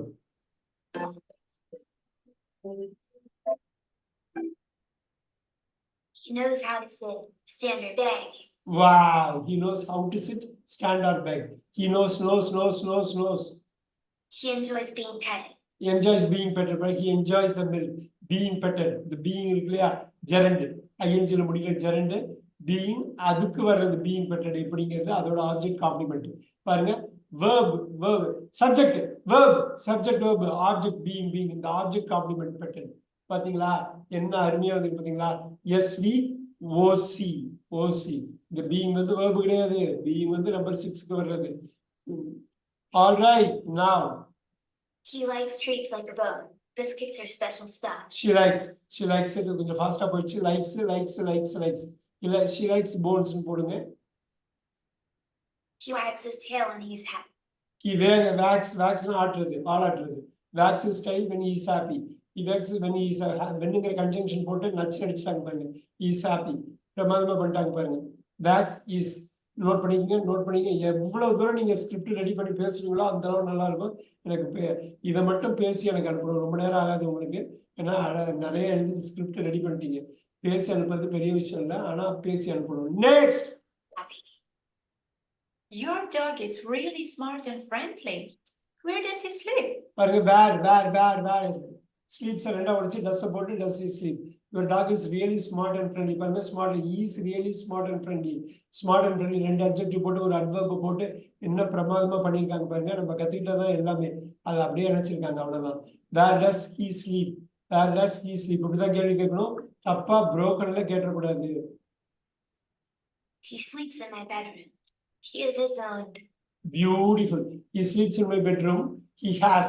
Speaker 3: He knows how to sit, stand or beg.
Speaker 1: Wow. He knows how to sit, stand or beg. He knows.
Speaker 3: He enjoys being petted.
Speaker 1: He enjoys being petted, but he enjoys the milk. Being petted. The being இருக்குல்லையா, gerund. ஐஎன்ஜில முடிக்கிற gerund. Being அதுக்கு வர்றது being petted இப்படிங்கிறது அதோட object complement. பாருங்க verb, subject, verb, object being, இந்த object complement petted. பாத்தீங்களா என்ன அருமையா வந்து பாத்தீங்களா? SVOC. இந்த being வந்து verb கிடையாது. being வந்து நம்பர் 6க்கு வர்றது. All right, now.
Speaker 3: He likes treats like a bone. Biscuits are special stuff.
Speaker 1: She likes it. கொஞ்சம் ஃபாஸ்டா போயிடுச்சு. likes. She likes bones போடுங்க.
Speaker 3: He wags his tail when he's happy.
Speaker 1: He wags ஆட்டுறது, வாலாட்டுறது. wags his tail when he is happy. He wags when he is whenங்கிற conjunction போட்டு நச்சு அடிச்சாங்க பாருங்க. He is happy. பிரமாதமா பண்ணிட்டாங்க பாருங்க. wags is நோட் பண்ணிக்கங்க. எவ்வளவு தூரம் நீங்க ஸ்கிரிப்ட் ரெடி பண்ணி பேசுறீங்களோ அந்த அளவு நல்லா இருக்கும். எனக்கு இதை மட்டும் பேசி எனக்கு அனுப்பணும். ரொம்ப நேரம் ஆகாது உங்களுக்கு. ஏன்னா நிறைய எழுதி ஸ்கிரிப்ட் ரெடி பண்ணிட்டீங்க. பேசி அனுப்புறது பெரிய விஷயம் இல்லை, ஆனா பேசி அனுப்பணும். Next.
Speaker 3: Your dog is really smart and friendly. Where does he sleep?
Speaker 1: பாருங்க, வேர் ஸ்லீப்ஸ் ரெண்டா உடைச்சு டஸ் போட்டு டஸ் he sleep. Your dog is really smart and friendly. பாருங்க, smart is really smart and friendly. Smart and friendly ரெண்டு adjective போட்டு ஒரு adverb போட்டு என்ன பிரமாதமா பண்ணியிருக்காங்க பாருங்க. நம்ம கத்துக்கிட்டதான் எல்லாமே அது அப்படியே நினைச்சிருக்காங்க, அவ்வளவுதான். Where does he sleep? Where does he sleep? இப்படிதான் கேள்வி கேட்கணும். தப்பா புரோக்கன்ல கேட்டக்கூடாது.
Speaker 3: He sleeps in my bedroom. He is his own.
Speaker 1: Beautiful. He sleeps in my bedroom. He has.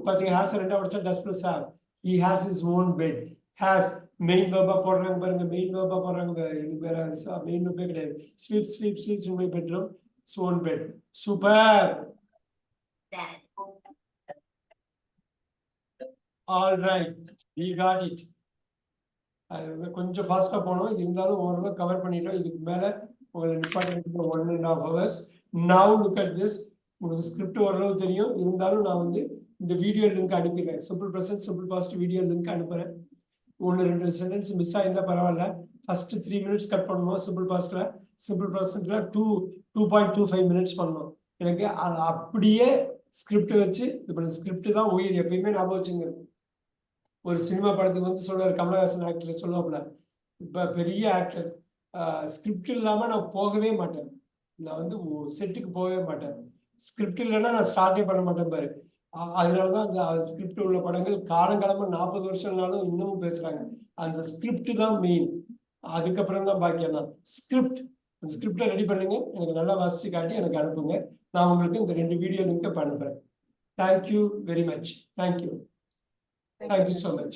Speaker 1: பாத்தீங்க, has ரெண்டா உடைச்சா does plus have. He has his own bed. Has main verb போடுறாங்க பாருங்க. Main verb போடுறாங்க. வேற main verb கிடையாது. Sleeps in my bedroom. His own bed. Super.
Speaker 3: Dad.
Speaker 1: All right. We got it. கொஞ்சம் ஃபாஸ்டா போனோம், இருந்தாலும் ஓரளவு கவர் பண்ணிட்டோம். இதுக்கு மேல உங்களை நிப்பாட்ட 1.5 hours. Now look at this. உங்களுக்கு ஸ்கிரிப்ட் ஓரளவு தெரியும், இருந்தாலும் நான் வந்து இந்த வீடியோ லிங்க் அனுப்பிடுறேன். Simple present simple past video link அனுப்புறேன். 1-2 சென்டென்ஸ் மிஸ் ஆயிருந்தா பரவாயில்ல. ஃபர்ஸ்ட் 3 மினிட்ஸ் கட் பண்ணணும். சிம்பிள் பாஸ்ட்ல, சிம்பிள் ப்ரெசன்ட்ல 2.25 மினிட்ஸ் பண்ணணும். எனக்கு அது அப்படியே ஸ்கிரிப்ட் வச்சு இப்போ ஸ்கிரிப்ட் தான் உயிர். எப்பயுமே ஞாபகம் வச்சுங்க. ஒரு சினிமா படத்துக்கு வந்து சொல்லுவார் கமலஹாசன், ஆக்டர் சொல்லுவாப்புல, இப்ப பெரிய ஆக்டர், ஸ்கிரிப்ட் இல்லாம நான் போகவே மாட்டேன். நான் வந்து செட்டுக்கு போகவே மாட்டேன். ஸ்கிரிப்ட் இல்லைன்னா நான் ஸ்டார்டே பண்ண மாட்டேன் பாரு. அதனாலதான் அந்த ஸ்கிரிப்ட் உள்ள படங்கள் காலங்காலமா 40 வருஷம்னாலும் இன்னமும் பேசுறாங்க. அந்த ஸ்கிரிப்ட் தான் மெயின். அதுக்கப்புறம் தான் பாக்கி எல்லாம். ஸ்கிரிப்டை ரெடி பண்ணுங்க, எனக்கு நல்லா வாசிச்சு காட்டி எனக்கு அனுப்புங்க. நான் உங்களுக்கு இந்த 2 வீடியோ லிங்கை அனுப்புறேன். Thank you very much. Thank you so much.